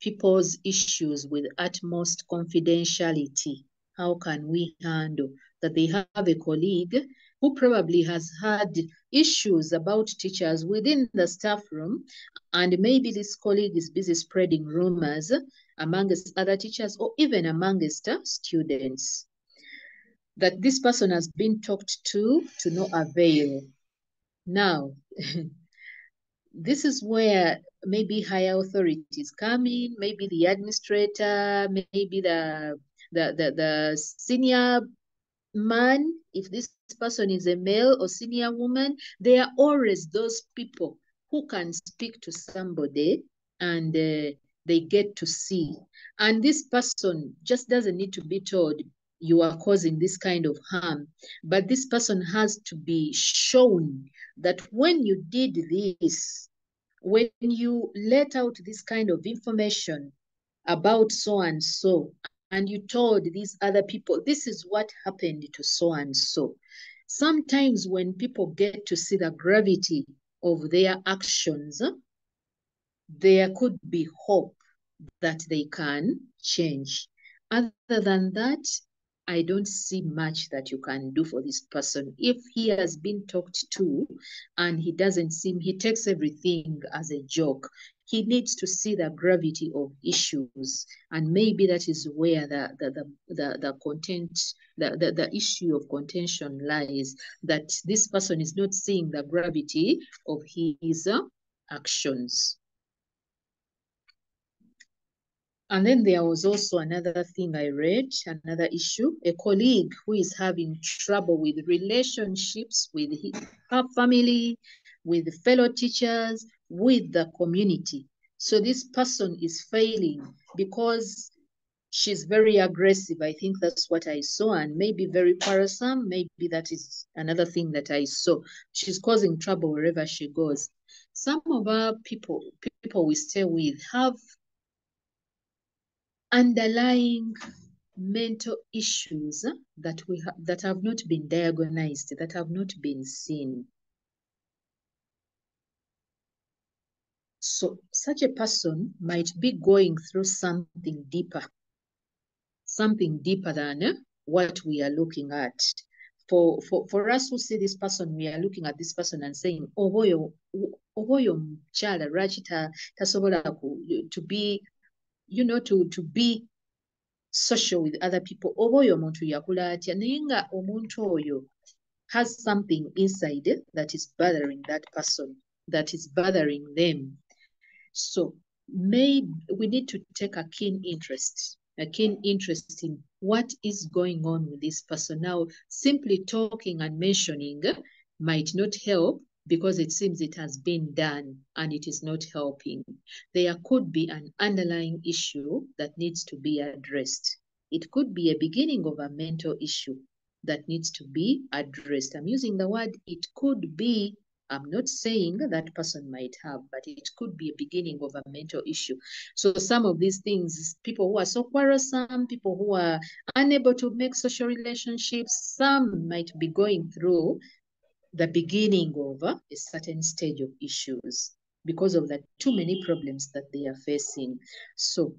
people's issues with utmost confidentiality, how can we handle that? They have a colleague who probably has had issues about teachers within the staff room, and maybe this colleague is busy spreading rumors amongst other teachers or even amongst students, that this person has been talked to no avail. Now, this is where maybe higher authorities come in, maybe the administrator, maybe the senior man, if this person is a male or senior woman. There are always those people who can speak to somebody and they get to see. And this person just doesn't need to be told, you are causing this kind of harm, but this person has to be shown that when you did this, when you let out this kind of information about so and so, and you told these other people, this is what happened to so and so. Sometimes when people get to see the gravity of their actions, there could be hope that they can change. Other than that, I don't see much that you can do for this person. If he has been talked to and he takes everything as a joke, he needs to see the gravity of issues. And maybe that is where the issue of contention lies, that this person is not seeing the gravity of his actions. And then there was also another thing I read, another issue, a colleague who is having trouble with relationships with her family, with fellow teachers, with the community. So this person is failing because she's very aggressive. I think that's what I saw, and maybe very quarrelsome. Maybe that is another thing that I saw. She's causing trouble wherever she goes. Some of our people we stay with have underlying mental issues that have not been diagnosed, that have not been seen. So such a person might be going through something deeper than what we are looking at. For us who see this person, we are looking at this person and saying, oboyo mchala lwaki tasobola to be, to be social with other people. Oboyo omuntu yakula atya, naye nga omuntu oyo has something inside that is bothering that person, that is bothering them. So maybe we need to take a keen interest in what is going on with this person. Now, simply talking and mentioning might not help, because it seems it has been done and it is not helping. There could be an underlying issue that needs to be addressed. It could be a beginning of a mental issue that needs to be addressed. I'm using the word it could be. I'm not saying that person might have, but it could be a beginning of a mental issue. So some of these things, people who are so quarrelsome, people who are unable to make social relationships, some might be going through the beginning of a certain stage of issues because of the too many problems that they are facing. So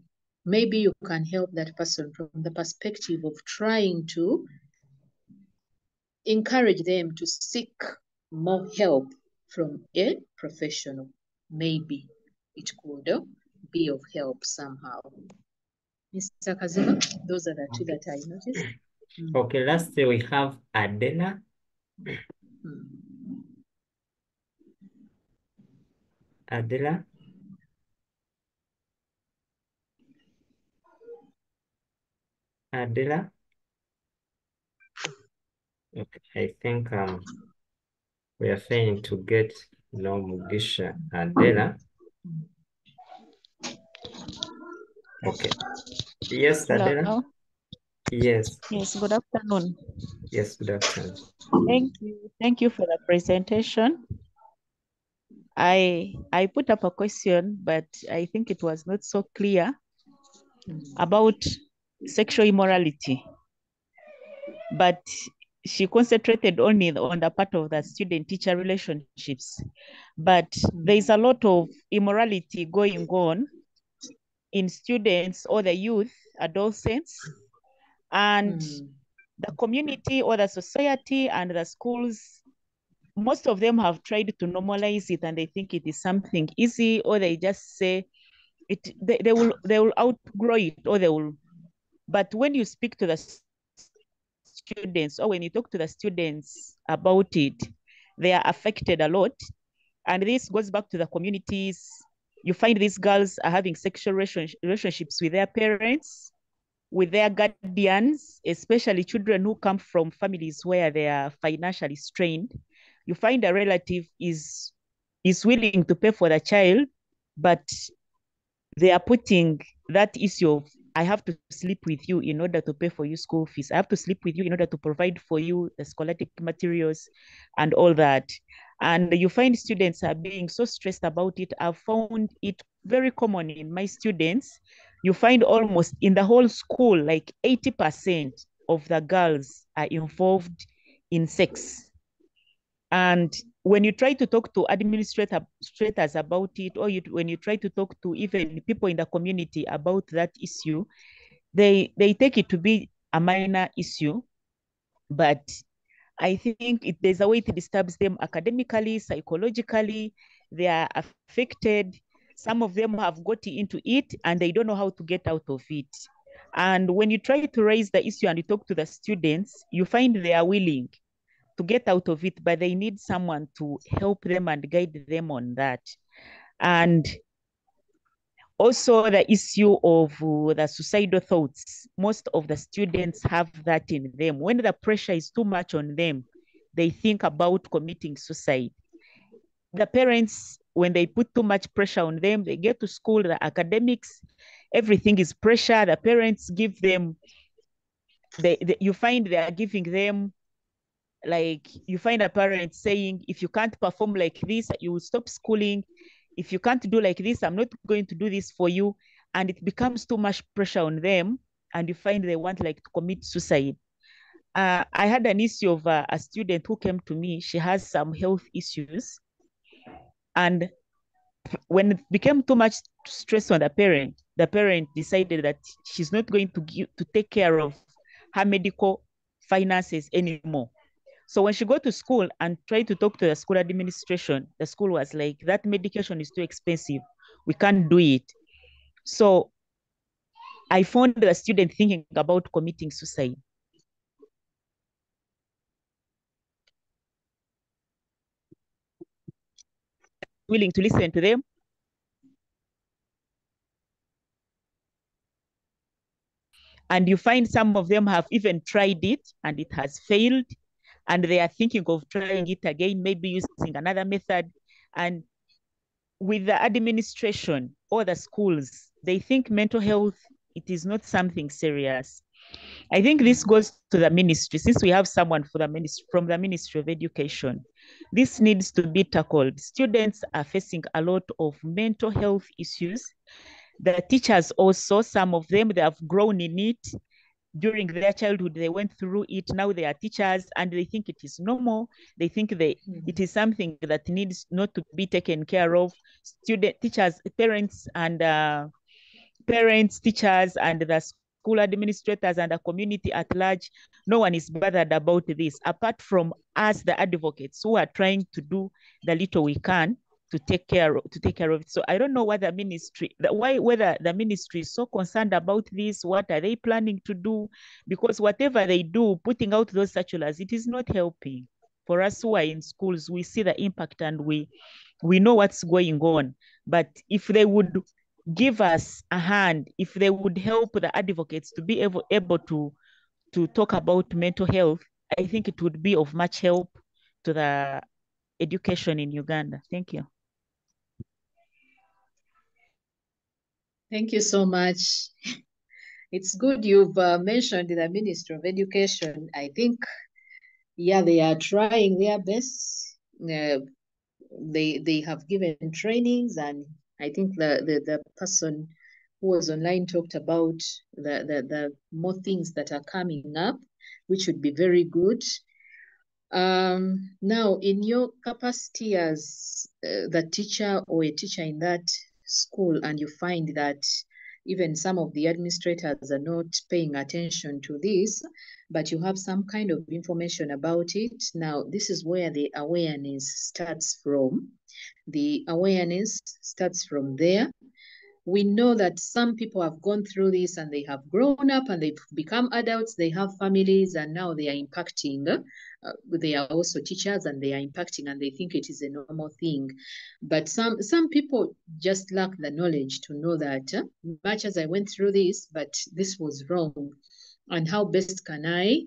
maybe you can help that person from the perspective of trying to encourage them to seek more help from a professional. Maybe it could be of help somehow. Mr. Kazuma, those are the two that I noticed. Okay, lastly we have Adela. Adela. Adela. Okay, I think we are failing to get Mugisha Adela. Okay. Yes, Adela. Hello. Yes. Yes, good afternoon. Yes, good afternoon. Thank you. Thank you for the presentation. I put up a question, but I think it was not so clear about sexual immorality. But she concentrated only on the part of the student-teacher relationships. But there is a lot of immorality going on in students or the youth, adolescents, and the community or the society and the schools. Most of them have tried to normalize it and they think it is something easy, or they just say it. They will outgrow it, or they will. But when you speak to the students, or when you talk to the students about it, they are affected a lot. And this goes back to the communities. You find these girls are having sexual relationships with their parents, with their guardians, especially children who come from families where they are financially strained. You find a relative is willing to pay for the child, but they are putting that issue of, I have to sleep with you in order to pay for your school fees. I have to sleep with you in order to provide for you the scholastic materials and all that. And you find students are being so stressed about it. I've found it very common in my students. You find almost in the whole school, like 80% of the girls are involved in sex. And when you try to talk to administrators about it, or when you try to talk to even people in the community about that issue, they take it to be a minor issue. But I think there's a way it disturbs them academically, psychologically. They are affected. Some of them have got into it and they don't know how to get out of it. And when you try to raise the issue and you talk to the students, you find they are willing to get out of it, but they need someone to help them and guide them on that. And also the issue of the suicidal thoughts. Most of the students have that in them. When the pressure is too much on them, they think about committing suicide. The parents, when they put too much pressure on them, they get to school, the academics, everything is pressure. The parents give them, you find they are giving them, like, you find a parent saying, if you can't perform like this, you will stop schooling. If you can't do like this, I'm not going to do this for you. and it becomes too much pressure on them, and you find they want like to commit suicide. I had an issue of a student who came to me. She has some health issues, and when it became too much stress on the parent decided that she's not going to take care of her medical finances anymore. So when she got to school and tried to talk to the school administration, the school was like, that medication is too expensive. We can't do it. So I found the student thinking about committing suicide. Willing to listen to them. And you find some of them have even tried it and it has failed. And they are thinking of trying it again, maybe using another method. And with the administration or the schools, they think mental health, it is not something serious. I think this goes to the ministry. Since we have someone from the Ministry of Education, this needs to be tackled. Students are facing a lot of mental health issues. The teachers also, some of them, they have grown in it. During their childhood, they went through it. Now they are teachers and they think it is normal. They think it is something that needs not to be taken care of. Teachers, parents, teachers, and the school administrators and the community at large, no one is bothered about this, apart from us, the advocates, who are trying to do the little we can to take care of it. So I don't know whether whether the ministry is so concerned about this. What are they planning to do? Because whatever they do, putting out those circulars, it is not helping. For us who are in schools, we see the impact and we know what's going on. But if they would give us a hand, if they would help the advocates to be able to talk about mental health, I think it would be of much help to the education in Uganda. Thank you. Thank you so much. It's good you've mentioned the Ministry of Education. I think, yeah, they are trying their best. They have given trainings, and I think the person who was online talked about the more things that are coming up, which would be very good. Now, in your capacity as the teacher or a teacher in that school, and you find that even some of the administrators are not paying attention to this, but you have some kind of information about it. Now, this is where the awareness starts from. The awareness starts from there. We know that some people have gone through this and they have grown up and they've become adults, they have families, and now they are impacting. They are also teachers and they are impacting and they think it is a normal thing. But some people just lack the knowledge to know that much as I went through this, but this was wrong. And how best can I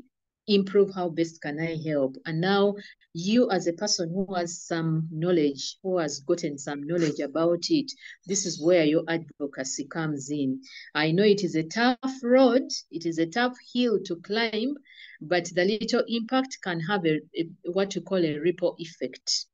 improve? How best can I help? And now you, as a person who has some knowledge, who has gotten some knowledge about it, this is where your advocacy comes in. I know it is a tough road, it is a tough hill to climb, but the little impact can have what you call a ripple effect.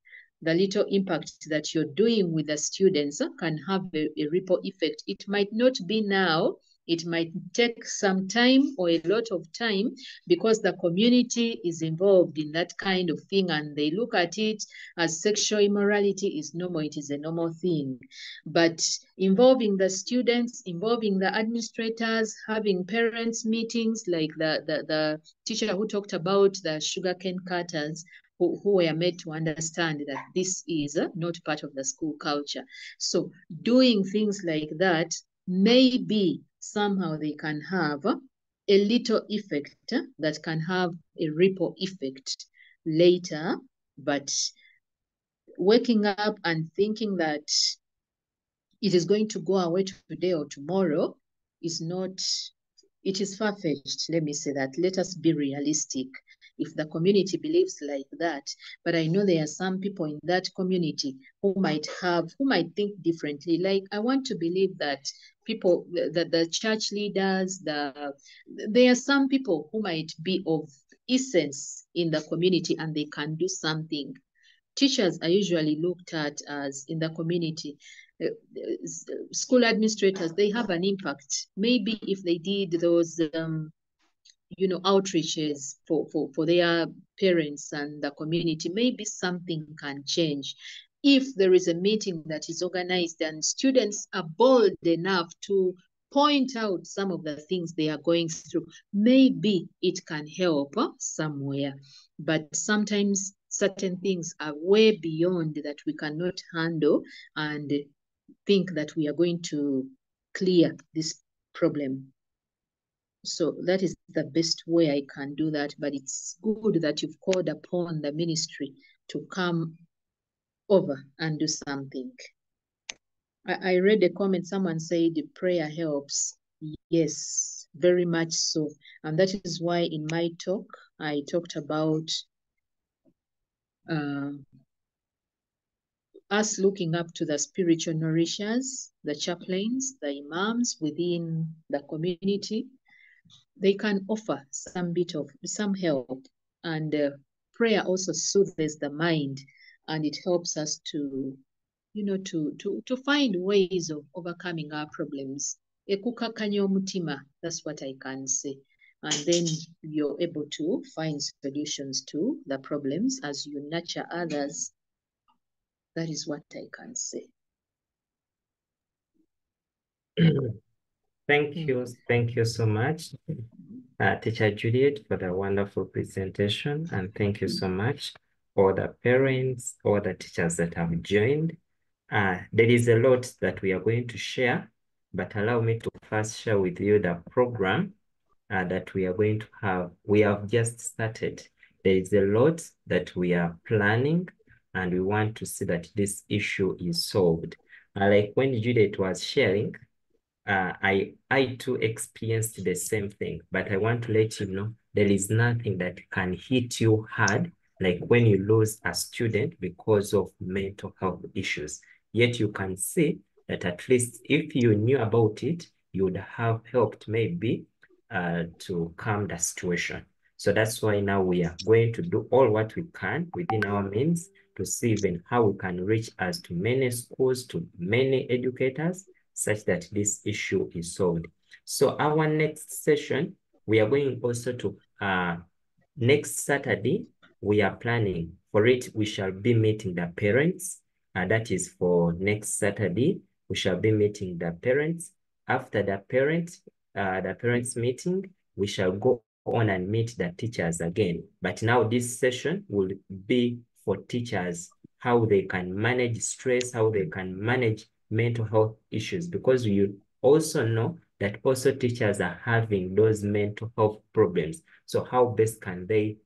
The little impact that you're doing with the students can have a ripple effect. It might not be now, it might take some time or a lot of time, because the community is involved in that kind of thing and they look at it as sexual immorality is normal, it is a normal thing. But involving the students, involving the administrators, having parents meetings, like the teacher who talked about the sugarcane cutters, who were made to understand that this is not part of the school culture. So doing things like that, maybe somehow they can have a little effect that can have a ripple effect later. But waking up and thinking that it is going to go away today or tomorrow is not, it is far-fetched. Let me say that. Let us be realistic. If the community believes like that, but I know there are some people in that community who might think differently. Like, I want to believe that people, the church leaders, there are some people who might be of essence in the community and they can do something. Teachers are usually looked at as, in the community, school administrators, they have an impact. Maybe if they did those outreaches for their parents and the community, maybe something can change. If there is a meeting that is organized and students are bold enough to point out some of the things they are going through, maybe it can help somewhere. But sometimes certain things are way beyond that we cannot handle and think that we are going to clear this problem. So that is the best way I can do that. But it's good that you've called upon the ministry to come over and do something. I read a comment, someone said prayer helps. Yes, very much so. And that is why in my talk, I talked about us looking up to the spiritual nourishers, the chaplains, the imams within the community. They can offer some help, and prayer also soothes the mind, and it helps us to find ways of overcoming our problems. Ekukakanya omutima, that's what I can say. And then you're able to find solutions to the problems as you nurture others. That is what I can say. Thank you so much, Teacher Juliet, for the wonderful presentation, and thank you so much for the parents, all the teachers that have joined. There is a lot that we are going to share, but allow me to first share with you the program that we are going to have. We have just started. There is a lot that we are planning, and we want to see that this issue is solved. Like when Juliet was sharing, I too experienced the same thing, but I want to let you know there is nothing that can hit you hard like when you lose a student because of mental health issues. Yet you can see that at least if you knew about it, you would have helped maybe to calm the situation. So that's why now we are going to do all what we can within our means to see even how we can reach as to many schools, to many educators, such that this issue is solved. So our next session, we are going also to, next Saturday, we are planning for it. We shall be meeting the parents. That is for next Saturday. We shall be meeting the parents. After the parents meeting, we shall go on and meet the teachers again. But now this session will be for teachers, how they can manage stress, how they can manage mental health issues, because you also know that also teachers are having those mental health problems. So how best can they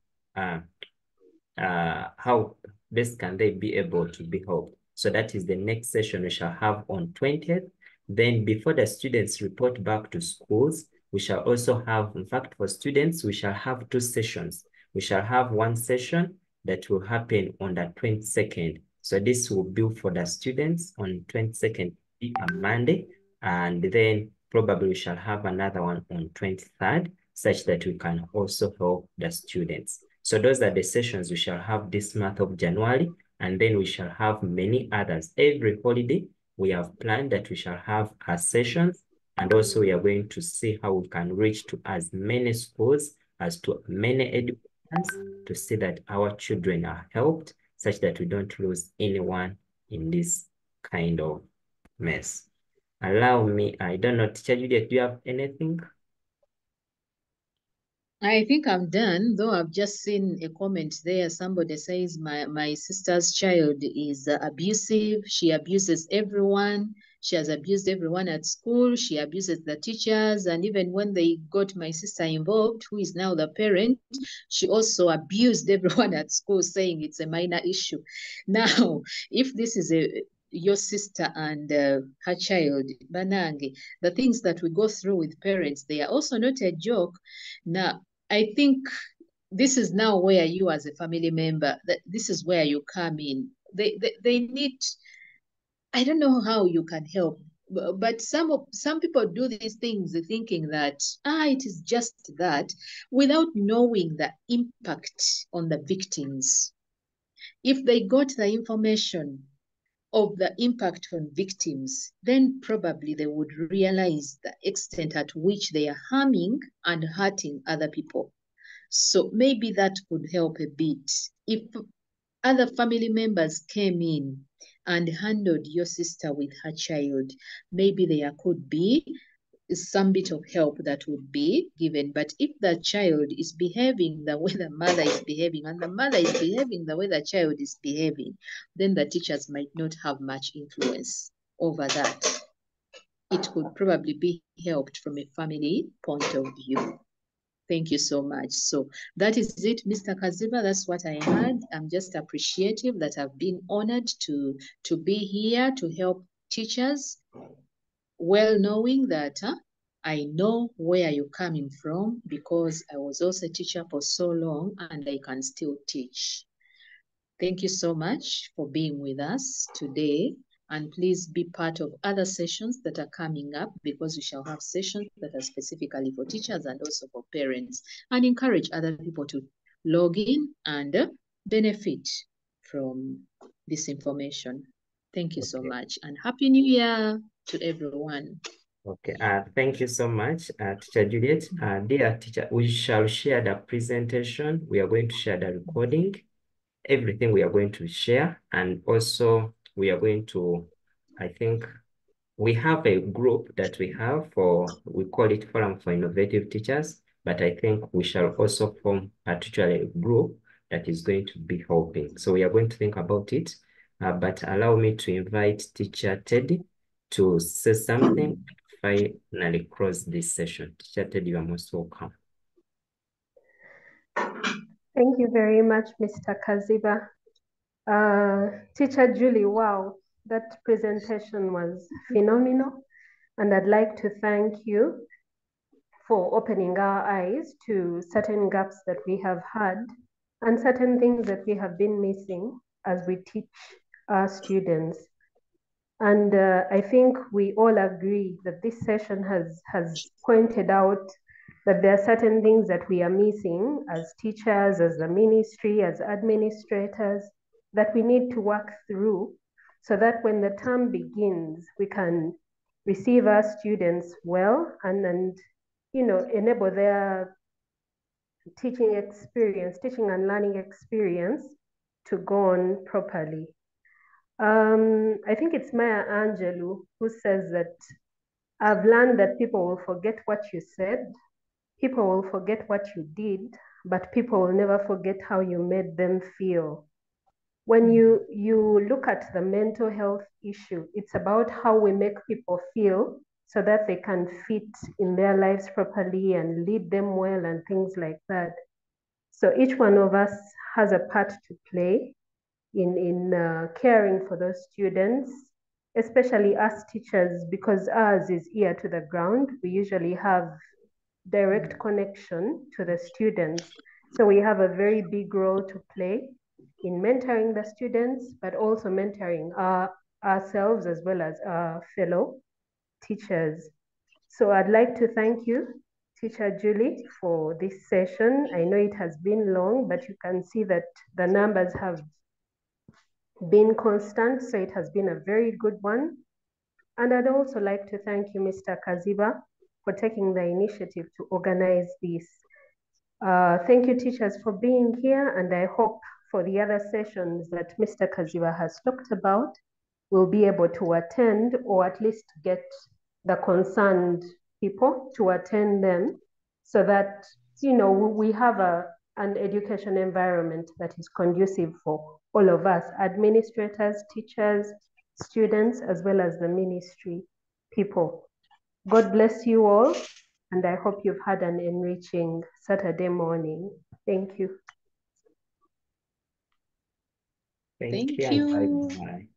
be able to be helped? So that is the next session we shall have on 20th. Then before the students report back to schools, we shall also have, in fact, for students, we shall have 2 sessions. We shall have 1 session that will happen on the 22nd. So this will be for the students on 22nd, a Monday, and then probably we shall have another one on 23rd, such that we can also help the students. So those are the sessions we shall have this month of January, and then we shall have many others. Every holiday, we have planned that we shall have our sessions, and also we are going to see how we can reach to as many schools, as to many educators, to see that our children are helped, such that we don't lose anyone in this kind of mess. Allow me, I don't know, Teacher Juliet, do you have anything? I think I'm done, though I've just seen a comment there. Somebody says my sister's child is abusive. She abuses everyone. She has abused everyone at school. She abuses the teachers. And even when they got my sister involved, who is now the parent, she also abused everyone at school, saying it's a minor issue. Now, if this is your sister and her child, Banange, the things that we go through with parents, they are also not a joke. Now, I think this is now where you as a family member, this is where you come in. They need, I don't know how you can help, but some people do these things thinking that, it is just that, without knowing the impact on the victims. If they got the information of the impact on victims, then probably they would realize the extent at which they are harming and hurting other people. So maybe that could help a bit. If other family members came in and handled your sister with her child, maybe there could be some bit of help that would be given. But if the child is behaving the way the mother is behaving and the mother is behaving the way the child is behaving, then the teachers might not have much influence over that. It could probably be helped from a family point of view. Thank you so much. So that is it, Mr. Kaziba. That's what I had. I'm just appreciative that I've been honored to be here to help teachers, well knowing that I know where you're coming from because I was also a teacher for so long and I can still teach. Thank you so much for being with us today. And please be part of other sessions that are coming up because we shall have sessions that are specifically for teachers and also for parents, and encourage other people to log in and benefit from this information. Thank you so much and Happy New Year to everyone. Okay, thank you so much, Teacher Juliet. Dear teacher, we shall share the presentation. We are going to share the recording, everything we are going to share, and also we are going to, I think, we have a group that we have we call it Forum for Innovative Teachers, but I think we shall also form particularly a group that is going to be helping. So we are going to think about it, but allow me to invite Teacher Teddy to say something, finally close this session. Teacher Teddy, you are most welcome. Thank you very much, Mr. Kaziba. Teacher Julie, wow, that presentation was phenomenal. And I'd like to thank you for opening our eyes to certain gaps that we have had and certain things that we have been missing as we teach our students. And I think we all agree that this session has pointed out that there are certain things that we are missing as teachers, as the ministry, as administrators, that we need to work through so that when the term begins, we can receive our students well and you know, enable their teaching experience, teaching and learning experience to go on properly. I think it's Maya Angelou who says that I've learned that people will forget what you said, people will forget what you did, but people will never forget how you made them feel. When you look at the mental health issue, it's about how we make people feel so that they can fit in their lives properly and lead them well and things like that. So each one of us has a part to play in caring for those students, especially us teachers, because ours is ear to the ground. We usually have direct connection to the students. So we have a very big role to play in mentoring the students, but also mentoring ourselves as well as our fellow teachers. So I'd like to thank you, Teacher Julie, for this session. I know it has been long, but you can see that the numbers have been constant, so it has been a very good one. And I'd also like to thank you, Mr. Kaziba, for taking the initiative to organize this. Thank you, teachers, for being here, and I hope for the other sessions that Mr. Kaziba has talked about, we'll be able to attend or at least get the concerned people to attend them so that, you know, we have an education environment that is conducive for all of us, administrators, teachers, students, as well as the ministry people. God bless you all, and I hope you've had an enriching Saturday morning. Thank you. Thank you. Bye.